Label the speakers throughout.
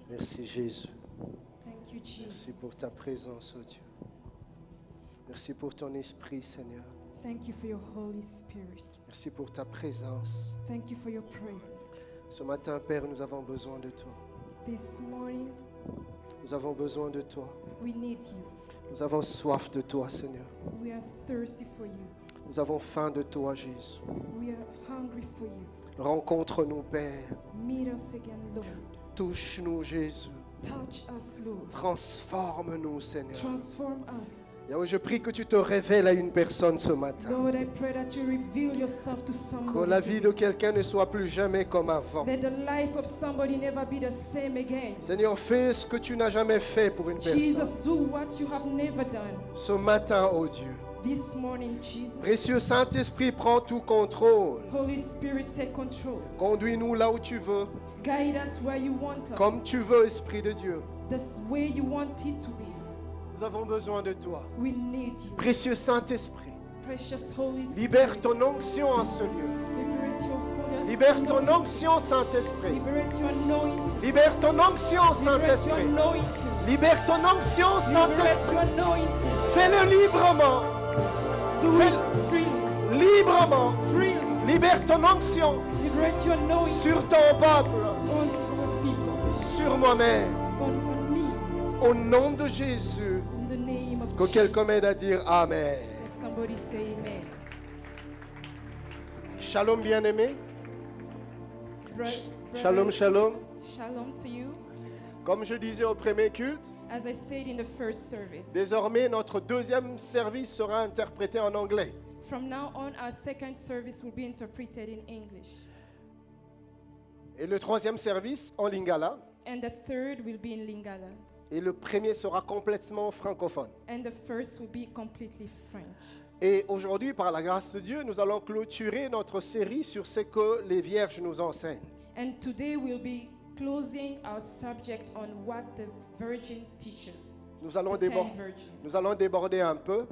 Speaker 1: Merci Jésus.
Speaker 2: Thank you,
Speaker 1: Merci
Speaker 2: Jesus.
Speaker 1: pour ta présence, oh Dieu. Merci pour ton esprit, Seigneur.
Speaker 2: Thank you for your Holy Spirit.
Speaker 1: Merci pour ta présence.
Speaker 2: Thank you for your presence.
Speaker 1: Ce matin, Père, nous avons besoin de toi.
Speaker 2: This morning,
Speaker 1: Nous avons besoin de toi.
Speaker 2: we need you.
Speaker 1: Nous avons soif de toi, Seigneur.
Speaker 2: We are thirsty for you.
Speaker 1: Nous avons faim de toi, Jésus.
Speaker 2: We are hungry for you.
Speaker 1: Rencontre-nous, Père.
Speaker 2: Meet us again, Lord.
Speaker 1: Touche-nous, Jésus.
Speaker 2: Touch us, Lord.
Speaker 1: Transforme-nous, Seigneur.
Speaker 2: Transform us.
Speaker 1: Yahweh, je prie que tu te révèles à une personne ce matin.
Speaker 2: Lord, I pray that you reveal yourself to
Speaker 1: Que
Speaker 2: somebody.
Speaker 1: la vie de
Speaker 2: today.
Speaker 1: quelqu'un ne soit plus jamais comme avant.
Speaker 2: Let the life of somebody never be the same again.
Speaker 1: Seigneur, fais ce que tu n'as jamais fait pour une personne.
Speaker 2: Jesus, do what you have never done.
Speaker 1: Ce matin, oh Dieu.
Speaker 2: This morning, Jesus.
Speaker 1: Précieux Saint-Esprit, prends tout contrôle.
Speaker 2: Holy Spirit, take control.
Speaker 1: Conduis-nous là où tu veux,
Speaker 2: Guide us where you want us.
Speaker 1: comme tu veux, Esprit de Dieu.
Speaker 2: The way you want it to be.
Speaker 1: Nous avons besoin de toi.
Speaker 2: We need you.
Speaker 1: Précieux Saint-Esprit,
Speaker 2: Precious Holy Spirit.
Speaker 1: libère ton onction en ce lieu.
Speaker 2: Liberate your Holy
Speaker 1: Libère ton
Speaker 2: anointing.
Speaker 1: onction, Saint-Esprit.
Speaker 2: Liberate your anointing.
Speaker 1: Libère ton onction,
Speaker 2: Liberate your
Speaker 1: Saint-Esprit.
Speaker 2: anointing.
Speaker 1: Libère ton onction,
Speaker 2: Liberate
Speaker 1: Saint-Esprit.
Speaker 2: your anointing.
Speaker 1: Fais-le librement.
Speaker 2: Do
Speaker 1: Fais-
Speaker 2: it freely.
Speaker 1: Librement.
Speaker 2: Freely.
Speaker 1: Libère ton onction
Speaker 2: Liberate your anointing
Speaker 1: sur ton peuple,
Speaker 2: on your people.
Speaker 1: sur moi-même.
Speaker 2: On me.
Speaker 1: Au nom de Jésus,
Speaker 2: In the name of
Speaker 1: que
Speaker 2: Jesus.
Speaker 1: quelqu'un m'aide à dire Amen.
Speaker 2: Let somebody say amen.
Speaker 1: Shalom bien-aimé.
Speaker 2: Brother
Speaker 1: Shalom,
Speaker 2: and
Speaker 1: shalom.
Speaker 2: sister, Shalom to you.
Speaker 1: Comme je disais au premier culte,
Speaker 2: As I said in the first service,
Speaker 1: désormais notre deuxième service sera interprété en anglais.
Speaker 2: from now on our second service will be interpreted in English.
Speaker 1: Et le troisième service en lingala.
Speaker 2: And the third will be in Lingala.
Speaker 1: Et le premier sera complètement francophone.
Speaker 2: And the first will be completely French.
Speaker 1: Et aujourd'hui, par la grâce de Dieu, nous allons clôturer notre série sur ce que les vierges nous enseignent.
Speaker 2: And today we'll be closing our subject on what the Virgin teaches.
Speaker 1: Nous allons,
Speaker 2: The 10
Speaker 1: débor-
Speaker 2: virgins.
Speaker 1: nous allons déborder un peu.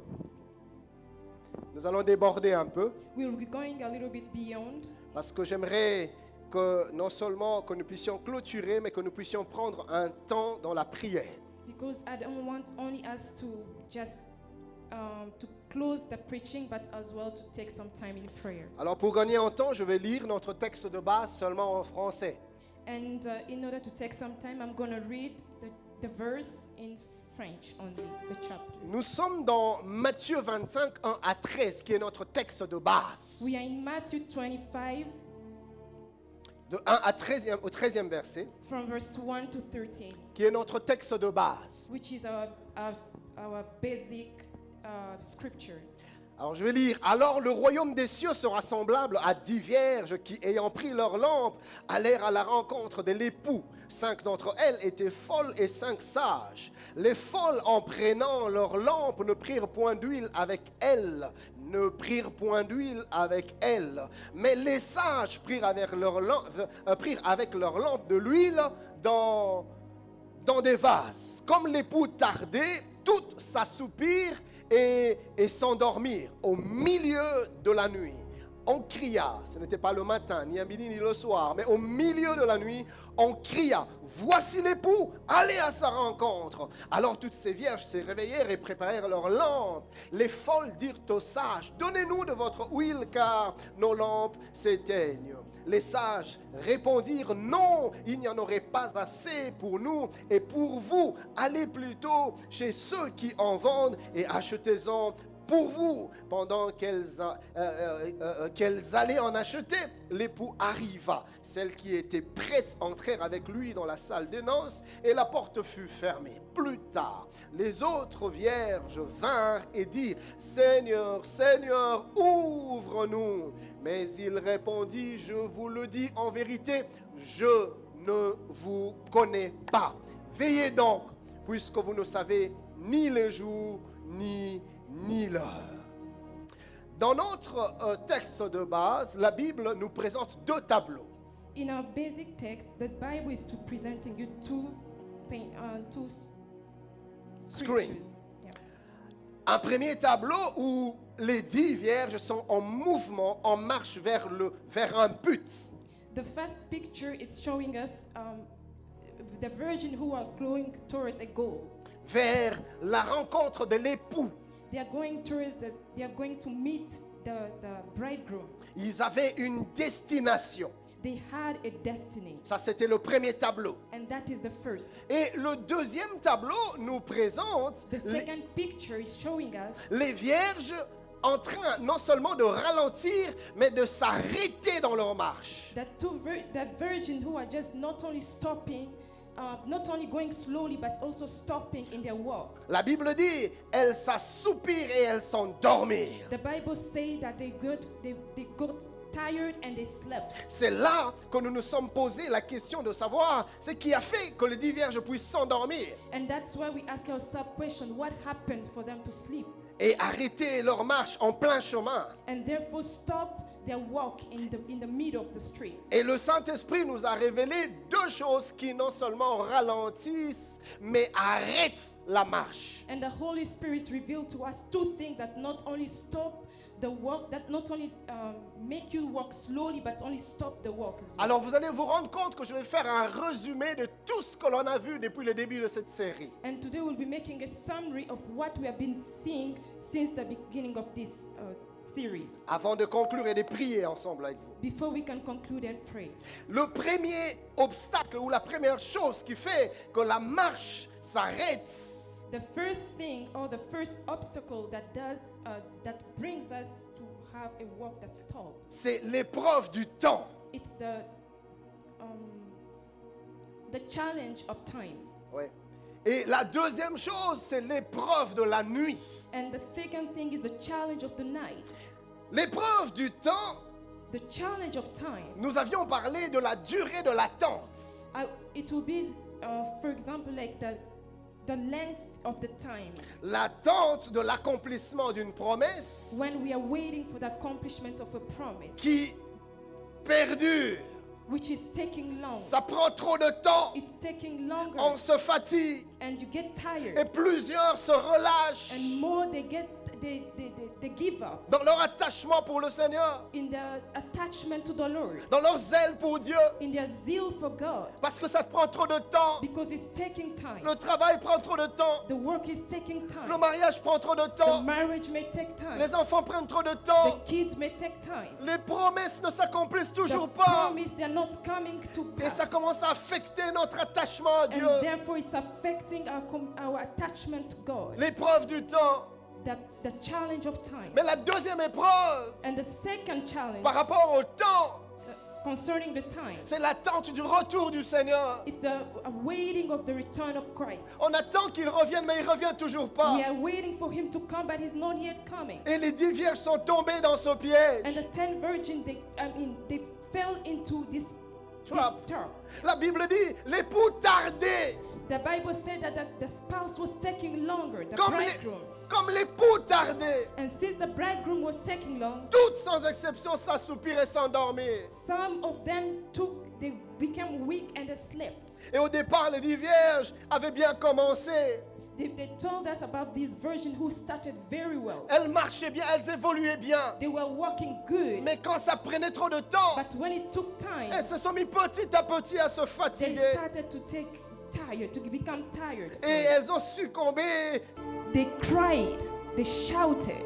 Speaker 1: Nous allons déborder un peu
Speaker 2: We'll be going a little bit beyond
Speaker 1: parce que j'aimerais que non seulement que nous puissions clôturer, mais que nous puissions prendre un temps dans la prière.
Speaker 2: because I don't want only us to just to close the preaching, but as well to take some time in prayer.
Speaker 1: Alors pour gagner en temps, je vais lire notre texte de base seulement en français.
Speaker 2: And in order to take some time, I'm going to read the verse in French only, the chapter.
Speaker 1: Nous sommes dans Matthieu 25, 1 à 13, qui est notre texte de base.
Speaker 2: We are in Matthew 25,
Speaker 1: De 1 à 13e, au 13e verset,
Speaker 2: from verse 1 to 13,
Speaker 1: qui est notre texte de base.
Speaker 2: which is our basic scripture.
Speaker 1: Alors je vais lire. Alors le royaume des cieux sera semblable à 10 vierges qui, ayant pris leurs lampes, allèrent à la rencontre de l'époux. 5 d'entre elles étaient folles et 5 sages. Les folles, en prenant leurs lampes, ne prirent point d'huile avec elles. Mais les sages prirent avec leurs lampes de l'huile dans des vases. Comme l'époux tardait, toutes s'assoupirent et s'endormirent au milieu de la nuit. On cria, ce n'était pas le matin, ni à midi, ni le soir, mais au milieu de la nuit, on cria, voici l'époux, allez à sa rencontre. Alors toutes ces vierges se réveillèrent et préparèrent leurs lampes. Les folles dirent aux sages, donnez-nous de votre huile, car nos lampes s'éteignent. Les sages répondirent, non, il n'y en aurait pas assez pour nous et pour vous. Allez plutôt chez ceux qui en vendent et achetez-en pour vous. Pendant qu'elles allaient en acheter, l'époux arriva. Celles qui étaient prêtes entrèrent avec lui dans la salle des noces et la porte fut fermée. Plus tard, les autres vierges vinrent et dirent, Seigneur, Seigneur, ouvre-nous. Mais il répondit, je vous le dis en vérité, je ne vous connais pas. Veillez donc, puisque vous ne savez ni le jour ni l'heure. Dans notre texte de base, la Bible nous présente deux tableaux.
Speaker 2: In our basic text, the Bible is presenting you two
Speaker 1: Screen.
Speaker 2: scriptures. Yeah.
Speaker 1: Un premier tableau où les 10 vierges sont en mouvement, en marche vers un but.
Speaker 2: The first picture, it's showing us the virgin who are going towards a goal.
Speaker 1: vers la rencontre de l'époux.
Speaker 2: They are going to meet the bridegroom.
Speaker 1: Ils avaient une destination.
Speaker 2: They had a destiny,
Speaker 1: Ça, c'était le premier tableau.
Speaker 2: and that is the first.
Speaker 1: Et le deuxième tableau nous présente
Speaker 2: The second picture is showing us
Speaker 1: les vierges en train non seulement de ralentir, mais de s'arrêter dans leur marche.
Speaker 2: that that virgin who are just not only stopping, not only going slowly, but also stopping in their walk.
Speaker 1: La Bible dit, elles s'assoupirent et elles s'endormirent.
Speaker 2: The Bible says that they got tired and they slept.
Speaker 1: C'est là que nous nous sommes posé la question de savoir ce qui a fait que les 10 vierges puissent s'endormir
Speaker 2: And that's why we ask ourselves question, what happened for them to sleep?
Speaker 1: et arrêter leur marche en plein chemin.
Speaker 2: And therefore stop their walk in the middle of the street.
Speaker 1: Et le Saint-Esprit nous a révélé deux choses qui non seulement ralentissent, mais arrêtent la marche.
Speaker 2: And the Holy Spirit revealed to us two things that not only stop the walk, that not only make you walk slowly, but only stop the walk as well.
Speaker 1: Alors vous allez vous rendre compte que je vais faire un résumé de tout ce que l'on a vu depuis le début de cette série.
Speaker 2: And today we'll be making a summary of what we have been seeing since the beginning of this series.
Speaker 1: Avant de conclure et de prier ensemble avec vous.
Speaker 2: Before we can conclude and pray.
Speaker 1: Le premier obstacle ou la première chose qui fait que la marche s'arrête,
Speaker 2: The first thing or the first obstacle that brings us to have a walk that stops,
Speaker 1: c'est l'épreuve du temps.
Speaker 2: it's the challenge of times.
Speaker 1: Ouais. Et la deuxième chose, c'est l'épreuve de la nuit.
Speaker 2: And the second thing is the challenge of the night.
Speaker 1: L'épreuve du temps,
Speaker 2: The challenge of time.
Speaker 1: nous avions parlé de la durée de l'attente.
Speaker 2: It will be, for example, like the length of the time
Speaker 1: L'attente de l'accomplissement d'une promesse
Speaker 2: when we are waiting for the accomplishment of a promise,
Speaker 1: qui perdure.
Speaker 2: which is taking long.
Speaker 1: Ça prend trop de temps.
Speaker 2: It's taking longer,
Speaker 1: On se fatigue
Speaker 2: and you get
Speaker 1: et
Speaker 2: tired,
Speaker 1: plusieurs se relâchent
Speaker 2: and more they give up
Speaker 1: dans leur attachement pour le Seigneur,
Speaker 2: in their attachment to the Lord,
Speaker 1: dans leur zèle pour Dieu,
Speaker 2: in their zeal for God,
Speaker 1: parce que ça prend trop de temps.
Speaker 2: because it's taking time.
Speaker 1: Le travail prend trop de temps.
Speaker 2: The work is taking
Speaker 1: Le
Speaker 2: time.
Speaker 1: mariage prend trop de
Speaker 2: The
Speaker 1: temps.
Speaker 2: marriage may take time.
Speaker 1: Les enfants prennent trop de
Speaker 2: The
Speaker 1: temps.
Speaker 2: kids may take time.
Speaker 1: Les promesses ne s'accomplissent
Speaker 2: The
Speaker 1: toujours pas.
Speaker 2: promise, they are not coming to
Speaker 1: Et
Speaker 2: pass.
Speaker 1: ça commence à affecter notre attachement à Dieu.
Speaker 2: And therefore it's affecting our attachment to God.
Speaker 1: L'épreuve du temps.
Speaker 2: The challenge of time.
Speaker 1: Mais la deuxième épreuve
Speaker 2: And the second challenge
Speaker 1: par rapport au temps,
Speaker 2: concerning the time,
Speaker 1: c'est l'attente du retour du Seigneur.
Speaker 2: it's the waiting of the return of Christ.
Speaker 1: On attend qu'il revienne, mais il ne revient toujours pas.
Speaker 2: We are waiting for him to come, but he's not yet coming.
Speaker 1: Et les 10 vierges sont tombées dans ce piège.
Speaker 2: And the 10 virgins, they fell into this
Speaker 1: Trap.
Speaker 2: trap.
Speaker 1: La Bible dit, l'époux tardait.
Speaker 2: The Bible said that the spouse was taking longer, the
Speaker 1: Comme
Speaker 2: bridegroom.
Speaker 1: comme l'époux tardait.
Speaker 2: And since the bridegroom was taking long,
Speaker 1: Toutes sans exception s'assoupirent et s'endormirent.
Speaker 2: some of them they became weak and they slept.
Speaker 1: Et au départ, les 10 vierges avaient bien commencé.
Speaker 2: They told us about these virgins who started very well.
Speaker 1: Elles marchaient bien, elles évoluaient bien.
Speaker 2: They were walking good.
Speaker 1: Mais quand ça prenait trop de temps,
Speaker 2: But when it took time,
Speaker 1: elles se sont mis petit à petit à se
Speaker 2: they
Speaker 1: fatiguer.
Speaker 2: started to become tired.
Speaker 1: Et elles ont succombé.
Speaker 2: They cried, they shouted.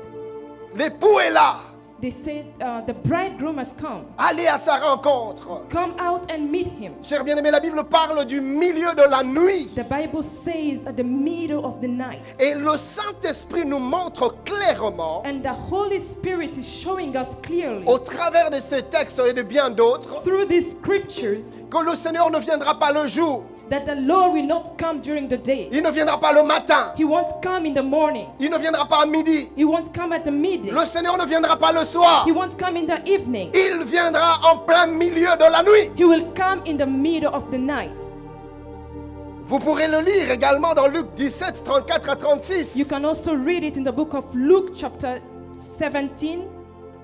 Speaker 1: L'époux est là.
Speaker 2: They said, the bridegroom has come.
Speaker 1: Allez à sa rencontre.
Speaker 2: Come out and meet him.
Speaker 1: Chers bien-aimés, la Bible parle du milieu de la nuit.
Speaker 2: The Bible says at the middle of the night.
Speaker 1: Et le Saint-Esprit nous montre clairement,
Speaker 2: And the Holy Spirit is showing us clearly
Speaker 1: au travers de ces textes et de bien d'autres,
Speaker 2: through these scriptures
Speaker 1: que le Seigneur ne viendra pas le jour.
Speaker 2: that the Lord will not come during the day.
Speaker 1: Il ne viendra pas le matin.
Speaker 2: He won't come in the morning.
Speaker 1: Il ne viendra pas à midi.
Speaker 2: He won't come at the midday.
Speaker 1: Le Seigneur ne viendra pas le soir.
Speaker 2: He won't come in the evening.
Speaker 1: Il viendra en plein milieu de la nuit.
Speaker 2: He will come in the middle of the night.
Speaker 1: Vous pourrez le lire également dans Luc 17, 34 à 36.
Speaker 2: You can also read it in the book of Luke chapter 17,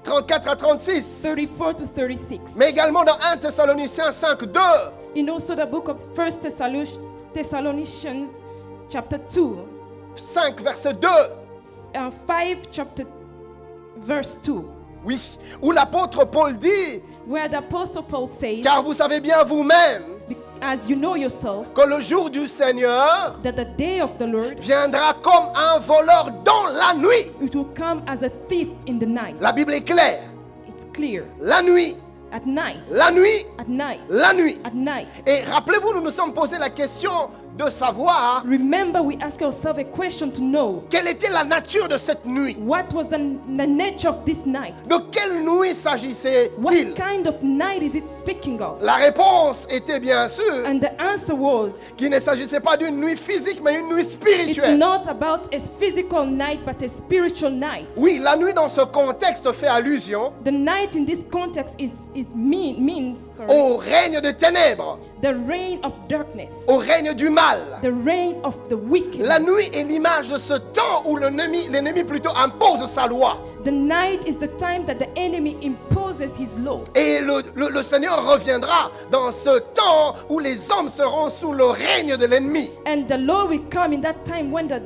Speaker 1: 34 à 36.
Speaker 2: 34 to 36.
Speaker 1: Mais également dans 1 Thessaloniciens 5, 2.
Speaker 2: In also the book of 1 Thessalonians chapter 2,
Speaker 1: 5, verset 2.
Speaker 2: 5 chapter verse 2,
Speaker 1: Oui, où l'apôtre Paul dit,
Speaker 2: where the apostle Paul says,
Speaker 1: car vous savez bien vous-même
Speaker 2: as you know yourself,
Speaker 1: que le jour du Seigneur
Speaker 2: that the day of the Lord,
Speaker 1: viendra comme un voleur dans la nuit.
Speaker 2: it will come as a thief in the night.
Speaker 1: La Bible est claire.
Speaker 2: It's clear.
Speaker 1: La nuit,
Speaker 2: At night,
Speaker 1: la nuit,
Speaker 2: at night,
Speaker 1: la nuit.
Speaker 2: at night.
Speaker 1: Et rappelez-vous, nous nous sommes posé la question de savoir
Speaker 2: Remember, we ask ourselves a question to know
Speaker 1: quelle était la nature de cette nuit.
Speaker 2: what was the nature of this night?
Speaker 1: De quelle nuit s'agissait-il?
Speaker 2: What kind of night is it speaking of?
Speaker 1: La réponse était bien sûr
Speaker 2: And the answer was,
Speaker 1: qu'il ne s'agissait pas d'une nuit physique, mais une nuit
Speaker 2: it's
Speaker 1: spirituelle.
Speaker 2: not about a physical night, but a spiritual night.
Speaker 1: Oui, la nuit dans ce contexte fait allusion
Speaker 2: The night in this context means
Speaker 1: au règne des ténèbres,
Speaker 2: the reign of darkness,
Speaker 1: au règne du mal.
Speaker 2: the reign of the wicked.
Speaker 1: La nuit est l'image de ce temps où l'ennemi plutôt impose sa loi.
Speaker 2: The night is the time that the enemy imposes his law.
Speaker 1: Et le Seigneur reviendra dans ce temps où les hommes seront sous le règne de l'ennemi,
Speaker 2: And the Lord will come in that time when the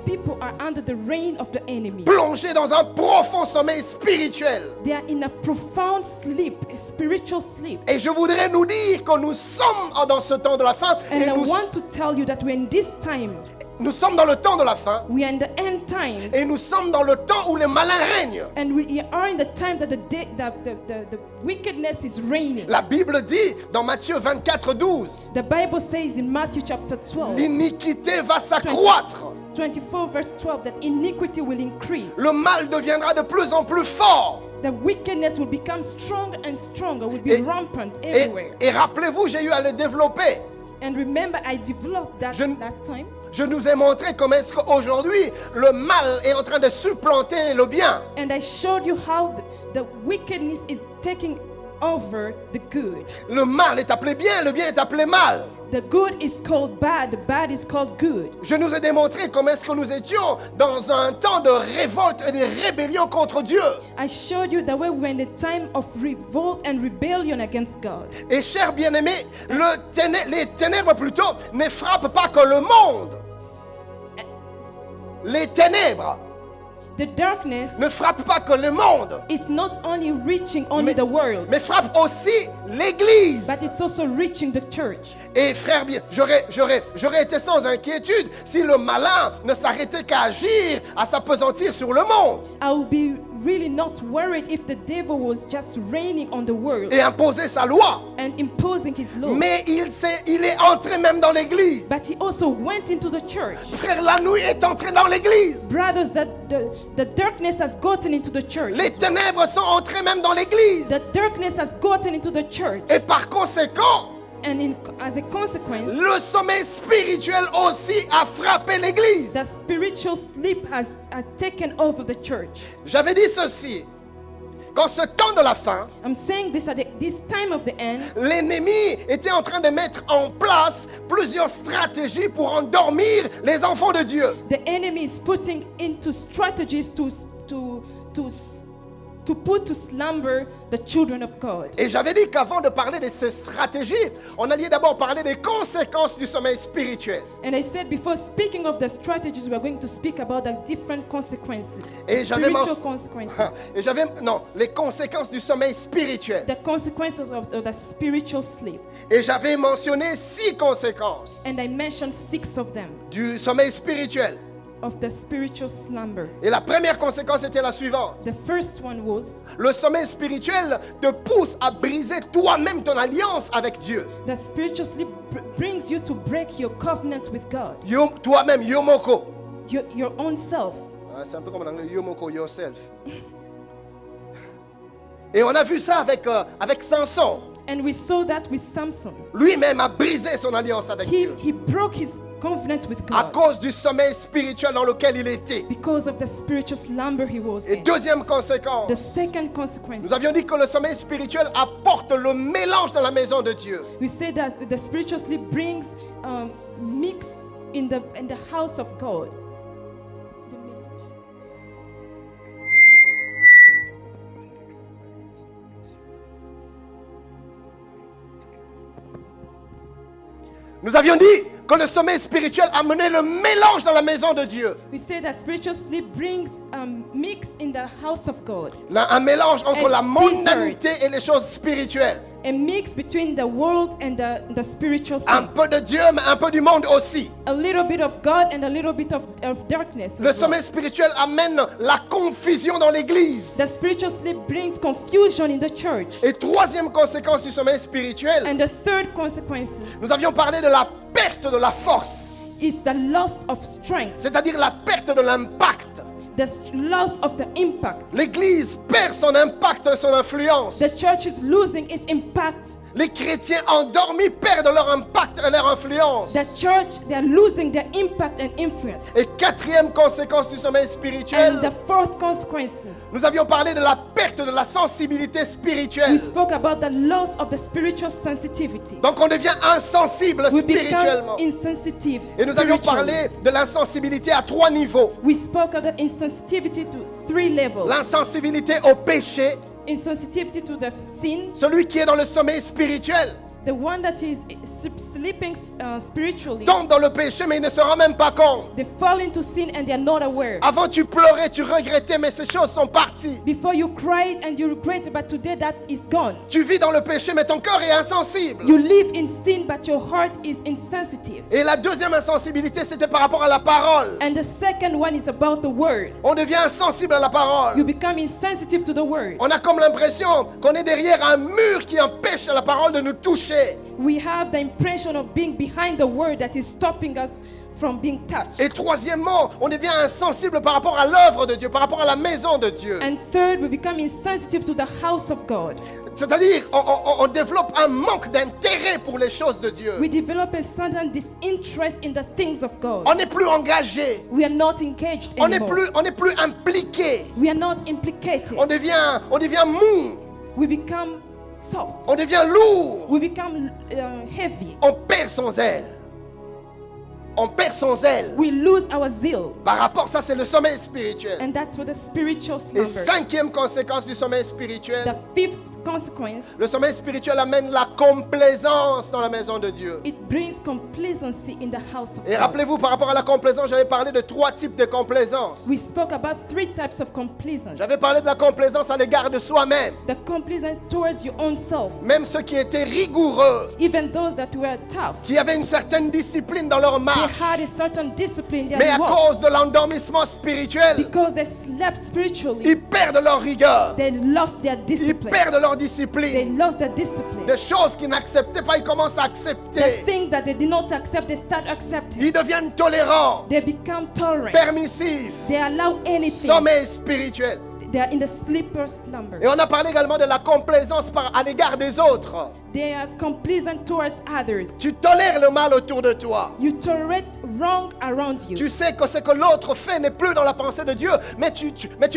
Speaker 2: people are under the reign of the enemy.
Speaker 1: plongés dans un profond sommeil spirituel.
Speaker 2: They are in a profound sleep, a spiritual sleep.
Speaker 1: Et je voudrais nous dire que nous sommes dans ce temps de la fin.
Speaker 2: And
Speaker 1: Et
Speaker 2: I want to tell you that we're in this time,
Speaker 1: nous sommes dans le temps de la fin.
Speaker 2: we are in the end times,
Speaker 1: Et nous sommes dans le temps où les malins règnent.
Speaker 2: and we are in the time that the wickedness is reigning.
Speaker 1: La Bible dit dans Matthieu 24, 12,
Speaker 2: The Bible says in Matthew chapter 12,
Speaker 1: l'iniquité va s'accroître.
Speaker 2: 24 verse 12, that iniquity will increase.
Speaker 1: Le mal deviendra de plus en plus fort.
Speaker 2: The wickedness will become stronger and stronger, will be
Speaker 1: Et-
Speaker 2: rampant
Speaker 1: Et,
Speaker 2: everywhere.
Speaker 1: et rappelez-vous, j'ai eu à le développer.
Speaker 2: And remember, I developed that
Speaker 1: Je-
Speaker 2: last time.
Speaker 1: Je nous ai montré comment est-ce qu'aujourd'hui, le mal est en train de supplanter le bien.
Speaker 2: And I showed you how the wickedness is taking over the good.
Speaker 1: Le mal est appelé bien, le bien est appelé mal.
Speaker 2: The good is called bad, the bad is called good.
Speaker 1: Je nous ai démontré comment est-ce que nous étions dans un temps de révolte et de rébellion contre Dieu.
Speaker 2: I showed you that we were in the time of revolt and rebellion against God.
Speaker 1: Et chers bien-aimés, les ténèbres plutôt ne frappent pas que le monde. Les ténèbres
Speaker 2: The darkness
Speaker 1: ne frappent pas que le monde,
Speaker 2: is not only reaching only the world,
Speaker 1: mais frappent aussi l'Église.
Speaker 2: but it's also reaching the church.
Speaker 1: Et frère, bien, j'aurais été sans inquiétude si le malin ne s'arrêtait qu'à agir, à s'appesantir sur le monde
Speaker 2: I will be really not worried if the devil was just reigning on the world
Speaker 1: et imposer sa loi.
Speaker 2: and imposing his law.
Speaker 1: Mais il est entré même dans l'Église.
Speaker 2: But he also went into the church.
Speaker 1: Frère, la nuit est entrée dans l'Église.
Speaker 2: Brothers, that the darkness has gotten into the church.
Speaker 1: Les ténèbres sont entrées même dans l'Église.
Speaker 2: The darkness has gotten into the church.
Speaker 1: Et par conséquent,
Speaker 2: And as a consequence,
Speaker 1: le sommeil spirituel aussi a frappé l'Église.
Speaker 2: the spiritual sleep has taken over the church.
Speaker 1: J'avais dit ceci. Qu'en ce temps de la fin,
Speaker 2: I'm saying this at this time of the end,
Speaker 1: l'ennemi était en train de mettre en place plusieurs stratégies pour endormir les enfants de Dieu.
Speaker 2: the enemy is putting into strategies to put to slumber the children of God.
Speaker 1: Et j'avais dit qu'avant de parler de ces stratégies, on allait d'abord parler des conséquences du sommeil spirituel.
Speaker 2: And I said before speaking of the strategies, we are going to speak about the different consequences,
Speaker 1: Et j'avais
Speaker 2: spiritual consequences,
Speaker 1: les conséquences du sommeil spirituel.
Speaker 2: the consequences of the spiritual sleep.
Speaker 1: Et j'avais mentionné 6 conséquences
Speaker 2: And I mentioned 6 of them,
Speaker 1: du sommeil spirituel.
Speaker 2: of the spiritual slumber.
Speaker 1: Et la première conséquence était la suivante.
Speaker 2: The first one was
Speaker 1: Le sommeil spirituel te pousse à briser toi-même ton alliance avec Dieu.
Speaker 2: the spiritual sleep brings you to break your covenant with God,
Speaker 1: Toi-même, yomoko.
Speaker 2: your own self.
Speaker 1: C'est un peu comme en anglais, yomoko, yourself. Et on a vu ça avec Samson.
Speaker 2: And we saw that with Samson.
Speaker 1: Lui-même a brisé son alliance avec Dieu.
Speaker 2: He broke his covenant with
Speaker 1: À
Speaker 2: God
Speaker 1: cause du sommeil spirituel dans lequel il était.
Speaker 2: because of the spiritual slumber he was
Speaker 1: Et
Speaker 2: in.
Speaker 1: deuxième
Speaker 2: The
Speaker 1: conséquence,
Speaker 2: second consequence,
Speaker 1: nous avions dit que le sommeil spirituel apporte le mélange dans la maison de Dieu.
Speaker 2: we say that the spiritual sleep brings mix in the house of God.
Speaker 1: Nous avions dit que le sommeil spirituel amenait le mélange dans la maison de Dieu.
Speaker 2: We say that spiritual sleep brings mix in the house of God.
Speaker 1: Un mélange entre
Speaker 2: And
Speaker 1: la mondanité et les choses spirituelles.
Speaker 2: a mix between the world and the spiritual
Speaker 1: Un
Speaker 2: things.
Speaker 1: peu de Dieu, mais un peu du monde aussi.
Speaker 2: A little bit of God and a little bit of darkness.
Speaker 1: Le
Speaker 2: as well.
Speaker 1: sommeil spirituel amène la confusion dans l'église.
Speaker 2: The spiritual sleep brings confusion in the church.
Speaker 1: Et troisième conséquence du sommeil spirituel,
Speaker 2: And the third consequence
Speaker 1: nous avions parlé de la perte de la force,
Speaker 2: is the loss of strength,
Speaker 1: c'est-à-dire la perte de l'impact.
Speaker 2: the loss of the impact.
Speaker 1: L'église perd son impact et son influence.
Speaker 2: The church is losing its impact.
Speaker 1: Les chrétiens endormis perdent leur impact et leur influence.
Speaker 2: The church, they are losing their impact and influence.
Speaker 1: Et quatrième conséquence du sommeil
Speaker 2: And
Speaker 1: spirituel,
Speaker 2: the fourth consequences,
Speaker 1: nous avions parlé de la perte de la sensibilité
Speaker 2: we
Speaker 1: spirituelle.
Speaker 2: spoke about the loss of the spiritual sensitivity.
Speaker 1: Donc on devient insensible
Speaker 2: We become
Speaker 1: spirituellement.
Speaker 2: insensitive.
Speaker 1: Et nous avions
Speaker 2: spiritually.
Speaker 1: parlé de l'insensibilité à 3 niveaux.
Speaker 2: We spoke of the insensitivity to 3 levels.
Speaker 1: L'insensibilité au péché,
Speaker 2: Insensitivity to the sin,
Speaker 1: celui qui est dans le sommeil spirituel
Speaker 2: the one that is sleeping spiritually.
Speaker 1: tombe dans le péché mais il ne se rend même pas compte.
Speaker 2: They fall into sin and they are not aware.
Speaker 1: Avant tu pleurais, tu regrettais, mais ces choses sont parties.
Speaker 2: Before you cried and you regret, but today that is gone.
Speaker 1: Tu vis dans le péché mais ton cœur est insensible.
Speaker 2: You live in sin, but your heart is insensitive.
Speaker 1: Et la deuxième insensibilité, c'était par rapport à la parole.
Speaker 2: And the second one is about the word.
Speaker 1: On devient insensible à la
Speaker 2: You
Speaker 1: parole.
Speaker 2: become insensitive to the word.
Speaker 1: On a comme l'impression qu'on est derrière un mur qui empêche la parole de nous toucher.
Speaker 2: We have the impression of being behind the word that is stopping us from being touched.
Speaker 1: Et troisièmement, on devient insensible par rapport à l'œuvre de Dieu, par rapport à la maison de Dieu.
Speaker 2: And third, we become insensitive to the house of God.
Speaker 1: C'est-à-dire, on développe un manque d'intérêt pour les choses de Dieu.
Speaker 2: We develop a certain disinterest in the things of God.
Speaker 1: On n'est plus engagé.
Speaker 2: We are not engaged
Speaker 1: On n'est
Speaker 2: anymore.
Speaker 1: plus impliqué.
Speaker 2: We are not implicated.
Speaker 1: On devient mou.
Speaker 2: We become soft.
Speaker 1: On devient lourd.
Speaker 2: We become heavy.
Speaker 1: On perd son zèle. On perd son zèle.
Speaker 2: We lose our zeal.
Speaker 1: Par rapport, ça c'est le sommeil spirituel.
Speaker 2: And that's for the spiritual
Speaker 1: Et
Speaker 2: slumber.
Speaker 1: cinquième conséquence du sommeil spirituel,
Speaker 2: The fifth consequence,
Speaker 1: le sommeil spirituel amène la complaisance dans la maison de Dieu.
Speaker 2: it brings complacency in the house of
Speaker 1: Et
Speaker 2: God.
Speaker 1: rappelez-vous, par rapport à la complaisance, j'avais parlé de 3 types de complaisance.
Speaker 2: We spoke about 3 types of complaisance.
Speaker 1: J'avais parlé de la complaisance à l'égard de soi-même.
Speaker 2: The complaisance towards your own self.
Speaker 1: Même ceux qui étaient rigoureux,
Speaker 2: Even those that were tough.
Speaker 1: qui avaient une certaine discipline dans leur
Speaker 2: They
Speaker 1: marche.
Speaker 2: had a certain discipline in
Speaker 1: Mais
Speaker 2: their
Speaker 1: à
Speaker 2: walk.
Speaker 1: cause de l'endormissement spirituel,
Speaker 2: Because they slept spiritually,
Speaker 1: ils perdent leur rigueur.
Speaker 2: they lost their
Speaker 1: Ils
Speaker 2: discipline.
Speaker 1: perdent leur
Speaker 2: They
Speaker 1: discipline.
Speaker 2: lost their discipline.
Speaker 1: Des choses qu'ils n'acceptaient pas, ils commencent à
Speaker 2: The
Speaker 1: accepter.
Speaker 2: thing that they did not accept, they start accepting.
Speaker 1: Ils deviennent tolérants,
Speaker 2: They become tolerant.
Speaker 1: permissifs.
Speaker 2: They allow anything.
Speaker 1: Sommeil spirituel.
Speaker 2: They are in the sleeper slumber.
Speaker 1: Et on a parlé également de la complaisance à l'égard des autres.
Speaker 2: They are complacent towards others.
Speaker 1: Tu tolères le mal autour de toi.
Speaker 2: You tolerate wrong around you.
Speaker 1: Tu sais que ce que l'autre fait n'est plus dans la pensée de Dieu, mais tu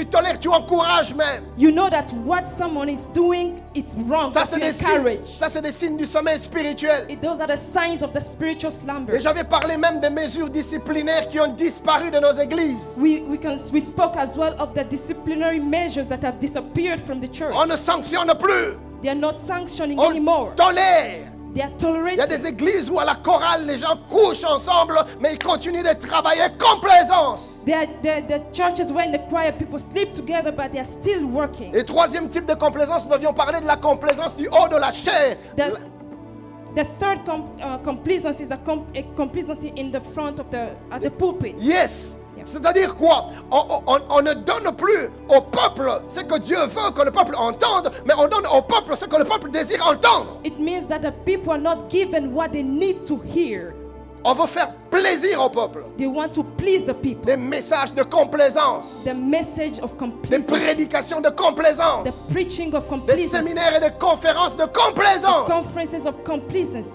Speaker 1: tolères, tu encourages même.
Speaker 2: You know that what someone is doing, it's wrong.
Speaker 1: Ça,
Speaker 2: But
Speaker 1: c'est
Speaker 2: you
Speaker 1: des
Speaker 2: encourage.
Speaker 1: signes, ça, c'est des signes du sommeil spirituel.
Speaker 2: Those are the signs of the spiritual slumber.
Speaker 1: Et j'avais parlé même des mesures disciplinaires qui ont disparu de nos églises.
Speaker 2: We spoke as well of the disciplinary measures that have disappeared from the church.
Speaker 1: On ne sanctionne plus.
Speaker 2: They are not sanctioning
Speaker 1: On
Speaker 2: anymore.
Speaker 1: tolère.
Speaker 2: They are
Speaker 1: Il y a
Speaker 2: tolerating.
Speaker 1: des églises où à la chorale, les gens couchent ensemble, mais ils continuent de travailler. Complaisance.
Speaker 2: The churches where in the choir people sleep together, but they are still working.
Speaker 1: Et troisième type de complaisance, nous avions parlé de la complaisance du haut de la chair.
Speaker 2: The third complacency is a complacency in the front of at the pulpit.
Speaker 1: Yes.
Speaker 2: Yeah.
Speaker 1: C'est-à-dire quoi? On ne donne plus au peuple ce que Dieu veut que le peuple entende, mais on donne au peuple ce que le peuple désire entendre.
Speaker 2: It means that the people are not given what they need to hear.
Speaker 1: On veut faire plaisir au peuple.
Speaker 2: They want to please the people.
Speaker 1: Des messages de complaisance,
Speaker 2: The message of
Speaker 1: des
Speaker 2: complacency.
Speaker 1: prédications de
Speaker 2: The
Speaker 1: complaisance,
Speaker 2: preaching of
Speaker 1: des
Speaker 2: complacency.
Speaker 1: séminaires et des conférences de complaisance.
Speaker 2: Conferences of complacency.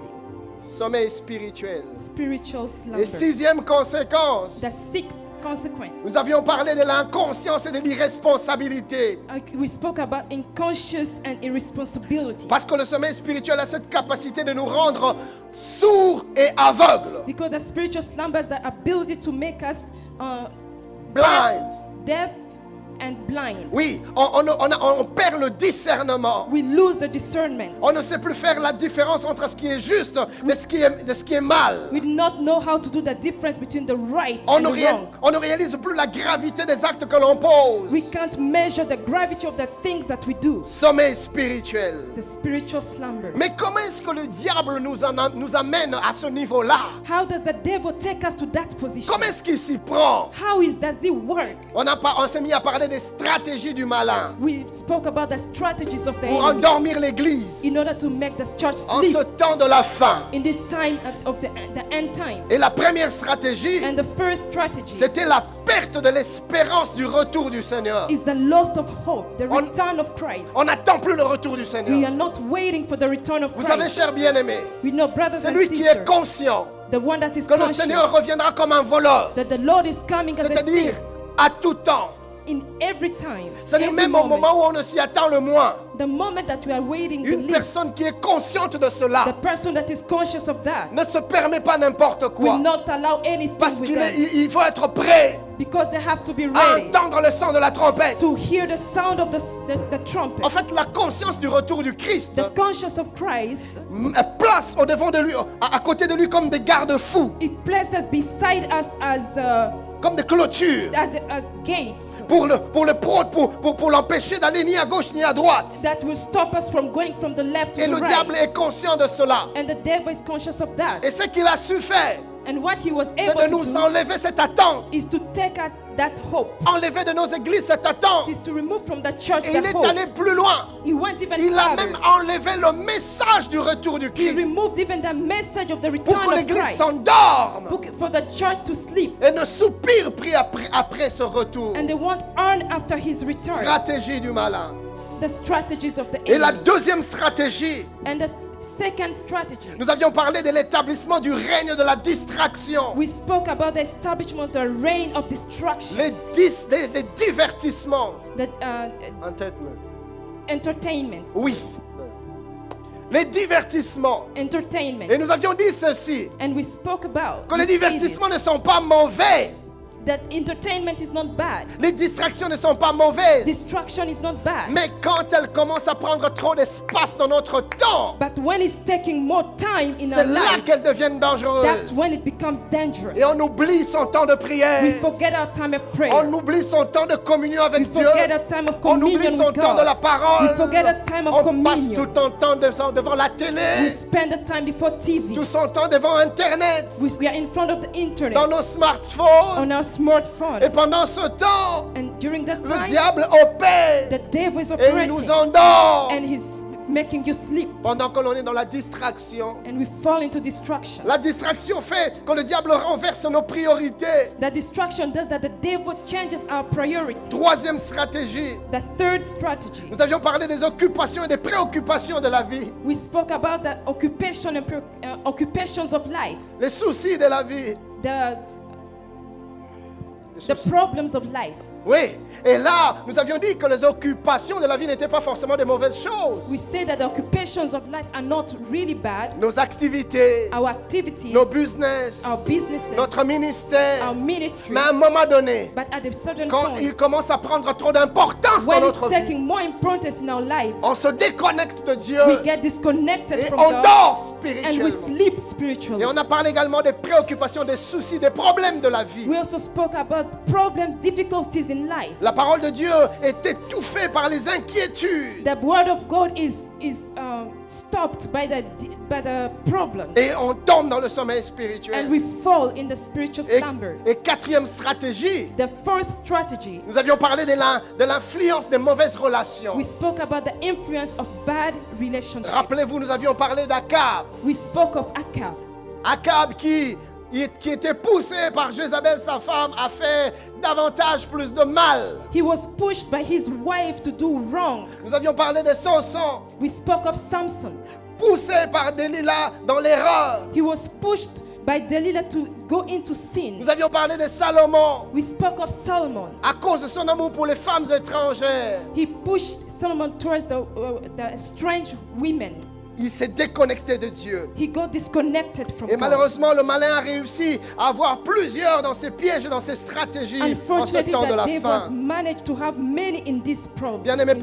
Speaker 1: Sommeil spirituel.
Speaker 2: Spiritual
Speaker 1: Et
Speaker 2: slumber.
Speaker 1: 6e conséquence,
Speaker 2: The sixth consequence.
Speaker 1: nous avions parlé de l'inconscience et de l'irresponsabilité.
Speaker 2: We spoke about inconscious and irresponsibility.
Speaker 1: Parce que le sommeil spirituel a cette capacité de nous rendre sourds et aveugles.
Speaker 2: Because the spiritual slumber has the ability to make us
Speaker 1: Blind.
Speaker 2: deaf and blind.
Speaker 1: Oui, on perd le discernement.
Speaker 2: We lose the discernment.
Speaker 1: On ne sait plus faire la différence entre ce qui est juste et ce qui est mal.
Speaker 2: We do not know how to do the difference between the right
Speaker 1: On
Speaker 2: and
Speaker 1: ne,
Speaker 2: the wrong.
Speaker 1: on ne réalise plus la gravité des actes que l'on pose.
Speaker 2: We can't measure the gravity of the things that we do.
Speaker 1: Sommeil spirituel.
Speaker 2: The spiritual slumber.
Speaker 1: Mais comment est-ce que le diable nous amène à ce niveau-là?
Speaker 2: How does the devil take us to that position?
Speaker 1: Comment est-ce qu'il s'y prend?
Speaker 2: Does it work?
Speaker 1: On s'est mis à parler des stratégies du malin
Speaker 2: We spoke about the strategies of the
Speaker 1: pour
Speaker 2: enemy
Speaker 1: endormir l'église
Speaker 2: in order to make the church
Speaker 1: en
Speaker 2: sleep
Speaker 1: ce temps de la fin.
Speaker 2: in this time of the end times.
Speaker 1: Et la première stratégie,
Speaker 2: And the first strategy
Speaker 1: c'était la perte de l'espérance du retour du Seigneur.
Speaker 2: is the loss of hope, the
Speaker 1: On-
Speaker 2: return of Christ.
Speaker 1: On n'attend plus le retour du
Speaker 2: We
Speaker 1: Seigneur.
Speaker 2: are not waiting for the return of
Speaker 1: Vous savez,
Speaker 2: Christ.
Speaker 1: chers bien-aimés,
Speaker 2: We know, brothers
Speaker 1: c'est
Speaker 2: and
Speaker 1: lui qui est
Speaker 2: sisters,
Speaker 1: conscient
Speaker 2: the one that is
Speaker 1: que le
Speaker 2: conscious
Speaker 1: Seigneur reviendra comme un voleur,
Speaker 2: that the Lord is coming as a
Speaker 1: c'est-à-dire
Speaker 2: thief
Speaker 1: à tout temps.
Speaker 2: in every time.
Speaker 1: C'est-à-dire
Speaker 2: every
Speaker 1: même au
Speaker 2: moment.
Speaker 1: moment où on ne s'y attend le moins.
Speaker 2: The moment that we are waiting the
Speaker 1: Une
Speaker 2: least,
Speaker 1: personne qui est consciente de
Speaker 2: the
Speaker 1: cela
Speaker 2: person that is conscious of that
Speaker 1: ne se permet pas n'importe
Speaker 2: will
Speaker 1: quoi.
Speaker 2: not allow anything
Speaker 1: Parce
Speaker 2: with
Speaker 1: qu'il
Speaker 2: them
Speaker 1: il faut être prêt
Speaker 2: because they have to be
Speaker 1: à
Speaker 2: ready
Speaker 1: entendre le son de la trompette.
Speaker 2: to hear the sound of the trumpet.
Speaker 1: En fait, la conscience du retour du Christ
Speaker 2: The conscience of Christ,
Speaker 1: place au devant de lui, à côté de lui comme des garde-fous,
Speaker 2: it places beside us
Speaker 1: comme des clôtures
Speaker 2: as gates
Speaker 1: pour l'empêcher d'aller ni à gauche ni à droite.
Speaker 2: that will stop us from going from the left to
Speaker 1: Et
Speaker 2: the
Speaker 1: le diable
Speaker 2: right.
Speaker 1: est conscient de cela.
Speaker 2: And the devil is conscious of that.
Speaker 1: Et ce qu'il a su faire,
Speaker 2: And what he was
Speaker 1: c'est
Speaker 2: able
Speaker 1: de
Speaker 2: to
Speaker 1: nous
Speaker 2: do
Speaker 1: enlever cette attente,
Speaker 2: is to take us that hope,
Speaker 1: enlever de nos églises cette attente.
Speaker 2: is to remove from the church
Speaker 1: Et il
Speaker 2: that
Speaker 1: est
Speaker 2: hope.
Speaker 1: allé plus loin.
Speaker 2: He went even
Speaker 1: Il a
Speaker 2: further.
Speaker 1: même enlevé le message du retour du
Speaker 2: He
Speaker 1: Christ
Speaker 2: removed even the message of the
Speaker 1: pour
Speaker 2: return
Speaker 1: que
Speaker 2: of
Speaker 1: l'église
Speaker 2: Christ
Speaker 1: s'endorme
Speaker 2: for the church to sleep.
Speaker 1: et ne soupire plus après ce retour.
Speaker 2: And they won't earn after his return.
Speaker 1: Stratégie du malin.
Speaker 2: The strategies of the
Speaker 1: Et la
Speaker 2: enemy.
Speaker 1: deuxième stratégie,
Speaker 2: And the second strategy,
Speaker 1: nous avions parlé de l'établissement du règne de la distraction,
Speaker 2: we spoke about the establishment of the reign of destruction,
Speaker 1: des divertissements.
Speaker 2: the
Speaker 1: Entertainment.
Speaker 2: entertainment.
Speaker 1: Oui. Les divertissements.
Speaker 2: Entertainment.
Speaker 1: Et nous avions dit ceci,
Speaker 2: And we spoke about
Speaker 1: que les
Speaker 2: we say
Speaker 1: divertissements
Speaker 2: this,
Speaker 1: ne sont pas mauvais.
Speaker 2: that entertainment is not bad.
Speaker 1: Les distractions ne sont pas mauvaises.
Speaker 2: Distraction is not bad.
Speaker 1: Mais quand elles commencent à prendre trop d'espace dans notre temps,
Speaker 2: But when it's taking more time in
Speaker 1: c'est
Speaker 2: our
Speaker 1: là
Speaker 2: lives,
Speaker 1: qu'elles deviennent
Speaker 2: that's
Speaker 1: dangereuses.
Speaker 2: when it becomes dangerous.
Speaker 1: Et on oublie son temps de
Speaker 2: We
Speaker 1: prière.
Speaker 2: forget our time of prayer.
Speaker 1: On oublie son temps de communion
Speaker 2: We
Speaker 1: avec Dieu.
Speaker 2: forget our time of
Speaker 1: On oublie
Speaker 2: communion
Speaker 1: son
Speaker 2: with
Speaker 1: temps de la
Speaker 2: God.
Speaker 1: parole.
Speaker 2: We forget our time of
Speaker 1: On passe
Speaker 2: communion.
Speaker 1: tout son temps devant la
Speaker 2: We
Speaker 1: télé,
Speaker 2: spend the time before TV.
Speaker 1: tout son temps devant Internet,
Speaker 2: We are in front of the internet,
Speaker 1: dans nos smartphones.
Speaker 2: on our smartphone.
Speaker 1: Et pendant ce temps,
Speaker 2: And during that
Speaker 1: le
Speaker 2: time,
Speaker 1: diable opère
Speaker 2: the devil is
Speaker 1: et il
Speaker 2: operating.
Speaker 1: nous endort
Speaker 2: And he's making you sleep.
Speaker 1: pendant que l'on est dans la distraction.
Speaker 2: And we fall into distraction.
Speaker 1: La distraction fait que le diable renverse nos priorités.
Speaker 2: The distraction does that. The devil changes our priority.
Speaker 1: Troisième stratégie,
Speaker 2: The third strategy,
Speaker 1: nous avions parlé des occupations et des préoccupations de la vie,
Speaker 2: we spoke about the occupation and occupations of life,
Speaker 1: les soucis de la vie.
Speaker 2: the
Speaker 1: Les
Speaker 2: the
Speaker 1: soucis.
Speaker 2: problems of life.
Speaker 1: Oui, et là, nous avions dit que les occupations de la vie n'étaient pas forcément des mauvaises choses.
Speaker 2: We say that the occupations of life are not really bad.
Speaker 1: Nos activités,
Speaker 2: Our activities,
Speaker 1: nos business,
Speaker 2: our businesses,
Speaker 1: notre ministère.
Speaker 2: our ministry.
Speaker 1: Mais à un moment donné,
Speaker 2: But at a certain
Speaker 1: quand il
Speaker 2: point,
Speaker 1: commence à prendre trop d'importance dans
Speaker 2: when it's
Speaker 1: notre vie,
Speaker 2: taking more importance in our lives,
Speaker 1: on se déconnecte de Dieu
Speaker 2: we get disconnected
Speaker 1: et
Speaker 2: from
Speaker 1: on
Speaker 2: God
Speaker 1: dort
Speaker 2: and we
Speaker 1: spirituellement.
Speaker 2: sleep
Speaker 1: Et
Speaker 2: spiritually.
Speaker 1: on a parlé également des préoccupations, des soucis, des problèmes de la vie.
Speaker 2: We also spoke about problems, difficulties in life.
Speaker 1: La parole de Dieu est étouffée par les inquiétudes.
Speaker 2: The word of God is stopped by the problem,
Speaker 1: Et on tombe dans le sommeil
Speaker 2: and
Speaker 1: spirituel.
Speaker 2: we fall in the spiritual slumber.
Speaker 1: Et quatrième stratégie,
Speaker 2: The fourth strategy,
Speaker 1: nous avions parlé de l'influence des mauvaises relations.
Speaker 2: we spoke about the influence of bad relationships.
Speaker 1: Rappelez-vous, nous avions parlé d'Akab.
Speaker 2: We spoke of Acab.
Speaker 1: Akab qui était poussé par Jézabel, sa femme, à faire davantage plus de mal.
Speaker 2: He was pushed by his wife to do wrong.
Speaker 1: Nous avions parlé de Samson,
Speaker 2: We spoke of Samson.
Speaker 1: poussé par Delilah dans l'erreur.
Speaker 2: He was pushed by Delilah to go into sin.
Speaker 1: Nous avions parlé de Salomon,
Speaker 2: We spoke of Solomon.
Speaker 1: à cause de son amour pour les femmes étrangères.
Speaker 2: He pushed Solomon towards the strange women.
Speaker 1: il s'est déconnecté de Dieu.
Speaker 2: He got disconnected from
Speaker 1: Et
Speaker 2: God.
Speaker 1: malheureusement, le malin a réussi à avoir plusieurs dans ses pièges et dans ses stratégies en ce
Speaker 2: Unfortunately,
Speaker 1: temps de la
Speaker 2: that devil
Speaker 1: fin.
Speaker 2: managed to have many in this problem.
Speaker 1: Bien aimé,
Speaker 2: in these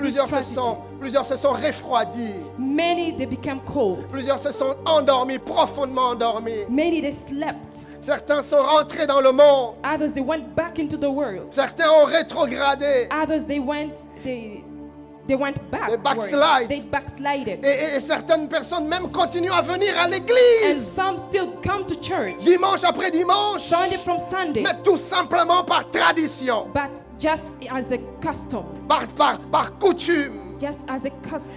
Speaker 1: plusieurs se sont refroidis.
Speaker 2: Many they became cold.
Speaker 1: Plusieurs se sont endormis, profondément endormis.
Speaker 2: Many they slept.
Speaker 1: Certains sont rentrés dans le monde.
Speaker 2: Others they went back into the world.
Speaker 1: Certains ont rétrogradé.
Speaker 2: Others they went back.
Speaker 1: They backslide.
Speaker 2: They backslided.
Speaker 1: Et certaines personnes même continuent à venir à
Speaker 2: And
Speaker 1: l'église.
Speaker 2: some still come to church
Speaker 1: Dimanche après dimanche.
Speaker 2: Sunday from Sunday,
Speaker 1: Mais tout simplement par tradition.
Speaker 2: but just as a custom.
Speaker 1: Par coutume.
Speaker 2: Just as a custom.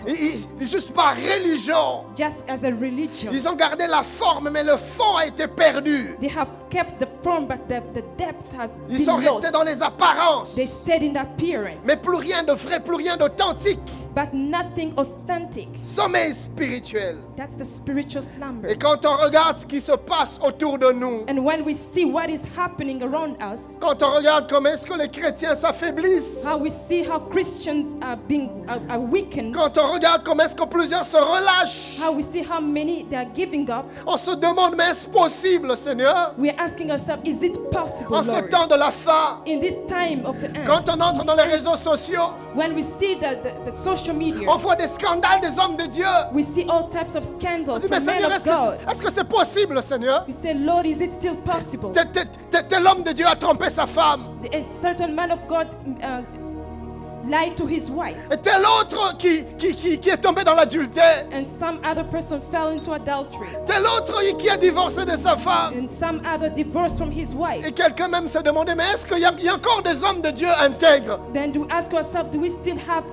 Speaker 1: Juste par religion.
Speaker 2: Just as a religion.
Speaker 1: Ils ont gardé la forme, mais le fond a été perdu.
Speaker 2: They have kept the form, but the depth has
Speaker 1: Ils
Speaker 2: been
Speaker 1: sont restés
Speaker 2: lost.
Speaker 1: dans les apparences.
Speaker 2: They stayed in the appearance,
Speaker 1: Mais plus rien de vrai, plus rien d'authentique.
Speaker 2: but nothing authentic.
Speaker 1: Sommeil spirituel.
Speaker 2: That's the spiritual slumber.
Speaker 1: Et quand on regarde ce qui se passe autour de nous,
Speaker 2: And when we see what is happening around us,
Speaker 1: quand on regarde comment est-ce que les chrétiens s'affaiblissent,
Speaker 2: how we see how Christians are weakened,
Speaker 1: quand on regarde comment est-ce que plusieurs se relâchent,
Speaker 2: how we see how many they are giving up,
Speaker 1: on se demande, mais est-ce possible, Seigneur,
Speaker 2: we are asking ourselves, is it possible,
Speaker 1: en ce
Speaker 2: Lord?
Speaker 1: temps de la fin,
Speaker 2: In this time of the end,
Speaker 1: quand on entre dans les réseaux sociaux,
Speaker 2: when we see the social media,
Speaker 1: on voit des scandales des hommes de Dieu.
Speaker 2: we see all types of
Speaker 1: On
Speaker 2: scandals
Speaker 1: dit, mais
Speaker 2: from men
Speaker 1: Seigneur,
Speaker 2: of God.
Speaker 1: est-ce que c'est possible, Seigneur?
Speaker 2: We say, Lord, is it still possible?
Speaker 1: Tel homme de Dieu a trompé sa femme.
Speaker 2: A certain man of God lied to his wife,
Speaker 1: Et tel autre qui est tombé dans l'adultère.
Speaker 2: and some other person fell into adultery,
Speaker 1: Tel autre qui a divorcé de sa femme.
Speaker 2: and some other divorced from his wife.
Speaker 1: Et quelqu'un même s'est demandé, mais est-ce qu'il y a encore des hommes de Dieu intègres?
Speaker 2: Then do ask ourselves, do we still have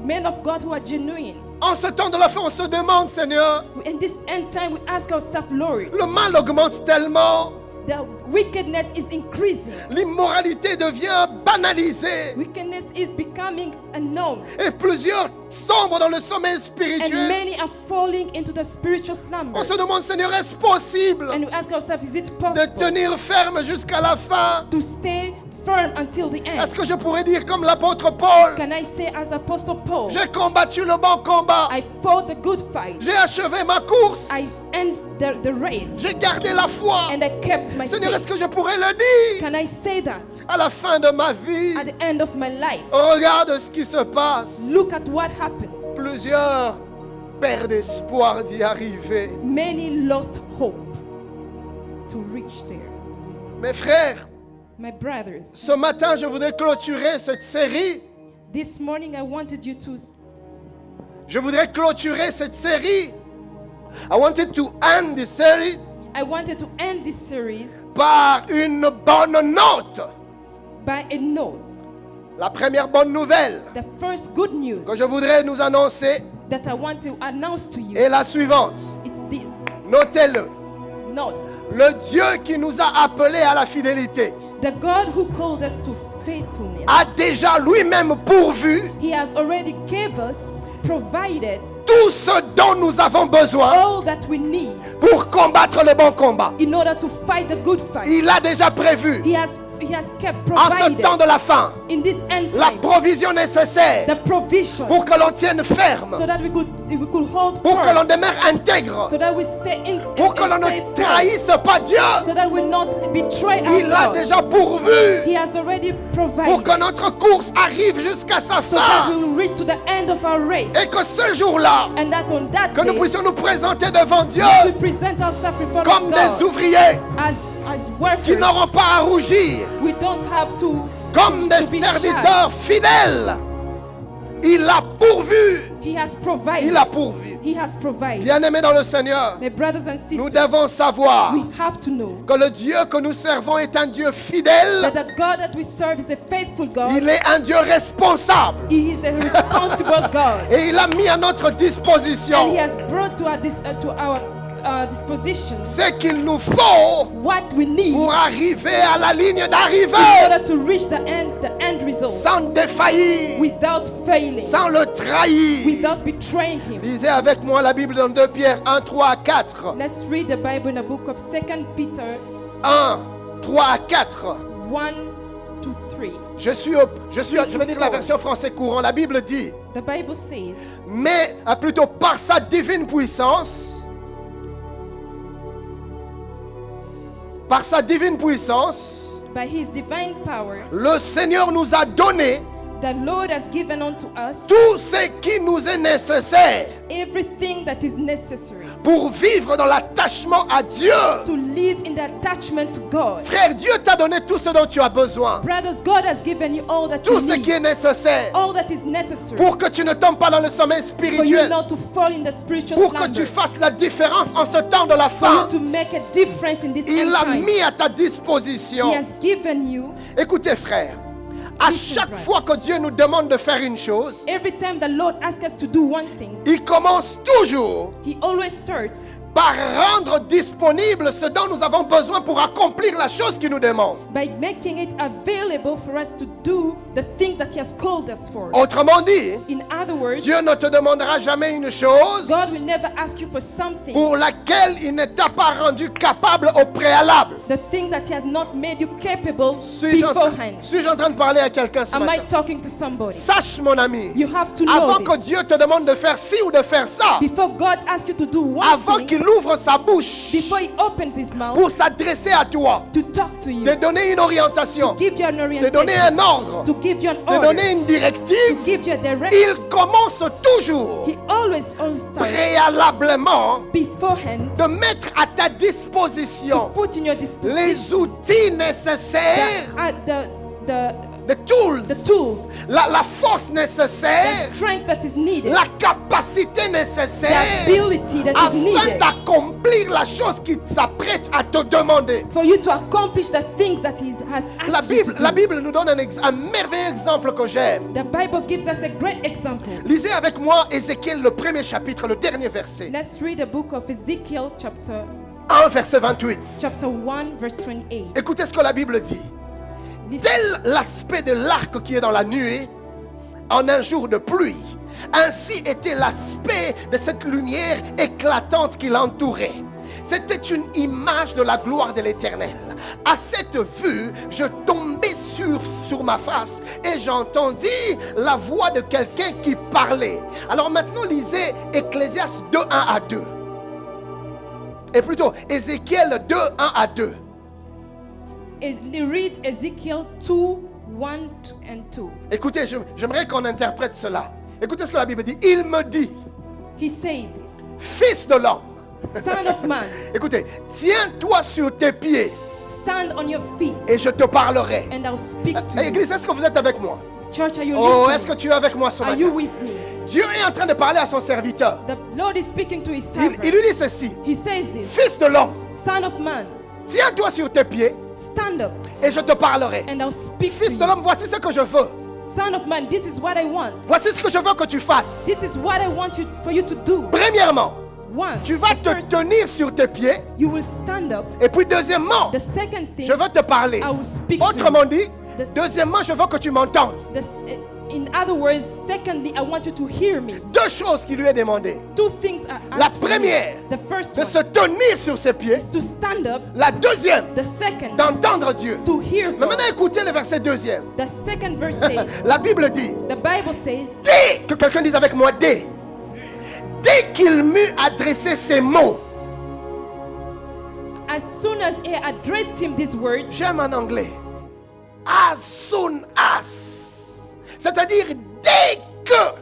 Speaker 2: men of God who are genuine?
Speaker 1: En ce temps de la fin, on se demande, Seigneur,
Speaker 2: In this end time, we ask ourselves, Lord,
Speaker 1: le mal augmente tellement,
Speaker 2: the wickedness is increasing.
Speaker 1: l'immoralité devient banalisée.
Speaker 2: Wickedness is becoming a norm,
Speaker 1: Et plusieurs tombent dans le sommeil
Speaker 2: and
Speaker 1: spirituel.
Speaker 2: many are falling into the spiritual slumber.
Speaker 1: On se demande, Seigneur, est-ce possible
Speaker 2: And we ask ourselves, is it
Speaker 1: de
Speaker 2: possible
Speaker 1: tenir ferme jusqu'à la fin?
Speaker 2: to stay firm until the end?
Speaker 1: Est-ce que je pourrais dire comme l'apôtre Paul,
Speaker 2: Can I say as Apostle Paul,
Speaker 1: j'ai combattu le bon combat,
Speaker 2: I fought the good fight,
Speaker 1: j'ai achevé ma course,
Speaker 2: I end the race,
Speaker 1: j'ai gardé la foi.
Speaker 2: and I kept my
Speaker 1: Seigneur, est-ce
Speaker 2: faith?
Speaker 1: que je pourrais le dire
Speaker 2: Can I say that
Speaker 1: à la fin de ma vie?
Speaker 2: at the end of my life?
Speaker 1: Regarde ce qui se passe.
Speaker 2: Look at what happened.
Speaker 1: Plusieurs perdent espoir d'y arriver.
Speaker 2: Many lost hope to reach there.
Speaker 1: Mes frères,
Speaker 2: My brothers,
Speaker 1: ce matin, je voudrais clôturer cette série.
Speaker 2: this morning I wanted you to
Speaker 1: Je voudrais clôturer cette série. I wanted to end this series
Speaker 2: end this series
Speaker 1: par une bonne note.
Speaker 2: by a note.
Speaker 1: La première bonne nouvelle
Speaker 2: The first good news
Speaker 1: que je voudrais nous annoncer
Speaker 2: that I want to announce to you,
Speaker 1: est la suivante.
Speaker 2: it's this.
Speaker 1: Notez-le.
Speaker 2: Note,
Speaker 1: Le Dieu qui nous a appelés à la fidélité
Speaker 2: the God who called us to faithfulness,
Speaker 1: a déjà lui-même pourvu
Speaker 2: He has already gave us, provided
Speaker 1: tout ce dont nous avons besoin
Speaker 2: all that we need
Speaker 1: pour combattre le bon combat.
Speaker 2: in order to fight the good fight.
Speaker 1: Il a déjà prévu
Speaker 2: He has kept
Speaker 1: en ce
Speaker 2: provided
Speaker 1: temps de la fin
Speaker 2: in this end
Speaker 1: la
Speaker 2: time
Speaker 1: provision nécessaire
Speaker 2: the provision
Speaker 1: pour que l'on tienne ferme,
Speaker 2: so that we could hold
Speaker 1: pour que l'on
Speaker 2: firm,
Speaker 1: demeure intègre,
Speaker 2: so that we stay in
Speaker 1: pour que l'on
Speaker 2: stay
Speaker 1: ne
Speaker 2: firm,
Speaker 1: trahisse pas Dieu.
Speaker 2: so that we not betray our
Speaker 1: Il a
Speaker 2: God.
Speaker 1: déjà pourvu
Speaker 2: He has already
Speaker 1: pour
Speaker 2: provided
Speaker 1: que notre course arrive jusqu'à sa
Speaker 2: so that we
Speaker 1: fin
Speaker 2: will reach to the end of our race,
Speaker 1: et que ce jour-là,
Speaker 2: and that on that
Speaker 1: que nous
Speaker 2: day
Speaker 1: puissions nous présenter devant Dieu
Speaker 2: we present ourselves before
Speaker 1: comme des
Speaker 2: God
Speaker 1: ouvriers
Speaker 2: as
Speaker 1: qui
Speaker 2: workers.
Speaker 1: n'auront pas à rougir,
Speaker 2: We don't have to
Speaker 1: comme des
Speaker 2: to be
Speaker 1: serviteurs fidèles. Il a pourvu.
Speaker 2: He has provided.
Speaker 1: Il a pourvu.
Speaker 2: He has provided.
Speaker 1: Bien-aimés dans le Seigneur,
Speaker 2: My brothers and
Speaker 1: nous
Speaker 2: sisters,
Speaker 1: devons savoir
Speaker 2: we have to know
Speaker 1: que le Dieu que nous servons est un Dieu fidèle.
Speaker 2: that the God that we serve is a faithful God.
Speaker 1: Il est un Dieu responsable.
Speaker 2: He is a responsible God.
Speaker 1: Et il a mis à notre
Speaker 2: And He
Speaker 1: disposition
Speaker 2: has brought to our disposition
Speaker 1: ce qu'il nous faut
Speaker 2: what we need
Speaker 1: pour arriver à la ligne
Speaker 2: in
Speaker 1: d'arrivée
Speaker 2: order to reach the end result
Speaker 1: sans défaillir,
Speaker 2: without failing,
Speaker 1: sans le trahir.
Speaker 2: without betraying Him.
Speaker 1: Lisez avec moi la Bible dans 2 Pierre 1, 3 à 4.
Speaker 2: Let's read the Bible in the book of 2 Peter
Speaker 1: 1, 3 à 4.
Speaker 2: 1 to 3,
Speaker 1: je vais dire la version français courant. La Bible dit,
Speaker 2: the Bible says,
Speaker 1: mais plutôt par sa divine puissance,
Speaker 2: by his divine power,
Speaker 1: le Seigneur nous a donné
Speaker 2: the Lord has given unto us
Speaker 1: tout ce qui nous est nécessaire
Speaker 2: everything that is necessary
Speaker 1: pour vivre dans l'attachement à Dieu.
Speaker 2: to live in the attachment to God.
Speaker 1: Frère, Dieu t'a donné tout ce dont tu as besoin,
Speaker 2: Brothers, God has given you all that
Speaker 1: tout
Speaker 2: you
Speaker 1: ce qui
Speaker 2: need,
Speaker 1: est nécessaire
Speaker 2: all that is necessary
Speaker 1: pour que tu ne tombes pas dans le sommeil
Speaker 2: for you
Speaker 1: spirituel,
Speaker 2: not to fall in the spiritual
Speaker 1: pour que
Speaker 2: slumber,
Speaker 1: tu fasses la différence en ce temps de la
Speaker 2: for you
Speaker 1: fin.
Speaker 2: to make a difference in this
Speaker 1: Il
Speaker 2: end
Speaker 1: l'a
Speaker 2: time.
Speaker 1: mis à ta
Speaker 2: He
Speaker 1: disposition.
Speaker 2: has given you.
Speaker 1: Écoutez, frère, à chaque
Speaker 2: brother.
Speaker 1: fois que Dieu nous demande de faire une chose,
Speaker 2: Every time the Lord asks us to do one thing,
Speaker 1: il commence toujours
Speaker 2: He always starts
Speaker 1: par rendre disponible ce dont nous avons besoin pour accomplir la chose qu'il nous demande.
Speaker 2: by making it available for us to do the thing that He has called us for.
Speaker 1: Autrement dit,
Speaker 2: In other words,
Speaker 1: Dieu ne te demandera jamais une chose
Speaker 2: God will never ask you for something,
Speaker 1: pour laquelle il ne t'a pas rendu capable au préalable.
Speaker 2: the thing that He has not made you capable
Speaker 1: Suis-je
Speaker 2: beforehand.
Speaker 1: en train de parler à quelqu'un ce
Speaker 2: Am I
Speaker 1: matin?
Speaker 2: talking to somebody?
Speaker 1: Sache, mon ami,
Speaker 2: You have to know
Speaker 1: avant que
Speaker 2: this.
Speaker 1: Dieu te demande de faire ci ou de faire ça,
Speaker 2: Before God asks you to do one
Speaker 1: avant
Speaker 2: thing,
Speaker 1: qu'il ouvre sa bouche
Speaker 2: before He opens His mouth
Speaker 1: pour s'adresser à toi,
Speaker 2: to talk to you,
Speaker 1: te donner une orientation,
Speaker 2: give you an
Speaker 1: te donner un
Speaker 2: orientation,
Speaker 1: ordre,
Speaker 2: to give you an
Speaker 1: te
Speaker 2: order,
Speaker 1: donner une directive,
Speaker 2: give you a direction.
Speaker 1: il commence toujours
Speaker 2: He always starts
Speaker 1: préalablement
Speaker 2: beforehand
Speaker 1: de mettre à ta
Speaker 2: to
Speaker 1: disposition
Speaker 2: put in your disposition
Speaker 1: les outils nécessaires,
Speaker 2: the
Speaker 1: the tools, la force nécessaire,
Speaker 2: the strength that is needed,
Speaker 1: la capacité
Speaker 2: the
Speaker 1: nécessaire
Speaker 2: ability that is
Speaker 1: afin
Speaker 2: needed
Speaker 1: d'accomplir la chose qu'il s'apprête à te demander.
Speaker 2: for you to accomplish the things that He has asked you to do.
Speaker 1: La Bible nous donne un merveilleux exemple que j'aime.
Speaker 2: The Bible gives us a great example.
Speaker 1: Lisez avec moi Ézéchiel, le premier chapitre, le dernier verset.
Speaker 2: Let's read the book of Ezekiel chapter
Speaker 1: 1, verset 28.
Speaker 2: 1 verse 28.
Speaker 1: Écoutez ce que la Bible dit.
Speaker 2: Listen.
Speaker 1: Tel l'aspect de l'arc qui est dans la nuée en un jour de pluie, ainsi était l'aspect de cette lumière éclatante qui l'entourait. C'était une image de la gloire de l'Éternel. À cette vue, je tombais sur ma face et j'entendis la voix de quelqu'un qui parlait. Alors maintenant, lisez Ecclésiaste 2, 1 à 2. Et plutôt, Ézéchiel 2, 1 à 2.
Speaker 2: Read Ezekiel 2, 1 and 2.
Speaker 1: Écoutez, j'aimerais qu'on interprète cela. Écoutez ce que la Bible dit. Il me dit,
Speaker 2: He said this,
Speaker 1: fils de l'homme.
Speaker 2: Son of man,
Speaker 1: Écoutez, tiens-toi sur tes pieds
Speaker 2: stand on your feet
Speaker 1: et je te parlerai.
Speaker 2: and I'll speak to you.
Speaker 1: Église, est-ce que vous êtes avec moi?
Speaker 2: Church, are you
Speaker 1: Oh, est-ce que
Speaker 2: listening?
Speaker 1: tu es avec moi ce
Speaker 2: Are you
Speaker 1: matin?
Speaker 2: with me?
Speaker 1: Dieu est en train de parler à son serviteur.
Speaker 2: The Lord is speaking to His
Speaker 1: Il
Speaker 2: servant.
Speaker 1: lui dit ceci.
Speaker 2: He says this,
Speaker 1: Fils de l'homme,
Speaker 2: Son of man,
Speaker 1: tiens-toi sur tes pieds
Speaker 2: stand up
Speaker 1: et je te parlerai.
Speaker 2: and I'll speak to
Speaker 1: Fils de
Speaker 2: you.
Speaker 1: l'homme, voici ce que je veux.
Speaker 2: Son of man, this is what I want.
Speaker 1: Voici ce que je veux que tu fasses.
Speaker 2: This is what I want for you to do.
Speaker 1: Premièrement,
Speaker 2: One,
Speaker 1: tu vas te
Speaker 2: first,
Speaker 1: tenir sur tes pieds.
Speaker 2: you will stand up.
Speaker 1: Et puis deuxièmement,
Speaker 2: The second thing,
Speaker 1: je veux te parler.
Speaker 2: I will speak to
Speaker 1: Autrement
Speaker 2: you.
Speaker 1: dit, deuxièmement, je veux que tu m'entendes.
Speaker 2: In other words, secondly, I want you to hear me.
Speaker 1: Deux choses qui lui est demandé.
Speaker 2: Two things are
Speaker 1: La
Speaker 2: asked from you.
Speaker 1: première,
Speaker 2: The first
Speaker 1: de
Speaker 2: one
Speaker 1: se tenir sur ses pieds.
Speaker 2: is to stand up.
Speaker 1: La deuxième,
Speaker 2: The second,
Speaker 1: d'entendre Dieu.
Speaker 2: to hear
Speaker 1: Mais
Speaker 2: God.
Speaker 1: maintenant, écoutez le verset deuxième.
Speaker 2: The second verse says,
Speaker 1: La Bible dit,
Speaker 2: the Bible says,
Speaker 1: dès que quelqu'un dise avec moi, dès qu'il m'eut adressé ces mots,
Speaker 2: as soon as he addressed him these words,
Speaker 1: j'aime en anglais, as soon as, c'est-à-dire dès que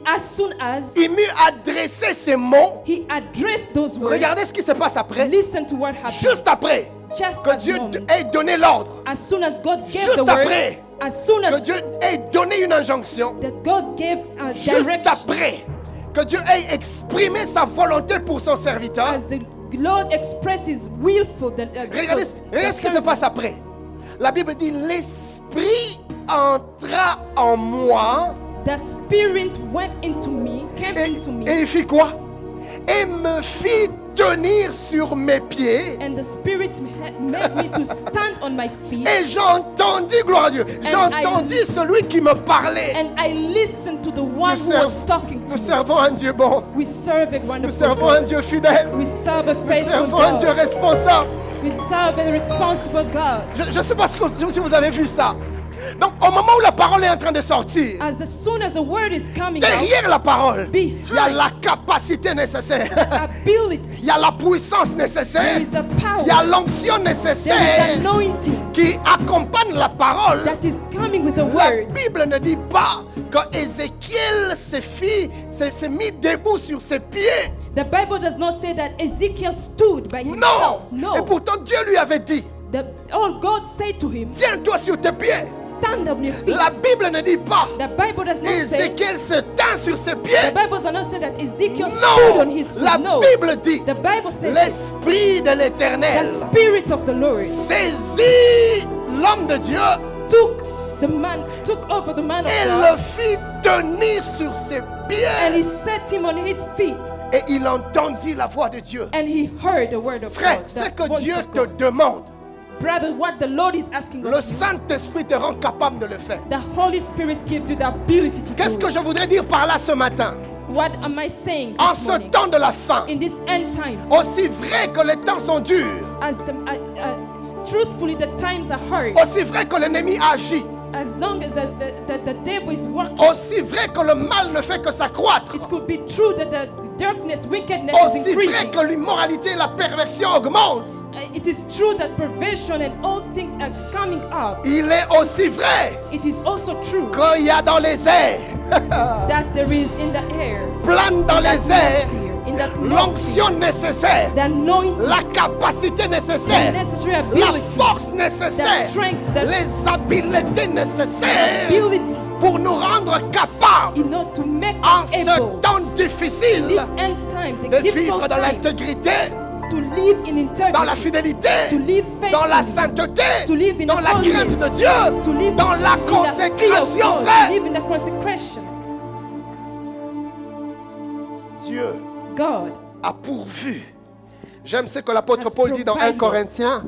Speaker 2: as soon as
Speaker 1: il m'eut adressé ces mots,
Speaker 2: he addressed those words,
Speaker 1: regardez ce qui se passe après,
Speaker 2: listen to what happened.
Speaker 1: juste après
Speaker 2: Just
Speaker 1: que
Speaker 2: at
Speaker 1: Dieu
Speaker 2: the moment,
Speaker 1: ait donné l'ordre,
Speaker 2: as soon as God gave
Speaker 1: juste
Speaker 2: the word,
Speaker 1: après
Speaker 2: as soon
Speaker 1: que
Speaker 2: as
Speaker 1: Dieu ait donné une injonction,
Speaker 2: that God gave a
Speaker 1: juste
Speaker 2: direction,
Speaker 1: après que Dieu ait exprimé sa volonté pour son serviteur,
Speaker 2: as the Lord expressed His will for the
Speaker 1: regardez ce qui se passe après. La Bible dit, l'Esprit entra en moi
Speaker 2: The Spirit went into me, came into me,
Speaker 1: et il fit quoi? Et me fit tenir sur mes pieds.
Speaker 2: and the Spirit made me to stand on my feet,
Speaker 1: Et j'entendis, gloire à Dieu, j'entendis celui qui me parlait.
Speaker 2: and I listened to the one who was talking to
Speaker 1: Nous
Speaker 2: me.
Speaker 1: servons un Dieu bon.
Speaker 2: We serve a
Speaker 1: Nous
Speaker 2: wonderful
Speaker 1: servons un
Speaker 2: God.
Speaker 1: Dieu fidèle.
Speaker 2: We serve a
Speaker 1: Nous
Speaker 2: faithful
Speaker 1: servons un Dieu
Speaker 2: God.
Speaker 1: responsable.
Speaker 2: We We serve a responsible God.
Speaker 1: Je ne sais pas si vous avez vu ça. Donc, au moment où la parole est en train de sortir,
Speaker 2: Soon as the word is coming out,
Speaker 1: derrière la parole, il y a
Speaker 2: behind
Speaker 1: la capacité nécessaire.
Speaker 2: ability,
Speaker 1: Il y a la puissance
Speaker 2: there
Speaker 1: nécessaire.
Speaker 2: is the
Speaker 1: Il y a
Speaker 2: power,
Speaker 1: l'onction
Speaker 2: there is
Speaker 1: nécessaire
Speaker 2: anointing
Speaker 1: qui accompagne la parole.
Speaker 2: that is coming with the
Speaker 1: La
Speaker 2: word.
Speaker 1: Bible ne dit pas que Ézéchiel s'est mis debout sur ses pieds.
Speaker 2: The Bible does not say that Ezekiel stood by
Speaker 1: Non.
Speaker 2: himself.
Speaker 1: Et pourtant Dieu lui avait dit,
Speaker 2: God said to him,
Speaker 1: tiens-toi sur tes pieds.
Speaker 2: stand on your feet.
Speaker 1: La Bible ne dit pas,
Speaker 2: The Bible does not say,
Speaker 1: Ézéchiel se tint sur ses
Speaker 2: the
Speaker 1: pieds.
Speaker 2: Bible does not say that Ezekiel stood on
Speaker 1: Non,
Speaker 2: his feet.
Speaker 1: la
Speaker 2: No.
Speaker 1: Bible dit,
Speaker 2: The Bible says
Speaker 1: l'Esprit de l'Éternel
Speaker 2: the Spirit of the Lord
Speaker 1: saisit l'homme de Dieu
Speaker 2: took over the man of
Speaker 1: et
Speaker 2: God,
Speaker 1: le fit tenir sur ses
Speaker 2: and
Speaker 1: pieds.
Speaker 2: he set him on his feet,
Speaker 1: Et il entendit la voix de Dieu.
Speaker 2: and he heard the word of
Speaker 1: Frère,
Speaker 2: God.
Speaker 1: c'est
Speaker 2: The
Speaker 1: que
Speaker 2: voice
Speaker 1: Dieu
Speaker 2: of
Speaker 1: te
Speaker 2: God.
Speaker 1: demande.
Speaker 2: Brother, what the Lord is asking
Speaker 1: Le
Speaker 2: of you,
Speaker 1: Saint-Esprit te rend capable de le faire.
Speaker 2: the Holy Spirit gives you the ability to
Speaker 1: Qu'est-ce
Speaker 2: do
Speaker 1: que
Speaker 2: it.
Speaker 1: je voudrais dire par là ce matin?
Speaker 2: What am I saying
Speaker 1: En
Speaker 2: this
Speaker 1: ce
Speaker 2: morning?
Speaker 1: temps de la fin,
Speaker 2: In this end times,
Speaker 1: aussi vrai que les temps sont durs,
Speaker 2: truthfully the times are hard.
Speaker 1: aussi vrai que l'ennemi agit,
Speaker 2: As long as the devil is working,
Speaker 1: aussi vrai que le mal ne fait que s'accroître,
Speaker 2: it could be true that the darkness, wickedness is
Speaker 1: aussi vrai
Speaker 2: increasing.
Speaker 1: que l'immoralité et la perversion augmentent,
Speaker 2: It is true that perversion and all things are coming up.
Speaker 1: il est aussi vrai
Speaker 2: It is also true
Speaker 1: qu'il y a dans les airs,
Speaker 2: that there is in the air,
Speaker 1: plane dans les airs,
Speaker 2: in the atmosphere,
Speaker 1: l'onction nécessaire,
Speaker 2: the anointing,
Speaker 1: la capacité
Speaker 2: the
Speaker 1: nécessaire,
Speaker 2: necessary
Speaker 1: la
Speaker 2: ability,
Speaker 1: force
Speaker 2: the
Speaker 1: nécessaire,
Speaker 2: strength, the
Speaker 1: les habiletés nécessaires
Speaker 2: ability
Speaker 1: pour nous rendre capables
Speaker 2: in order to make
Speaker 1: en
Speaker 2: us
Speaker 1: ce
Speaker 2: able
Speaker 1: temps difficile
Speaker 2: this end time, the
Speaker 1: de vivre
Speaker 2: difficult
Speaker 1: dans
Speaker 2: time,
Speaker 1: l'intégrité,
Speaker 2: to live in
Speaker 1: dans la
Speaker 2: integrity,
Speaker 1: fidélité,
Speaker 2: to live
Speaker 1: dans la
Speaker 2: faithfully,
Speaker 1: sainteté,
Speaker 2: to live in
Speaker 1: dans la
Speaker 2: holiness,
Speaker 1: crainte de Dieu,
Speaker 2: to live
Speaker 1: dans la
Speaker 2: in the fear of
Speaker 1: consécration,
Speaker 2: God, to
Speaker 1: frère.
Speaker 2: live in the consecration.
Speaker 1: Dieu
Speaker 2: God
Speaker 1: a pourvu. J'aime ce que l'apôtre
Speaker 2: has
Speaker 1: Paul dit dans 1
Speaker 2: provided.
Speaker 1: Corinthiens.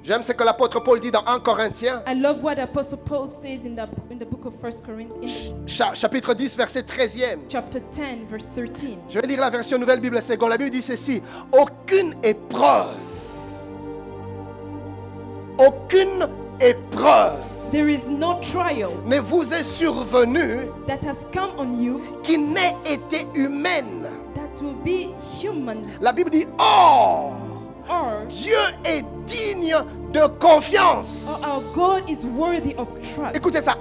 Speaker 1: J'aime ce que l'apôtre Paul dit dans 1 Corinthiens,
Speaker 2: I love what Apostle Paul says in the book of 1 Corinthians,
Speaker 1: chapitre 10, verset 13e.
Speaker 2: chapter 10, verse 13.
Speaker 1: Je vais lire la version Nouvelle Bible Seconde. La Bible dit ceci: aucune épreuve
Speaker 2: There is no trial
Speaker 1: ne vous est survenue
Speaker 2: that has come on you
Speaker 1: qui n'ait été humaine.
Speaker 2: that will be human,
Speaker 1: La Bible dit: or
Speaker 2: or
Speaker 1: Dieu est digne de confiance.
Speaker 2: our God is worthy of trust.
Speaker 1: Écoutez ça,